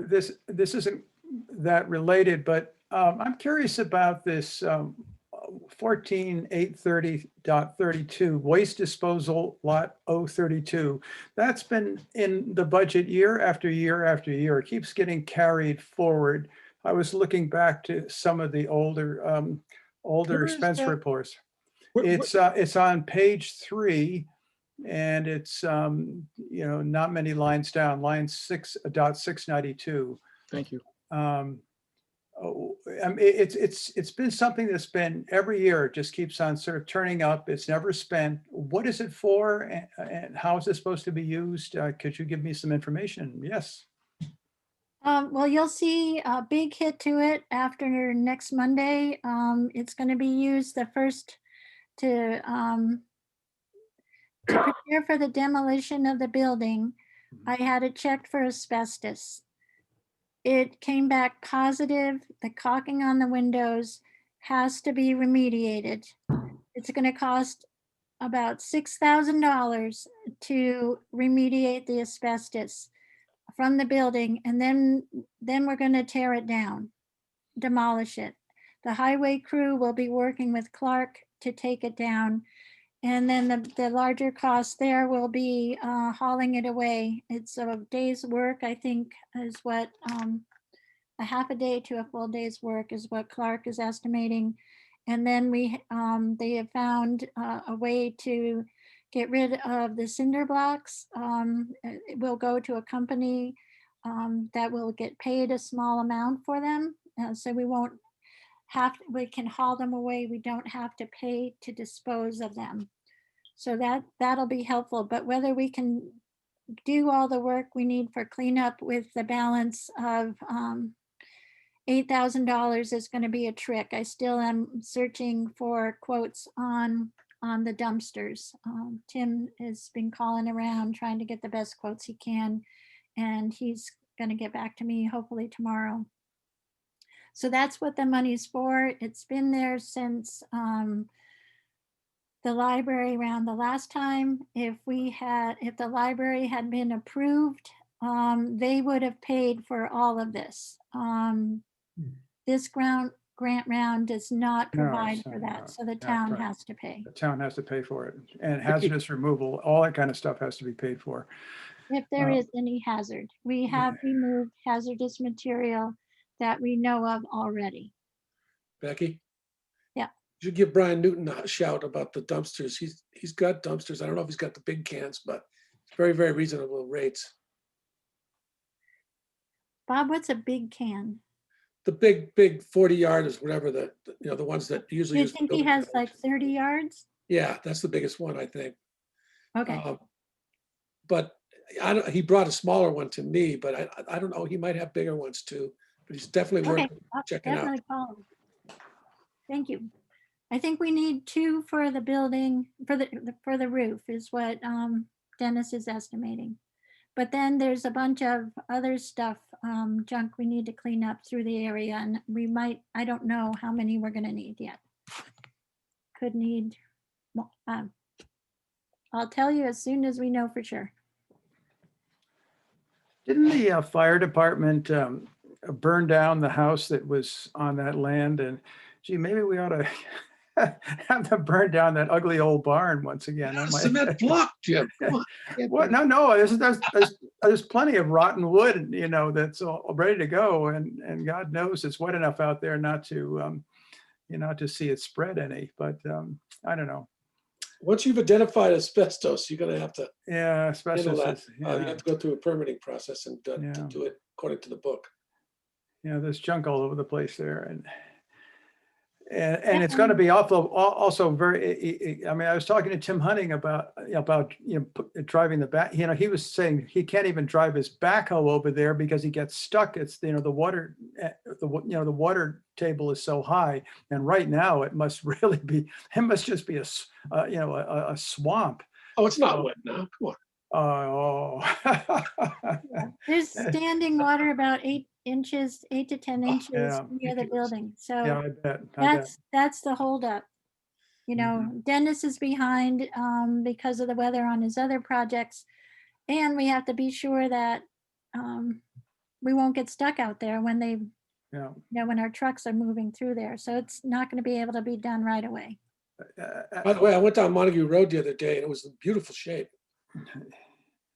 this isn't that related, but I'm curious about this 14830.32 waste disposal lot 032. That's been in the budget year after year after year. It keeps getting carried forward. I was looking back to some of the older Where is expense that? reports. Where- It's on page 3, and it's not many lines down, line 6.692. Thank you. It's been something that's been every year, it just keeps on sort of turning up. It's never spent. What is it for, and how is it supposed to be used? Could you give me some information? Yes. Well, you'll see a big hit to it after next Monday. It's going to be used the first to prepare for the demolition of the building. I had it checked for asbestos. It came back positive. The caulking on the windows has to be remediated. It's going to cost about $6,000 to remediate the asbestos from the building, and then we're going to tear it down, demolish it. The highway crew will be working with Clark to take it down, and then the larger cost there will be hauling it away. It's a day's work, I think, is what a half a day to a full day's work is what Clark is estimating. And then they have found a way to get rid of the cinder blocks. It will go to a company that will get paid a small amount for them. So we can haul them away. We don't have to pay to dispose of them. So that'll be helpful. But whether we can do all the work we need for cleanup with the balance of $8,000 is going to be a trick. I still am searching for quotes on the dumpsters. Tim has been calling around trying to get the best quotes he can, and he's going to get back to me hopefully tomorrow. So that's what the money's for. It's been there since the library around the last time. If the library had been approved, they would have paid for all of this. this grant round does not No, provide it's for not, that, no. so the Yeah, town right. has to pay. The town has to pay for it, and hazardous removal, all that kind of stuff has to be paid for. If there Uh, is any hazard. We have removed hazardous material that we know of already. Becky? Yeah. You should give Brian Newton a shout about the dumpsters. He's got dumpsters. I don't know if he's got the big cans, but it's very, very reasonable rates. Bob, what's a big can? The big 40 yarders, whatever the ones that usually Do you use. for think he building has permits. like 30 yards? Yeah, that's the biggest one, I think. Okay. But he brought a smaller one to me, but I don't know. He might have bigger ones too, but he's definitely worth Okay, I'll checking out. definitely call him. Thank you. I think we need 2 for the building, for the roof is what Dennis is estimating. But then there's a bunch of other stuff, junk we need to clean up through the area, and we might, I don't know how many we're gonna need yet. Could need, I'll tell you as soon as we know for sure. Didn't the fire department burn down the house that was on that land? And gee, maybe we ought to have them burn down that ugly old barn once again. I might- Cement block, Jim. Come on. What? No, there's plenty of rotten wood, that's all ready to go, and God knows it's wet enough out there not to, to see it spread any. But I don't know. Once you've identified asbestos, you're gonna have to Yeah, handle asbestos that. is, You yeah, have to go through a permitting process and to Yeah. do it according to the book. there's junk all over the place there, and it's going to be also very. I mean, I was talking to Tim Hunting about driving the back. He was saying he can't even drive his backhoe over there because he gets stuck. It's the water, the water table is so high, and right now it must really be. It must just be a swamp. Oh, it's not wet now. Come on. Oh. There's standing water about 8 to 10 inches Yeah. near the building. So Yeah, I bet. that's the holdup. Dennis is behind because of the weather on his other projects. And we have to be sure that we won't get stuck out there when when our trucks are moving through there. So it's not going to be able to be done right away. By the way, I went down Montague Road the other day and it was in beautiful shape.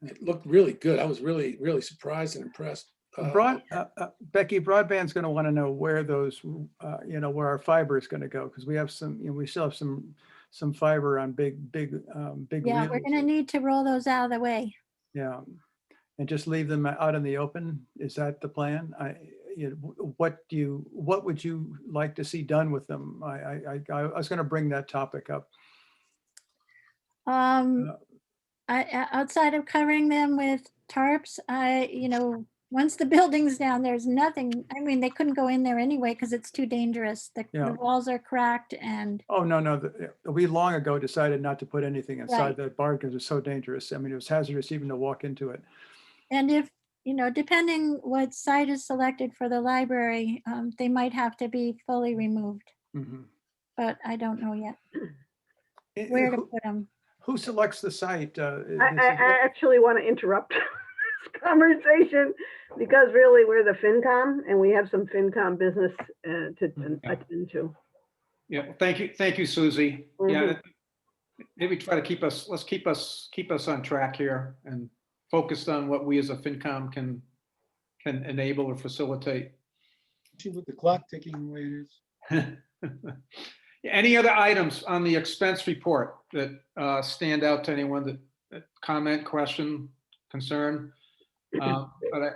It looked really good. I was really, really surprised and impressed. Becky, broadband's going to want to know where those, where our fiber is going to go, because we have we still have some fiber on big Yeah, reels. we're going to need to roll those out of the way. Yeah, and just leave them out in the open. Is that the plan? What would you like to see done with them? I was going to bring that topic up. Outside of covering them with tarps, once the building's down, there's nothing. I mean, they couldn't go in there anyway because it's too dangerous. The walls are cracked and. Oh, no. We long ago decided not to put anything inside Right. that barn because it's so dangerous. I mean, it was hazardous even to walk into it. And if, depending what site is selected for the library, they might have to be fully removed. Mhm. But I don't know yet where to put them. Who selects the site? I actually want to interrupt this conversation because really we're the FinCom and we have some FinCom business to attend to. Yeah, thank you, Susie. Yeah, Mhm. maybe try to let's keep us on track here and focused on what we as a FinCom can enable or facilitate. See what the clock ticking away is. Any other items on the expense report that stand out to anyone that comment, question, concern? But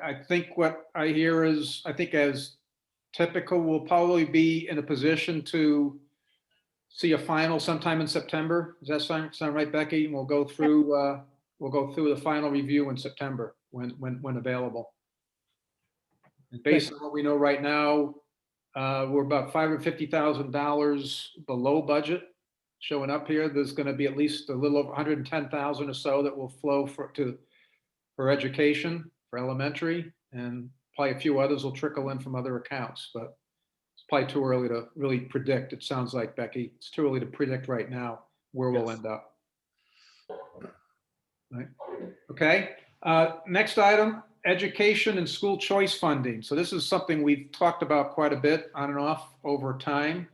I think what I hear is, I think as typical, we'll probably be in a position to see a final sometime in September. Does that sound right, Becky? And we'll go through the final review in September when available. And based on what we know right now, we're about $550,000 below budget showing up here. There's going to be at least a little over 110,000 or so that will flow for education, for elementary, and probably a few others will trickle in from other accounts, but it's probably too early to really predict. It sounds like, Becky, it's too early to predict right now where we'll end up. Right. Okay. Next item, education and school choice funding. So this is something we've talked about quite a bit on and off over time.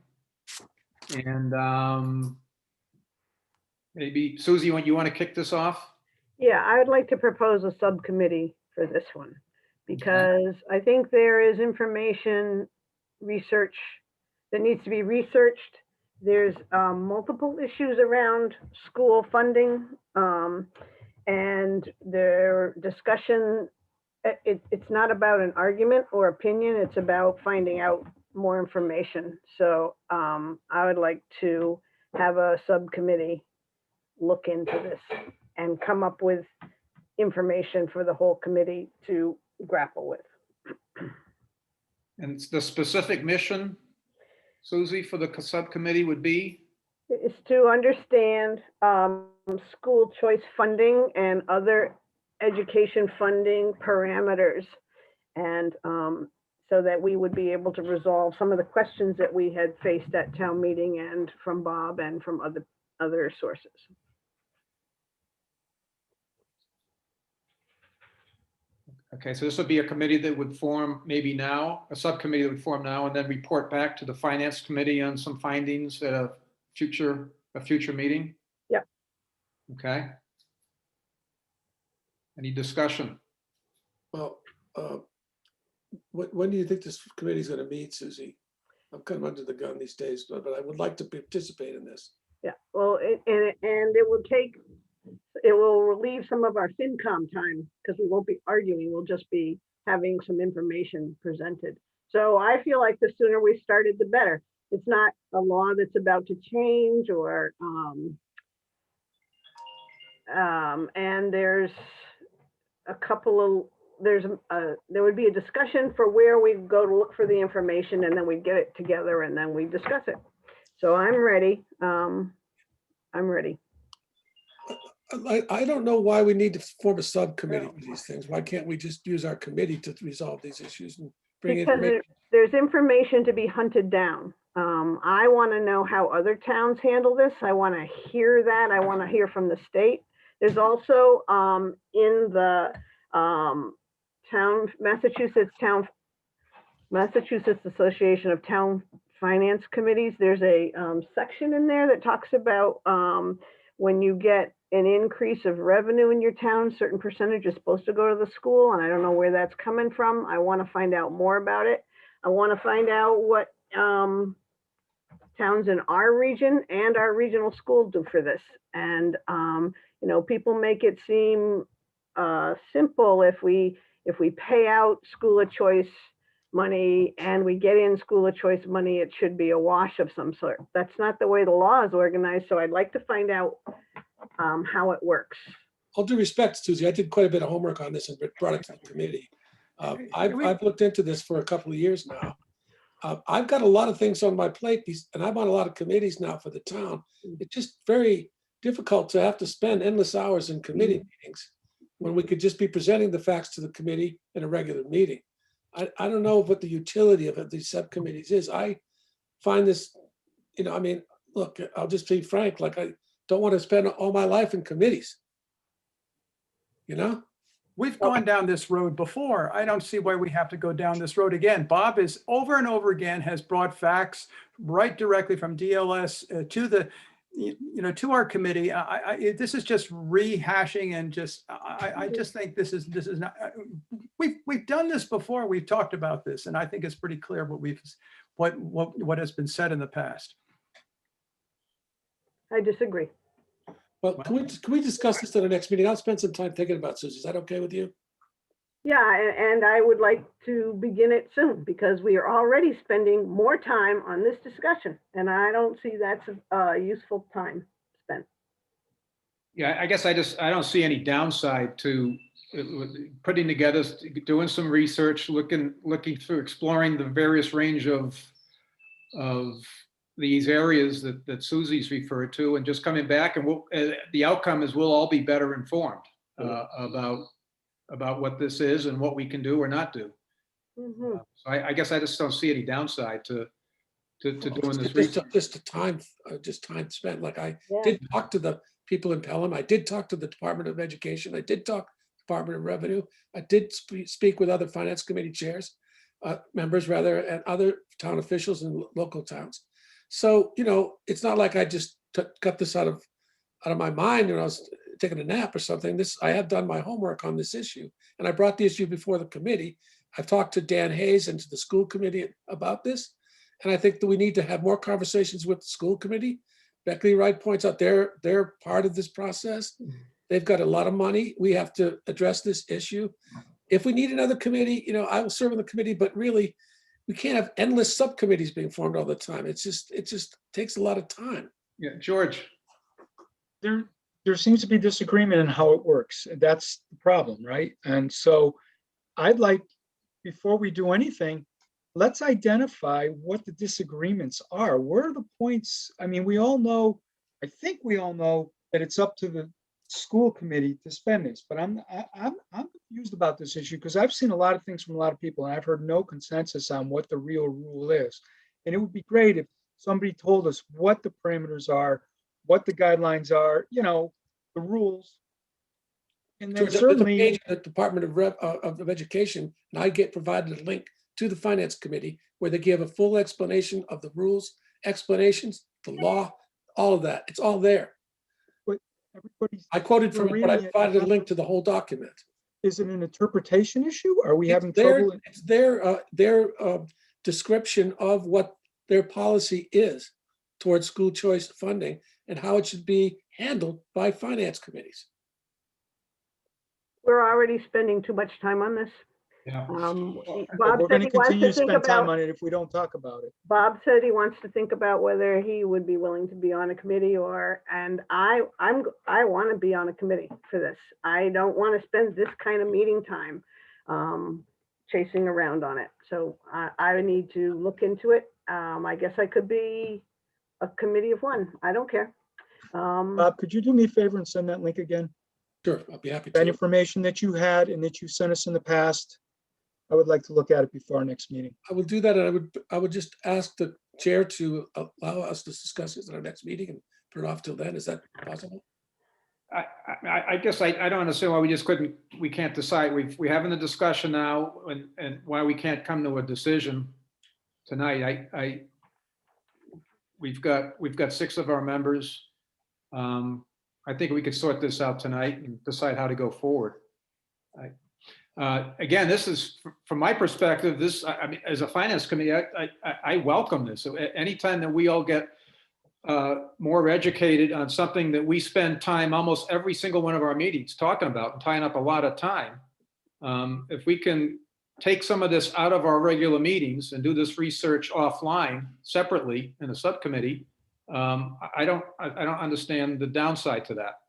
And maybe Susie, you want to kick this off? Yeah, I would like to propose a subcommittee for this one because I think there is information research that needs to be researched. There's multiple issues around school funding and their discussion. It's not about an argument or opinion. It's about finding out more information. So I would like to have a subcommittee look into this and come up with information for the whole committee to grapple with. And the specific mission, Susie, for the subcommittee would be? Is to understand school choice funding and other education funding parameters. And so that we would be able to resolve some of the questions that we had faced at town meeting and from Bob and from other sources. Okay, so this would be a committee that would form maybe now, a subcommittee that would form now, and then report back to the finance committee on some findings at a future meeting? Yep. Okay. Any discussion? Well, when do you think this committee is going to meet, Susie? I'm kind of under the gun these days, but I would like to participate in this. Yeah, well, it will relieve some of our FinCom time because we won't be arguing. We'll just be having some information presented. So I feel like the sooner we started, the better. It's not a law that's about to change or, and there's a couple of, there would be a discussion for where we go to look for the information and then we get it together and then we discuss it. So I'm ready. I'm ready. I don't know why we need to form a subcommittee for these things. Why can't we just use our committee to resolve these issues and bring information? There's information to be hunted down. I want to know how other towns handle this. I want to hear that. I want to hear from the state. There's also in the Massachusetts Association of Town Finance Committees, there's a section in there that talks about when you get an increase of revenue in your town, certain percentage is supposed to go to the school, and I don't know where that's coming from. I want to find out more about it. I want to find out what towns in our region and our regional school do for this. And you know, people make it seem simple if we pay out school of choice money and we get in school of choice money, it should be a wash of some sort. That's not the way the law is organized. So I'd like to find out how it works. All due respect, Susie, I did quite a bit of homework on this and brought it to the committee. I've looked into this for a couple of years now. I've got a lot of things on my plate, and I'm on a lot of committees now for the town. It's just very difficult to have to spend endless hours in committee meetings when we could just be presenting the facts to the committee in a regular meeting. I don't know what the utility of these subcommittees is. I find this, you know, I mean, look, I'll just be frank, like I don't want to spend all my life in committees, you know? We've gone down this road before. I don't see why we have to go down this road again. Bob is over and over again has brought facts right directly from DLS to the, you know, to our committee. This is just rehashing and just, I just think this is not, we've done this before. We've talked about this, and I think it's pretty clear what has been said in the past. I disagree. Well, can we discuss this at the next meeting? I'll spend some time thinking about it, Susie. Is that okay with you? Yeah, and I would like to begin it soon because we are already spending more time on this discussion, and I don't see that's a useful time spent. Yeah, I guess I don't see any downside to putting together, doing some research, looking through, exploring the various range of these areas that Susie's referred to, and just coming back, and the outcome is we'll all be better informed about what this is and what we can do or not do. Mm-hmm. So I guess I just don't see any downside to doing this research. Just time spent. Like I did talk to the people in Pelham. I did talk to the Department of Education. I did talk Department of Revenue. I did speak with other finance committee chairs, members rather, and other town officials in local towns. So, you know, it's not like I just got this out of my mind when I was taking a nap or something. I have done my homework on this issue, and I brought the issue before the committee. I've talked to Dan Hayes and to the school committee about this, and I think that we need to have more conversations with the school committee. Becky Wright points out they're part of this process. They've got a lot of money. We have to address this issue. If we need another committee, you know, I will serve on the committee, but really, we can't have endless subcommittees being formed all the time. It just takes a lot of time. Yeah, George. There seems to be disagreement in how it works. That's the problem, right? And so I'd like, before we do anything, let's identify what the disagreements are. Where are the points? I mean, we all know, I think we all know that it's up to the school committee to spend this, but I'm confused about this issue because I've seen a lot of things from a lot of people and I've heard no consensus on what the real rule is. And it would be great if somebody told us what the parameters are, what the guidelines are, you know, the rules. And then certainly the Department of Education, and I get provided a link to the Finance Committee where they give a full explanation of the rules, explanations, the law, all of that. It's all there. But I quoted from it, but I provided a link to the whole document. Is it an interpretation issue? Are we having their, trouble? It's their description of what their policy is towards school choice funding and how it should be handled by finance committees. We're already spending too much time on this. Yeah. Bob We're said going he to wants continue to to think spend time about, on it if we don't talk about it. Bob said he wants to think about whether he would be willing to be on a committee and I want to be on a committee for this. I don't want to spend this kind of meeting time chasing around on it. So I need to look into it. I guess I could be a committee of one. I don't care. Bob, could you do me a favor and send that link again? Sure, I'll be happy That to. information that you had and that you sent us in the past, I would like to look at it before our next meeting. I will do that, and I would just ask the chair to allow us to discuss this at our next meeting and put it off till then. Is that possible? I guess I don't understand why we can't decide. We're having a discussion now and why we can't come to a decision tonight. We've got 6 of our members. I think we could sort this out tonight and decide how to go forward. Again, this is, from my perspective, I mean, as a finance committee, I welcome this. So anytime that we all get more educated on something that we spend time, almost every single one of our meetings, talking about and tying up a lot of time, if we can take some of this out of our regular meetings and do this research offline separately in a subcommittee, I don't understand the downside to that.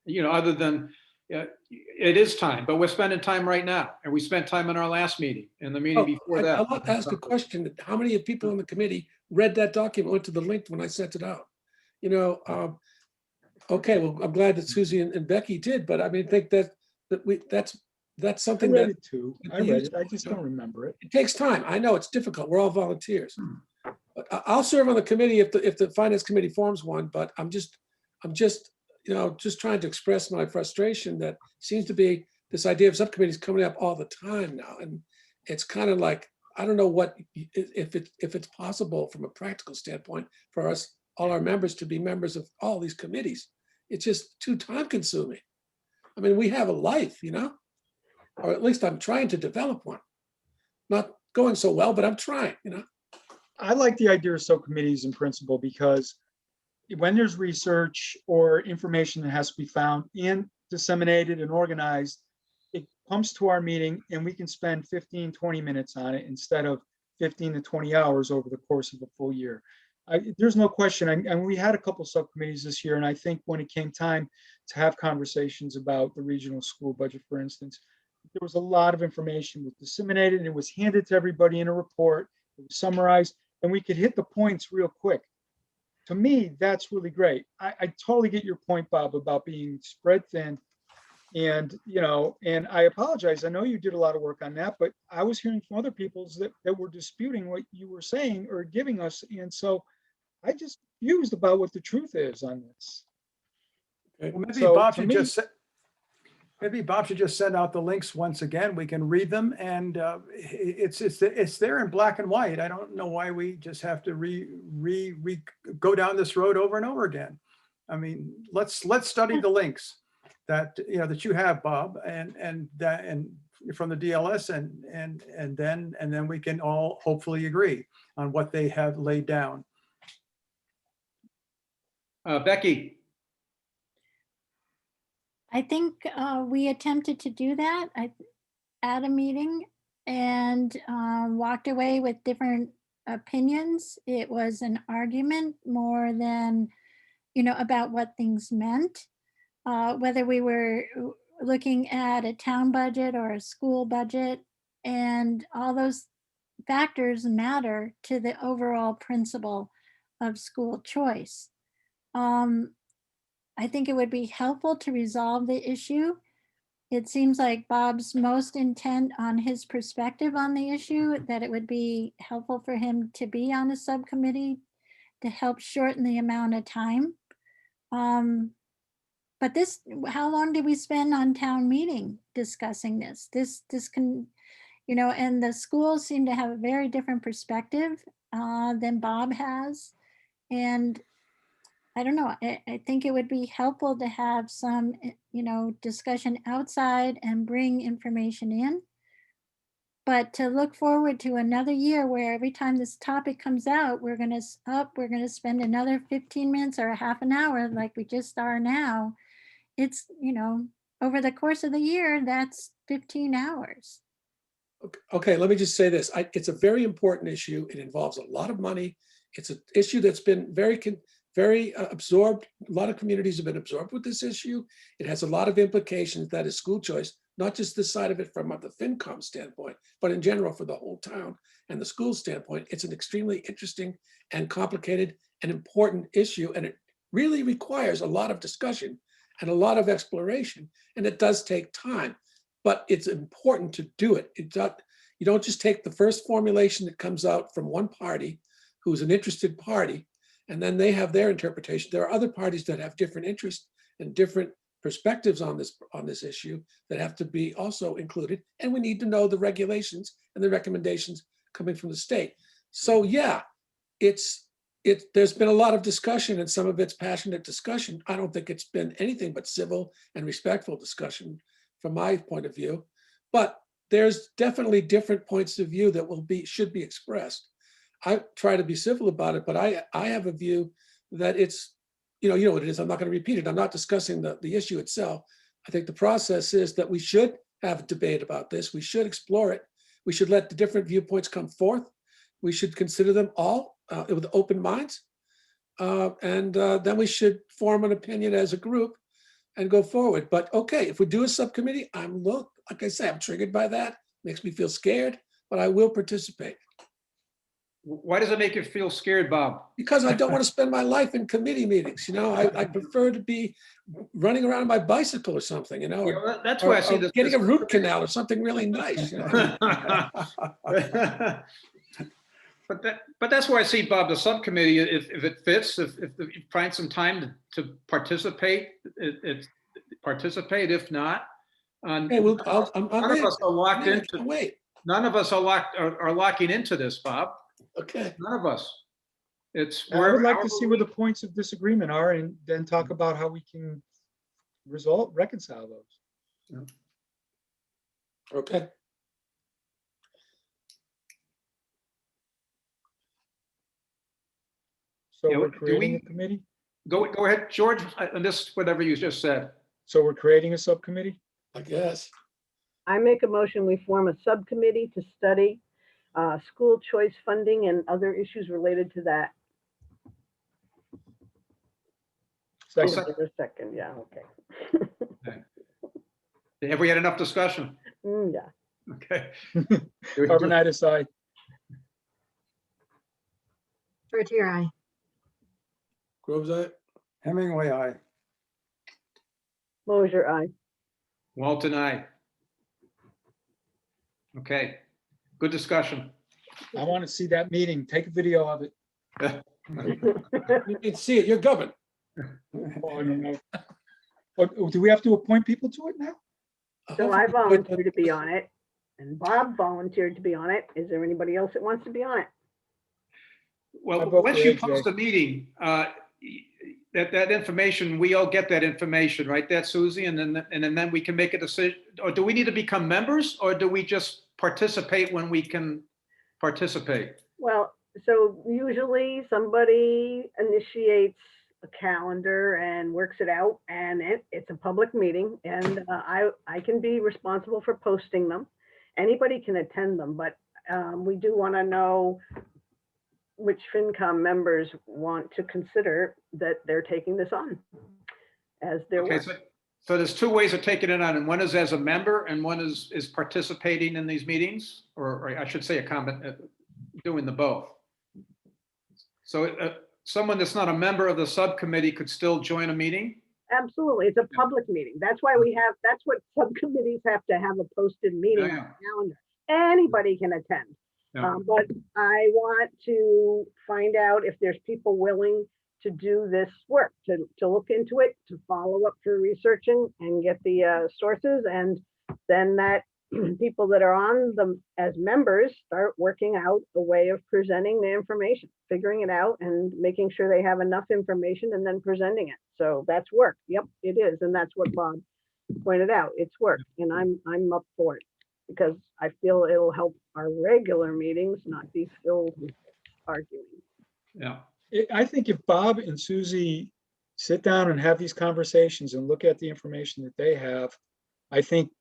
You know, other than it is time, but we're spending time right now, and we spent time in our last meeting and the meeting before that. I'd like to ask a question. How many people on the committee read that document, went to the link when I sent it out? You know, okay, well, I'm glad that Susie and Becky did, but I mean, I think that's something I read that it too. I read it. I just don't remember it. it takes time. I know it's difficult. We're all volunteers. But I'll serve on the committee if the finance committee forms one, but I'm just, you know, just trying to express my frustration that seems to be this idea of subcommittees coming up all the time now. And it's kind of like, I don't know what, if it's possible from a practical standpoint for us, all our members to be members of all these committees. It's just too time consuming. I mean, we have a life, you know, or at least I'm trying to develop one. Not going so well, but I'm trying, you know. I like the idea of subcommittees in principle because when there's research or information that has to be found and disseminated and organized, it comes to our meeting and we can spend 15, 20 minutes on it instead of 15 to 20 hours over the course of a full year. There's no question. And we had a couple subcommittees this year, and I think when it came time to have conversations about the regional school budget, for instance, there was a lot of information was disseminated and it was handed to everybody in a report. It was summarized, and we could hit the points real quick. To me, that's really great. I totally get your point, Bob, about being spread thin. And, you know, and I apologize. I know you did a lot of work on that, but I was hearing from other people that were disputing what you were saying or giving us. And so I just confused about what the truth is on this. Well, maybe So, Bob to should me- just say, maybe Bob should just send out the links once again. We can read them, and it's there in black and white. I don't know why we just have to go down this road over and over again. I mean, let's study the links that that you have, Bob, and from the DLS, and then we can all hopefully agree on what they have laid down. Becky, I think we attempted to do that at a meeting and walked away with different opinions. It was an argument more than, about what things meant, whether we were looking at a town budget or a school budget, and all those factors matter to the overall principle of school choice. I think it would be helpful to resolve the issue. It seems like Bob's most intent on his perspective on the issue, that it would be helpful for him to be on a subcommittee to help shorten the amount of time. But how long did we spend on town meeting discussing this? This can, and the schools seem to have a very different perspective than Bob has. And I don't know, I think it would be helpful to have some, discussion outside and bring information in. But to look forward to another year where every time this topic comes out, we're gonna spend another 15 minutes or a half an hour like we just are now. It's, over the course of the year, that's 15 hours. Okay, let me just say this. It's a very important issue. It involves a lot of money. It's an issue that's been very absorbed. A lot of communities have been absorbed with this issue. It has a lot of implications, that is school choice, not just this side of it from the FinCom standpoint, but in general for the whole town and the school standpoint. It's an extremely interesting and complicated and important issue, and it really requires a lot of discussion and a lot of exploration, and it does take time, but it's important to do it. You don't just take the first formulation that comes out from one party who's an interested party, and then they have their interpretation. There are other parties that have different interests and different perspectives on this issue that have to be also included. And we need to know the regulations and the recommendations coming from the state. So yeah, there's been a lot of discussion, and some of it's passionate discussion. I don't think it's been anything but civil and respectful discussion from my point of view. But there's definitely different points of view that should be expressed. I try to be civil about it, but I have a view that it's, you know what it is. I'm not going to repeat it. I'm not discussing the issue itself. I think the process is that we should have a debate about this. We should explore it. We should let the different viewpoints come forth. We should consider them all with open minds. And then we should form an opinion as a group and go forward. But okay, if we do a subcommittee, like I say, I'm triggered by that. Makes me feel scared, but I will participate. Why does it make you feel scared, Bob? Because I don't want to spend my life in committee meetings. I prefer to be running around on my bicycle or something, Yeah, that's why I see this. Getting a root canal or something really nice. But that's why I see, Bob, the subcommittee, if it fits, if you find some time to participate, participate. If not, okay, well, none of us are locked into. Wait. None of us are locking into this, Bob. Okay. None of us. I would like to see where the points of disagreement are, and then talk about how we can reconcile those. Yeah. Okay. So Yeah, we're do creating we- a committee? Go ahead, George, and this, whatever you just said. So we're creating a subcommittee? I guess. I make a motion, we form a subcommittee to study school choice funding and other issues related to that. Second. Is there a second? Yeah, okay. Have we had enough discussion? Yeah. Okay. Carbonitis, aye. Bertier, aye. Groves, aye. Hemingway, aye. Mosier, aye. Walton, aye. Okay, good discussion. I want to see that meeting. Take a video of it. You can see it. You're governed. Oh, I don't know. Oh, do we have to appoint people to it now? So I hopefully we put volunteered to be on it, and Bob volunteered to be on it. Is there anybody else that wants to be on it? Well, I vote once for you AJ. post a meeting, that information, we all get that information, right? That Susie, and then we can make a decision. Or do we need to become members, or do we just participate when we can participate? Well, so usually somebody initiates a calendar and works it out, and it's a public meeting, and I can be responsible for posting them. Anybody can attend them, but we do want to know which FinCom members want to consider that they're taking this on as their Okay, work. so there's two ways of taking it on, and one is as a member, and one is participating in these meetings, or I should say doing the both. So someone that's not a member of the subcommittee could still join a meeting? Absolutely, it's a public meeting. That's why that's what subcommittees have to have a posted meeting on the calendar. Anybody can attend. Yeah. But I want to find out if there's people willing to do this work, to look into it, to follow up for researching and get the sources, and then that people that are on them as members start working out a way of presenting the information, figuring it out and making sure they have enough information and then presenting it. So that's work. Yep, it is. And that's what Bob pointed out. It's work, and I'm up for it because I feel it'll help our regular meetings not be filled with arguing. Yeah. I think if Bob and Susie sit down and have these conversations and look at the information that they have, I think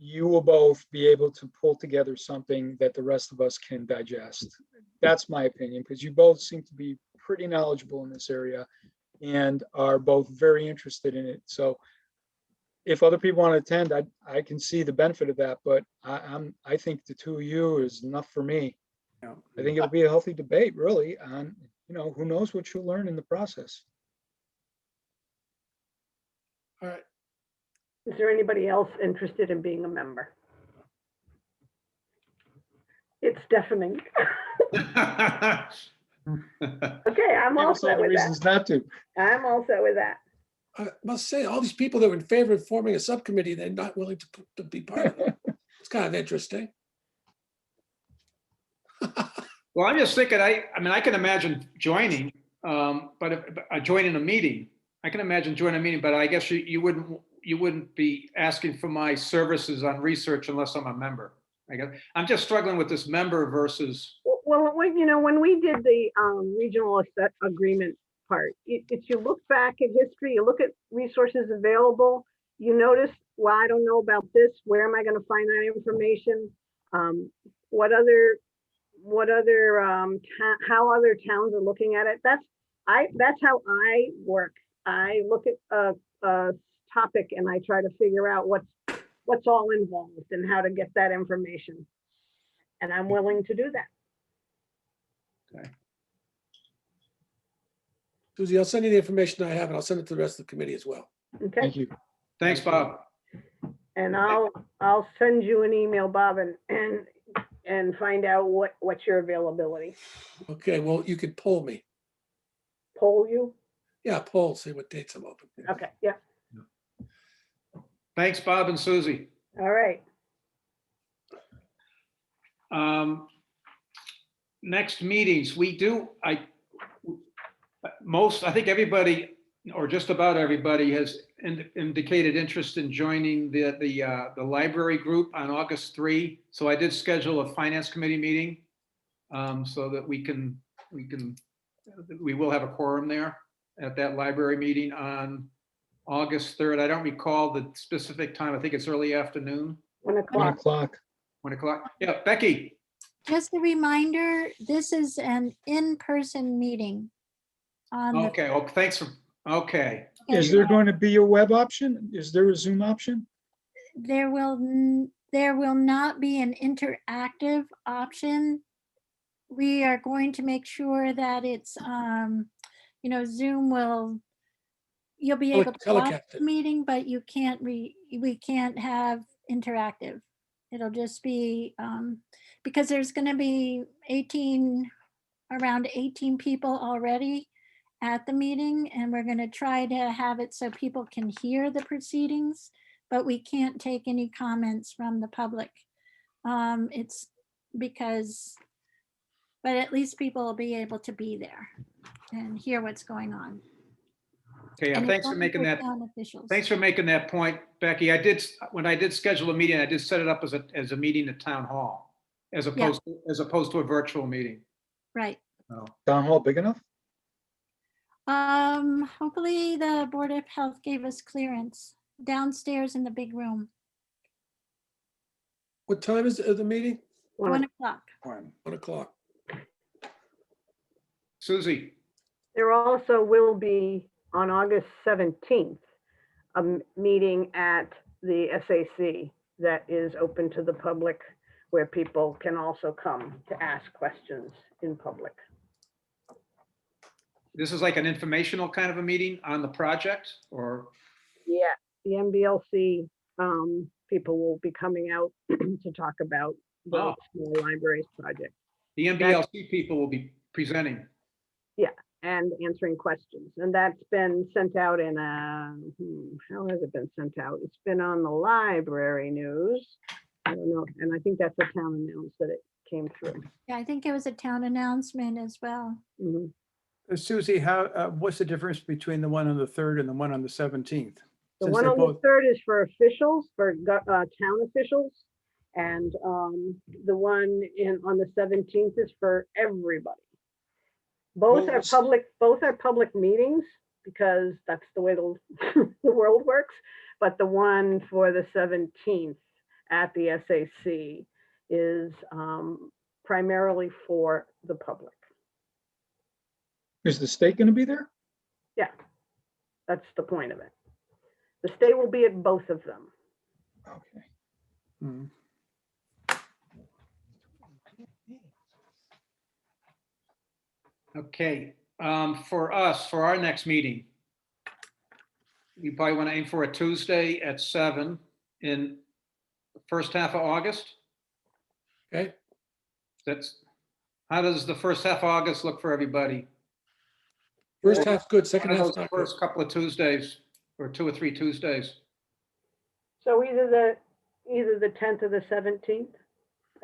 you will both be able to pull together something that the rest of us can digest. That's my opinion, because you both seem to be pretty knowledgeable in this area and are both very interested in it. So if other people want to attend, I can see the benefit of that, but I think the two of you is enough for me. Yeah. I think it'll be a healthy debate, really, on, who knows what you'll learn in the process. All right. Is there anybody else interested in being a member? It's deafening. Okay, I'm all set with reasons that. not to. I'm all set with that. I must say, all these people that are in favor of forming a subcommittee, they're not willing to be part of it. It's kind of interesting. Well, I'm just thinking, I mean, I can imagine joining, but joining a meeting, I can imagine joining a meeting, but I guess you wouldn't be asking for my services on research unless I'm a member. I guess I'm just struggling with this member versus. Well, when we did the regional agreement part, if you look back at history, you look at resources available, you notice, well, I don't know about this. Where am I going to find that information? How other towns are looking at it. That's how I work. I look at a topic and I try to figure out what's all involved and how to get that information. And I'm willing to do that. Okay. Susie, I'll send you the information I have, and I'll send it to the rest of the committee as well. Okay. Thank you. Thanks, Bob. And I'll send you an email, Bob, and find out what's your availability. Okay, well, you could poll me. Poll you? Yeah, poll, see what dates I'm open. Okay, yeah. Thanks, Bob and Susie. All right. Next meetings, I think everybody, or just about everybody, has indicated interest in joining the library group on August 3. So I did schedule a finance committee meeting so that we will have a quorum there at that library meeting on August 3rd. I don't recall the specific time. I think it's early afternoon. 1 o'clock. 1 o'clock. 1 o'clock. Yeah, Becky. Just a reminder, this is an in-person meeting. Okay. Oh, thanks for. Okay. Is there going to be a web option? Is there a Zoom option? There will not be an interactive option. We are going to make sure that it's, Zoom you'll be able to watch the meeting, but we can't have interactive. It'll just be, because there's going to be around 18 people already at the meeting, and we're going to try to have it so people can hear the proceedings, but we can't take any comments from the public. It's because, but at least people will be able to be there and hear what's going on. Okay, And it's thanks for only making that. town officials. Thanks for making that point, Becky. When I did schedule a meeting, I did set it up as a meeting at Town Hall, as opposed to a virtual meeting. Right. Oh. Town hall big enough? Hopefully the Board of Health gave us clearance downstairs in the big room, What time is the meeting? 1 o'clock. 1 o'clock. Susie, There also will be on August 17th, a meeting at the SAC that is open to the public where people can also come to ask questions in public. this is like an informational kind of a meeting on the project, or? Yeah, the MBLC people will be coming out to talk about the Oh. small libraries project. The MBLC people will be presenting. Yeah, and answering questions. And that's been sent out in a, how has it been sent out? It's been on the library news. I don't know, and I think that's a town announced that it came through. Yeah, I think it was a town announcement as well. Mhm. Susie, what's the difference between the one on the 3rd and the one on the 17th? The Since one they're on the both- 3rd is for officials, for town officials. And the one on the 17th is for everybody. Both are public meetings because that's the way the, the world works. But the one for the 17th at the SAC is primarily for the public. Is the state going to be there? Yeah, that's the point of it. The state will be at both of them. Okay. Hmm. Okay, for us, for our next meeting, we probably want to aim for a Tuesday at 7 in the first half of August. Okay. How does the first half of August look for everybody? First half's good, second One of half's those not good. first couple of Tuesdays, or 2 or 3 Tuesdays. So either the 10th or the 17th.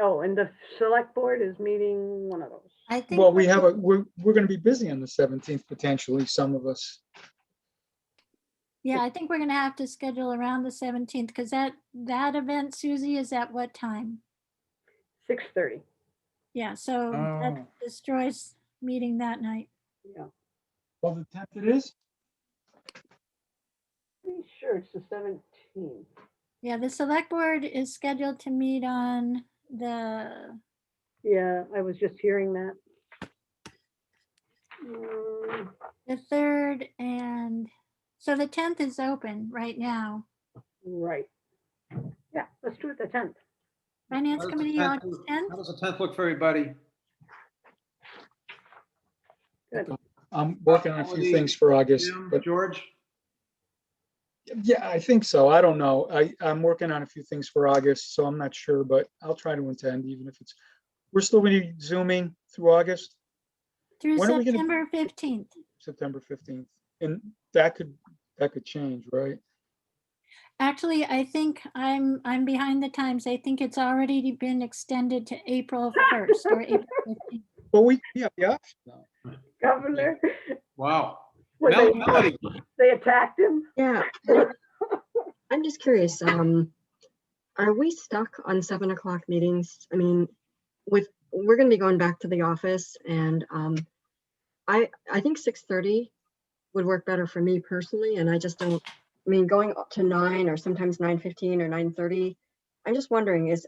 Oh, and the select board is meeting one of those. I think. Well, we're going to be busy on the 17th, potentially, some of us. Yeah, I think we're gonna have to schedule around the 17th because that event, Susie, is at what time? 6:30. Yeah, so that Oh. destroys meeting that night. Yeah. Well, the 10th it is? Pretty sure it's the 17th. Yeah, the select board is scheduled to meet on the, Yeah, I was just hearing that. Mm, the 3rd, and so the 10th is open right now. right. Yeah, let's do it the 10th. Finance How does the Committee, 10th August look- 10th? How does the 10th look for everybody? Good. I'm working on a few Melody, things for August, Jim, but George? yeah, I think so. I don't know. I'm working on a few things for August, so I'm not sure, but I'll try to attend even if we're still going to be Zooming through August, Through when are we gonna- September 15th. September 15th. And that could change, right? Actually, I think I'm behind the times. I think it's already been extended to April 1st or April 15th. But we have the option now. Governor, Wow. when Melody, they attacked him. Yeah. I'm just curious, are we stuck on 7 o'clock meetings? I mean, we're gonna be going back to the office and I think 6:30 would work better for me personally, and I just don't, I mean, going up to 9 or sometimes 9:15 or 9:30. I'm just wondering, is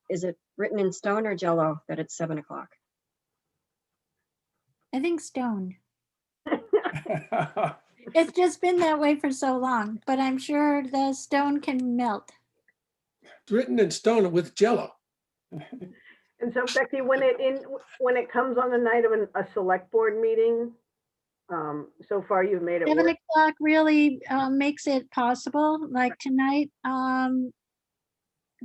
it written in stone or jello that it's 7 o'clock? I think stone. It's just been that way for so long, but I'm sure the stone can melt. It's written in stone with jello. And so Becky, when it comes on the night of a select board meeting, so far you've made it 7 work. o'clock really makes it possible. Like tonight,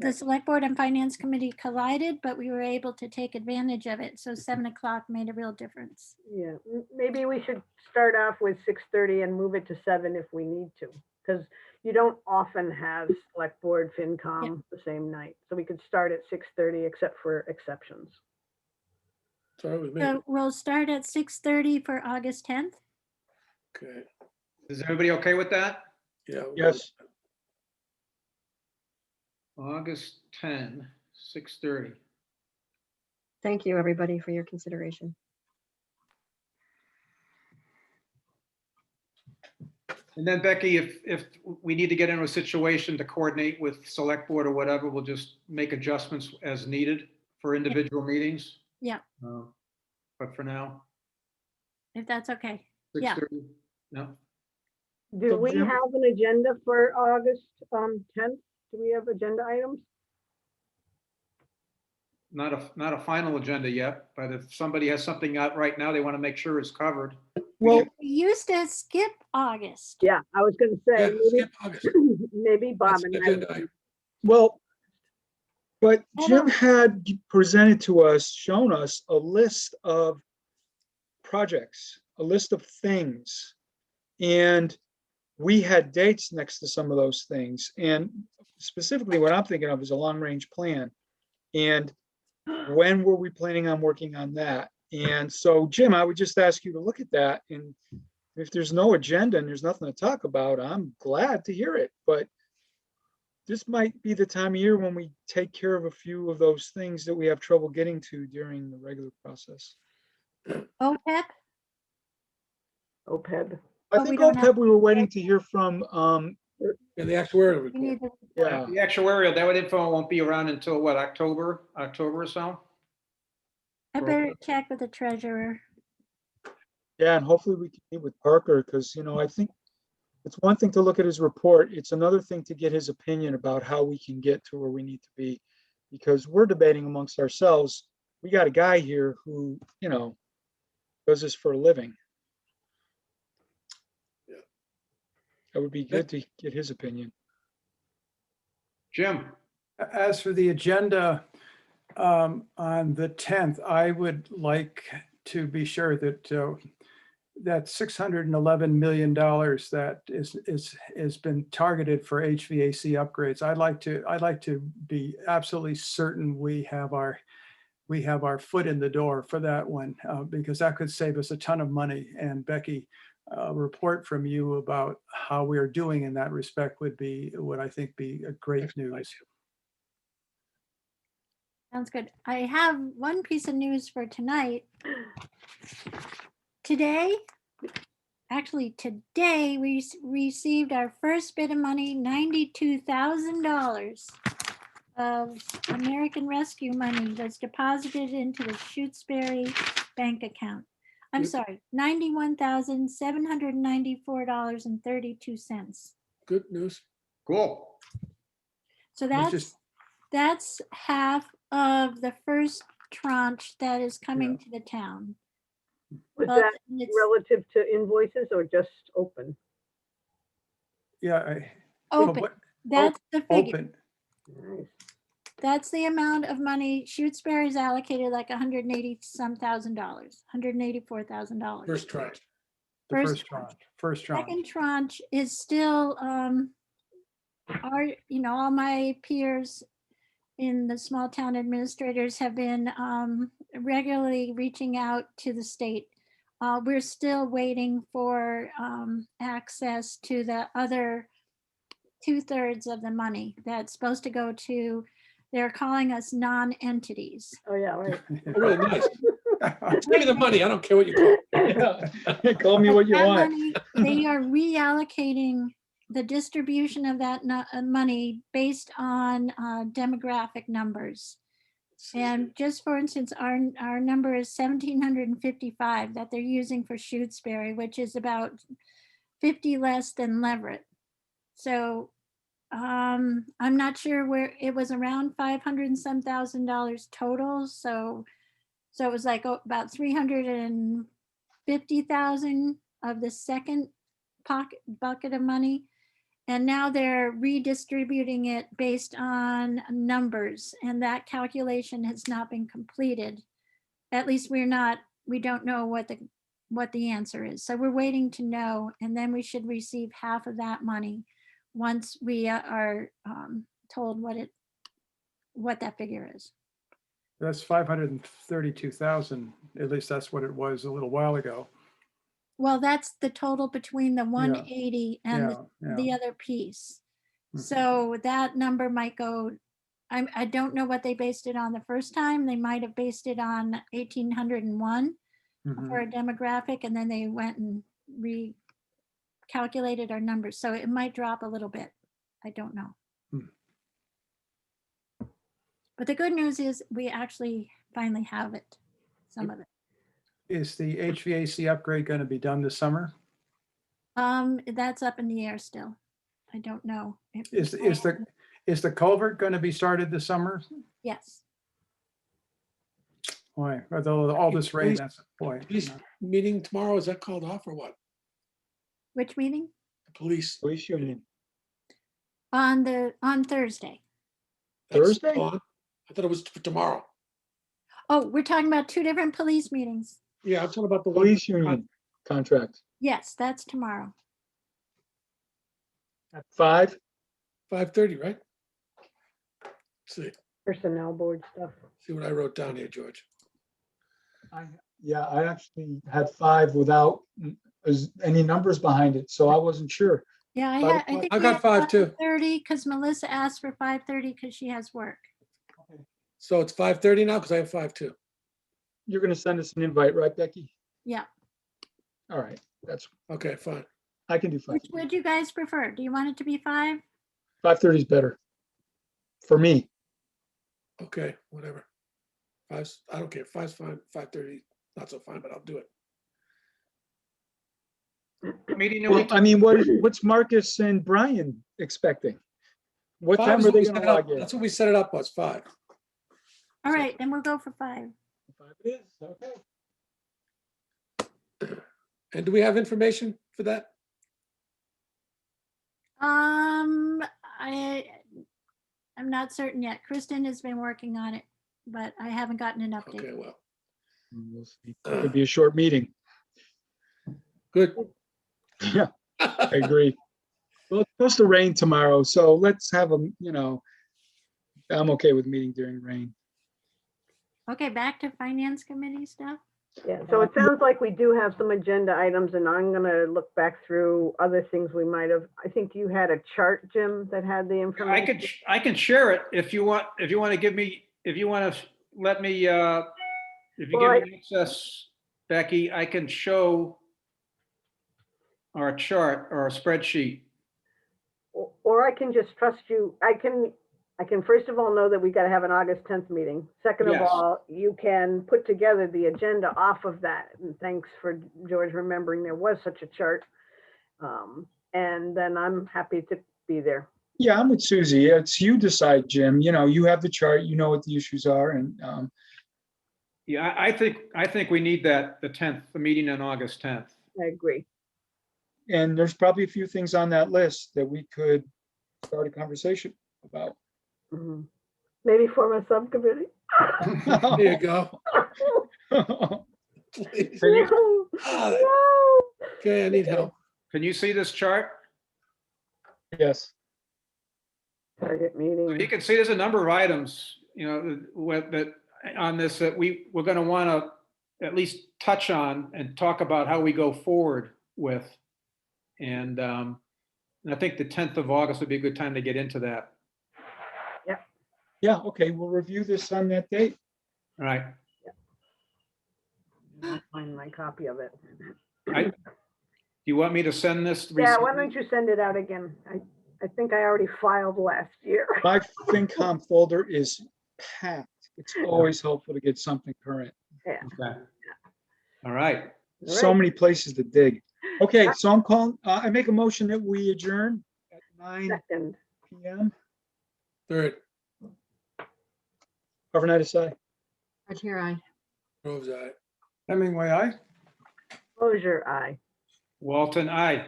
the Select Board and Finance Committee collided, but we were able to take advantage of it. So 7 o'clock made a real difference. Yeah, maybe we should start off with 6:30 and move it to 7 if we need to, because you don't often have select board FinCom the same night. So we could start at 6:30 except for exceptions. Sorry with me. So we'll start at 6:30 for August 10th. Okay, Is everybody okay with that? yeah. Yes. August 10, 6:30. Thank you, everybody, for your consideration. And then Becky, if we need to get into a situation to coordinate with select board or whatever, we'll just make adjustments as needed for individual meetings. Yeah, But for now, if that's okay. Yeah. 6:30, no? Do So we Jim- have an agenda for August 10th? Do we have agenda items? Not a final agenda yet, but if somebody has something out right now they want to make sure is covered. Well, We used to skip August. Yeah, I was going to say, Yeah, maybe, skip August. maybe Bob That's and the I. agenda item. well, but I Jim don't- had presented to us, shown us a list of projects, a list of things. And we had dates next to some of those things. And specifically what I'm thinking of is a long-range plan. And when were we planning on working on that? And so, Jim, I would just ask you to look at that. And if there's no agenda and there's nothing to talk about, I'm glad to hear it. But this might be the time of year when we take care of a few of those things that we have trouble getting to during the regular process. OPEB? OPEB. I Oh, we think don't have- OPEB, we were waiting to hear from, Yeah, the actuarial We report. need to- yeah. The actuarial, that info won't be around until what, October or so? I better check with the treasurer. Yeah, and hopefully we can meet with Parker, because, I think it's one thing to look at his report. It's another thing to get his opinion about how we can get to where we need to be. Because we're debating amongst ourselves. We got a guy here who, does this for a living. Yeah. That would be good to get his opinion. Jim? As for the agenda, on the 10th, I would like to be sure that that $611 million that has been targeted for HVAC upgrades. I'd like to be absolutely certain we have our foot in the door for that one, because that could save us a ton of money. And Becky, a report from you about how we are doing in that respect would I think be a great news. Sounds good. I have one piece of news for tonight. Today, we received our first bit of money, $92,000 of American Rescue money was deposited into the Shutesbury bank account. I'm Good. sorry, $91,794.32. Good news. Cool. So Let's just- that's half of the first tranche that is coming to the town. Was Well, that it's relative to invoices or just open? Yeah. open. That's the figure. Open. Nice. That's the amount of money Shutesbury's allocated, like $180,000, $184,000. First tranche. The First first tranche. First tranche. Second tranche is still, all my peers in the small town administrators have been regularly reaching out to the state. We're still waiting for access to the other 2/3 of the money that's supposed to go to, they're calling us non-entities. Oh, yeah, right. Oh, really nice. Just give me the money. I don't care what you call it. Call me what you That want. money, they are reallocating the distribution of that money based on demographic numbers. And just for instance, our number is 1,755 that they're using for Shutesbury, which is about 50 less than Leverett. So I'm not sure where, it was around 500 and some $1,000 total. So it was like about 350,000 of the second bucket of money. And now they're redistributing it based on numbers, and that calculation has not been completed. At least we don't know what the answer is. So we're waiting to know, and then we should receive half of that money. once we are told what that figure is. That's 532,000. At least that's what it was a little while ago. Well, that's the total between the 180 and the other piece. Mhm. So that number might go, I don't know what they based it on the first time. They might have based it on 1,801 for a demographic, and then they went and recalculated our numbers. So it might drop a little bit. I don't know. But the good news is we actually finally have it, some of it. Is the HVAC upgrade going to be done this summer? That's up in the air still. I don't know. Is the culvert going to be started this summer? Yes. Why? Although all this rain, that's the point. Police meeting tomorrow, is that called off or what? Which meeting? The police. Police union. On Thursday. That's Thursday? on. I thought it was for tomorrow. Oh, we're talking about two different police meetings. Yeah, I'm talking about the one. Police union contract. Yes, that's tomorrow. At 5? 5:30, right? See Personnel board stuff. what I wrote down here, George. Yeah, I actually had 5 without any numbers behind it, so I wasn't sure. Yeah, I think I we got had 5 too. 5:30 because Melissa asked for 5:30 because she has work. So it's 5:30 now because I have 5 too. You're going to send us an invite, right, Becky? Yeah. All right, that's, Okay, fine. I can do 5. Which would you guys prefer? Do you want it to be 5? 5:30 is better for me. Okay, whatever. 5's, I don't care. 5's fine. 5:30, not so fine, but I'll do it. Meeting a Well, week. I mean, what's Marcus and Brian expecting? What 5 time is are what they we going set to it up- log in? That's what we set it up was 5. All right, then we'll go for 5. 5 it is, okay. And do we have information for that? I'm not certain yet. Kristen has been working on it, but I haven't gotten an update. Okay, well, We'll see. It could be a short meeting. good. Yeah, I agree. Well, it's supposed to rain tomorrow, so let's have I'm okay with meeting during rain. Okay, back to finance committee stuff. Yeah, so it sounds like we do have some agenda items, and I'm gonna look back through other things we might have. I think you had a chart, Jim, that had the information. I can share it if you want to let me, if you give me access, Becky, I can show our chart or our spreadsheet. Or I can just trust you. I can first of all know that we gotta have an August 10th meeting. Second of Yes. all, you can put together the agenda off of that. And thanks for George remembering there was such a chart. And then I'm happy to be there. Yeah, I'm with Susie. It's you decide, Jim. You have the chart, you know what the issues are, and Yeah, I think we need that, the 10th, the meeting on August 10th. I agree. there's probably a few things on that list that we could start a conversation about. Mhm. Maybe form a subcommittee. There you go. Please. No, Ah, no. Okay, I need help. Can you see this chart? Yes. Target meeting. You can see there's a number of items, that on this that we're going to want to at least touch on and talk about how we go forward with. And I think the 10th of August would be a good time to get into that. Yeah, okay, we'll review this on that date. All right. I'll find my copy of it. Do you want me to send this? Yeah, why don't you send it out again? I think I already filed last year. My FinCom folder is packed. It's always helpful to get something current. Yeah. Okay. All right. So many places to dig. Okay, so I'm calling, I make a motion that we adjourn at 9 Second. PM. Third, Overnight aside. Here I. Groves, aye. Hemingway, aye? Closure, aye. Walton, aye.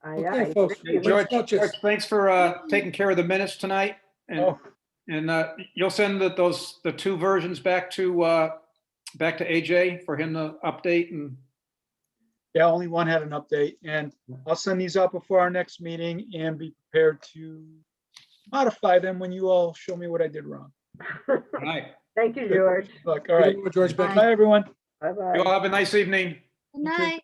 Aye, Okay, aye. folks. Thank you. George, not just- George, thanks for taking care of the minutes tonight. And Oh, you'll send the two versions back to AJ for him to update and. Yeah, only one had an update, and I'll send these out before our next meeting and be prepared to modify them when you all show me what I did wrong. All right. Thank you, George. Look, all right. George, Becky. Bye, everyone. Bye-bye. You all have a nice evening. Good night.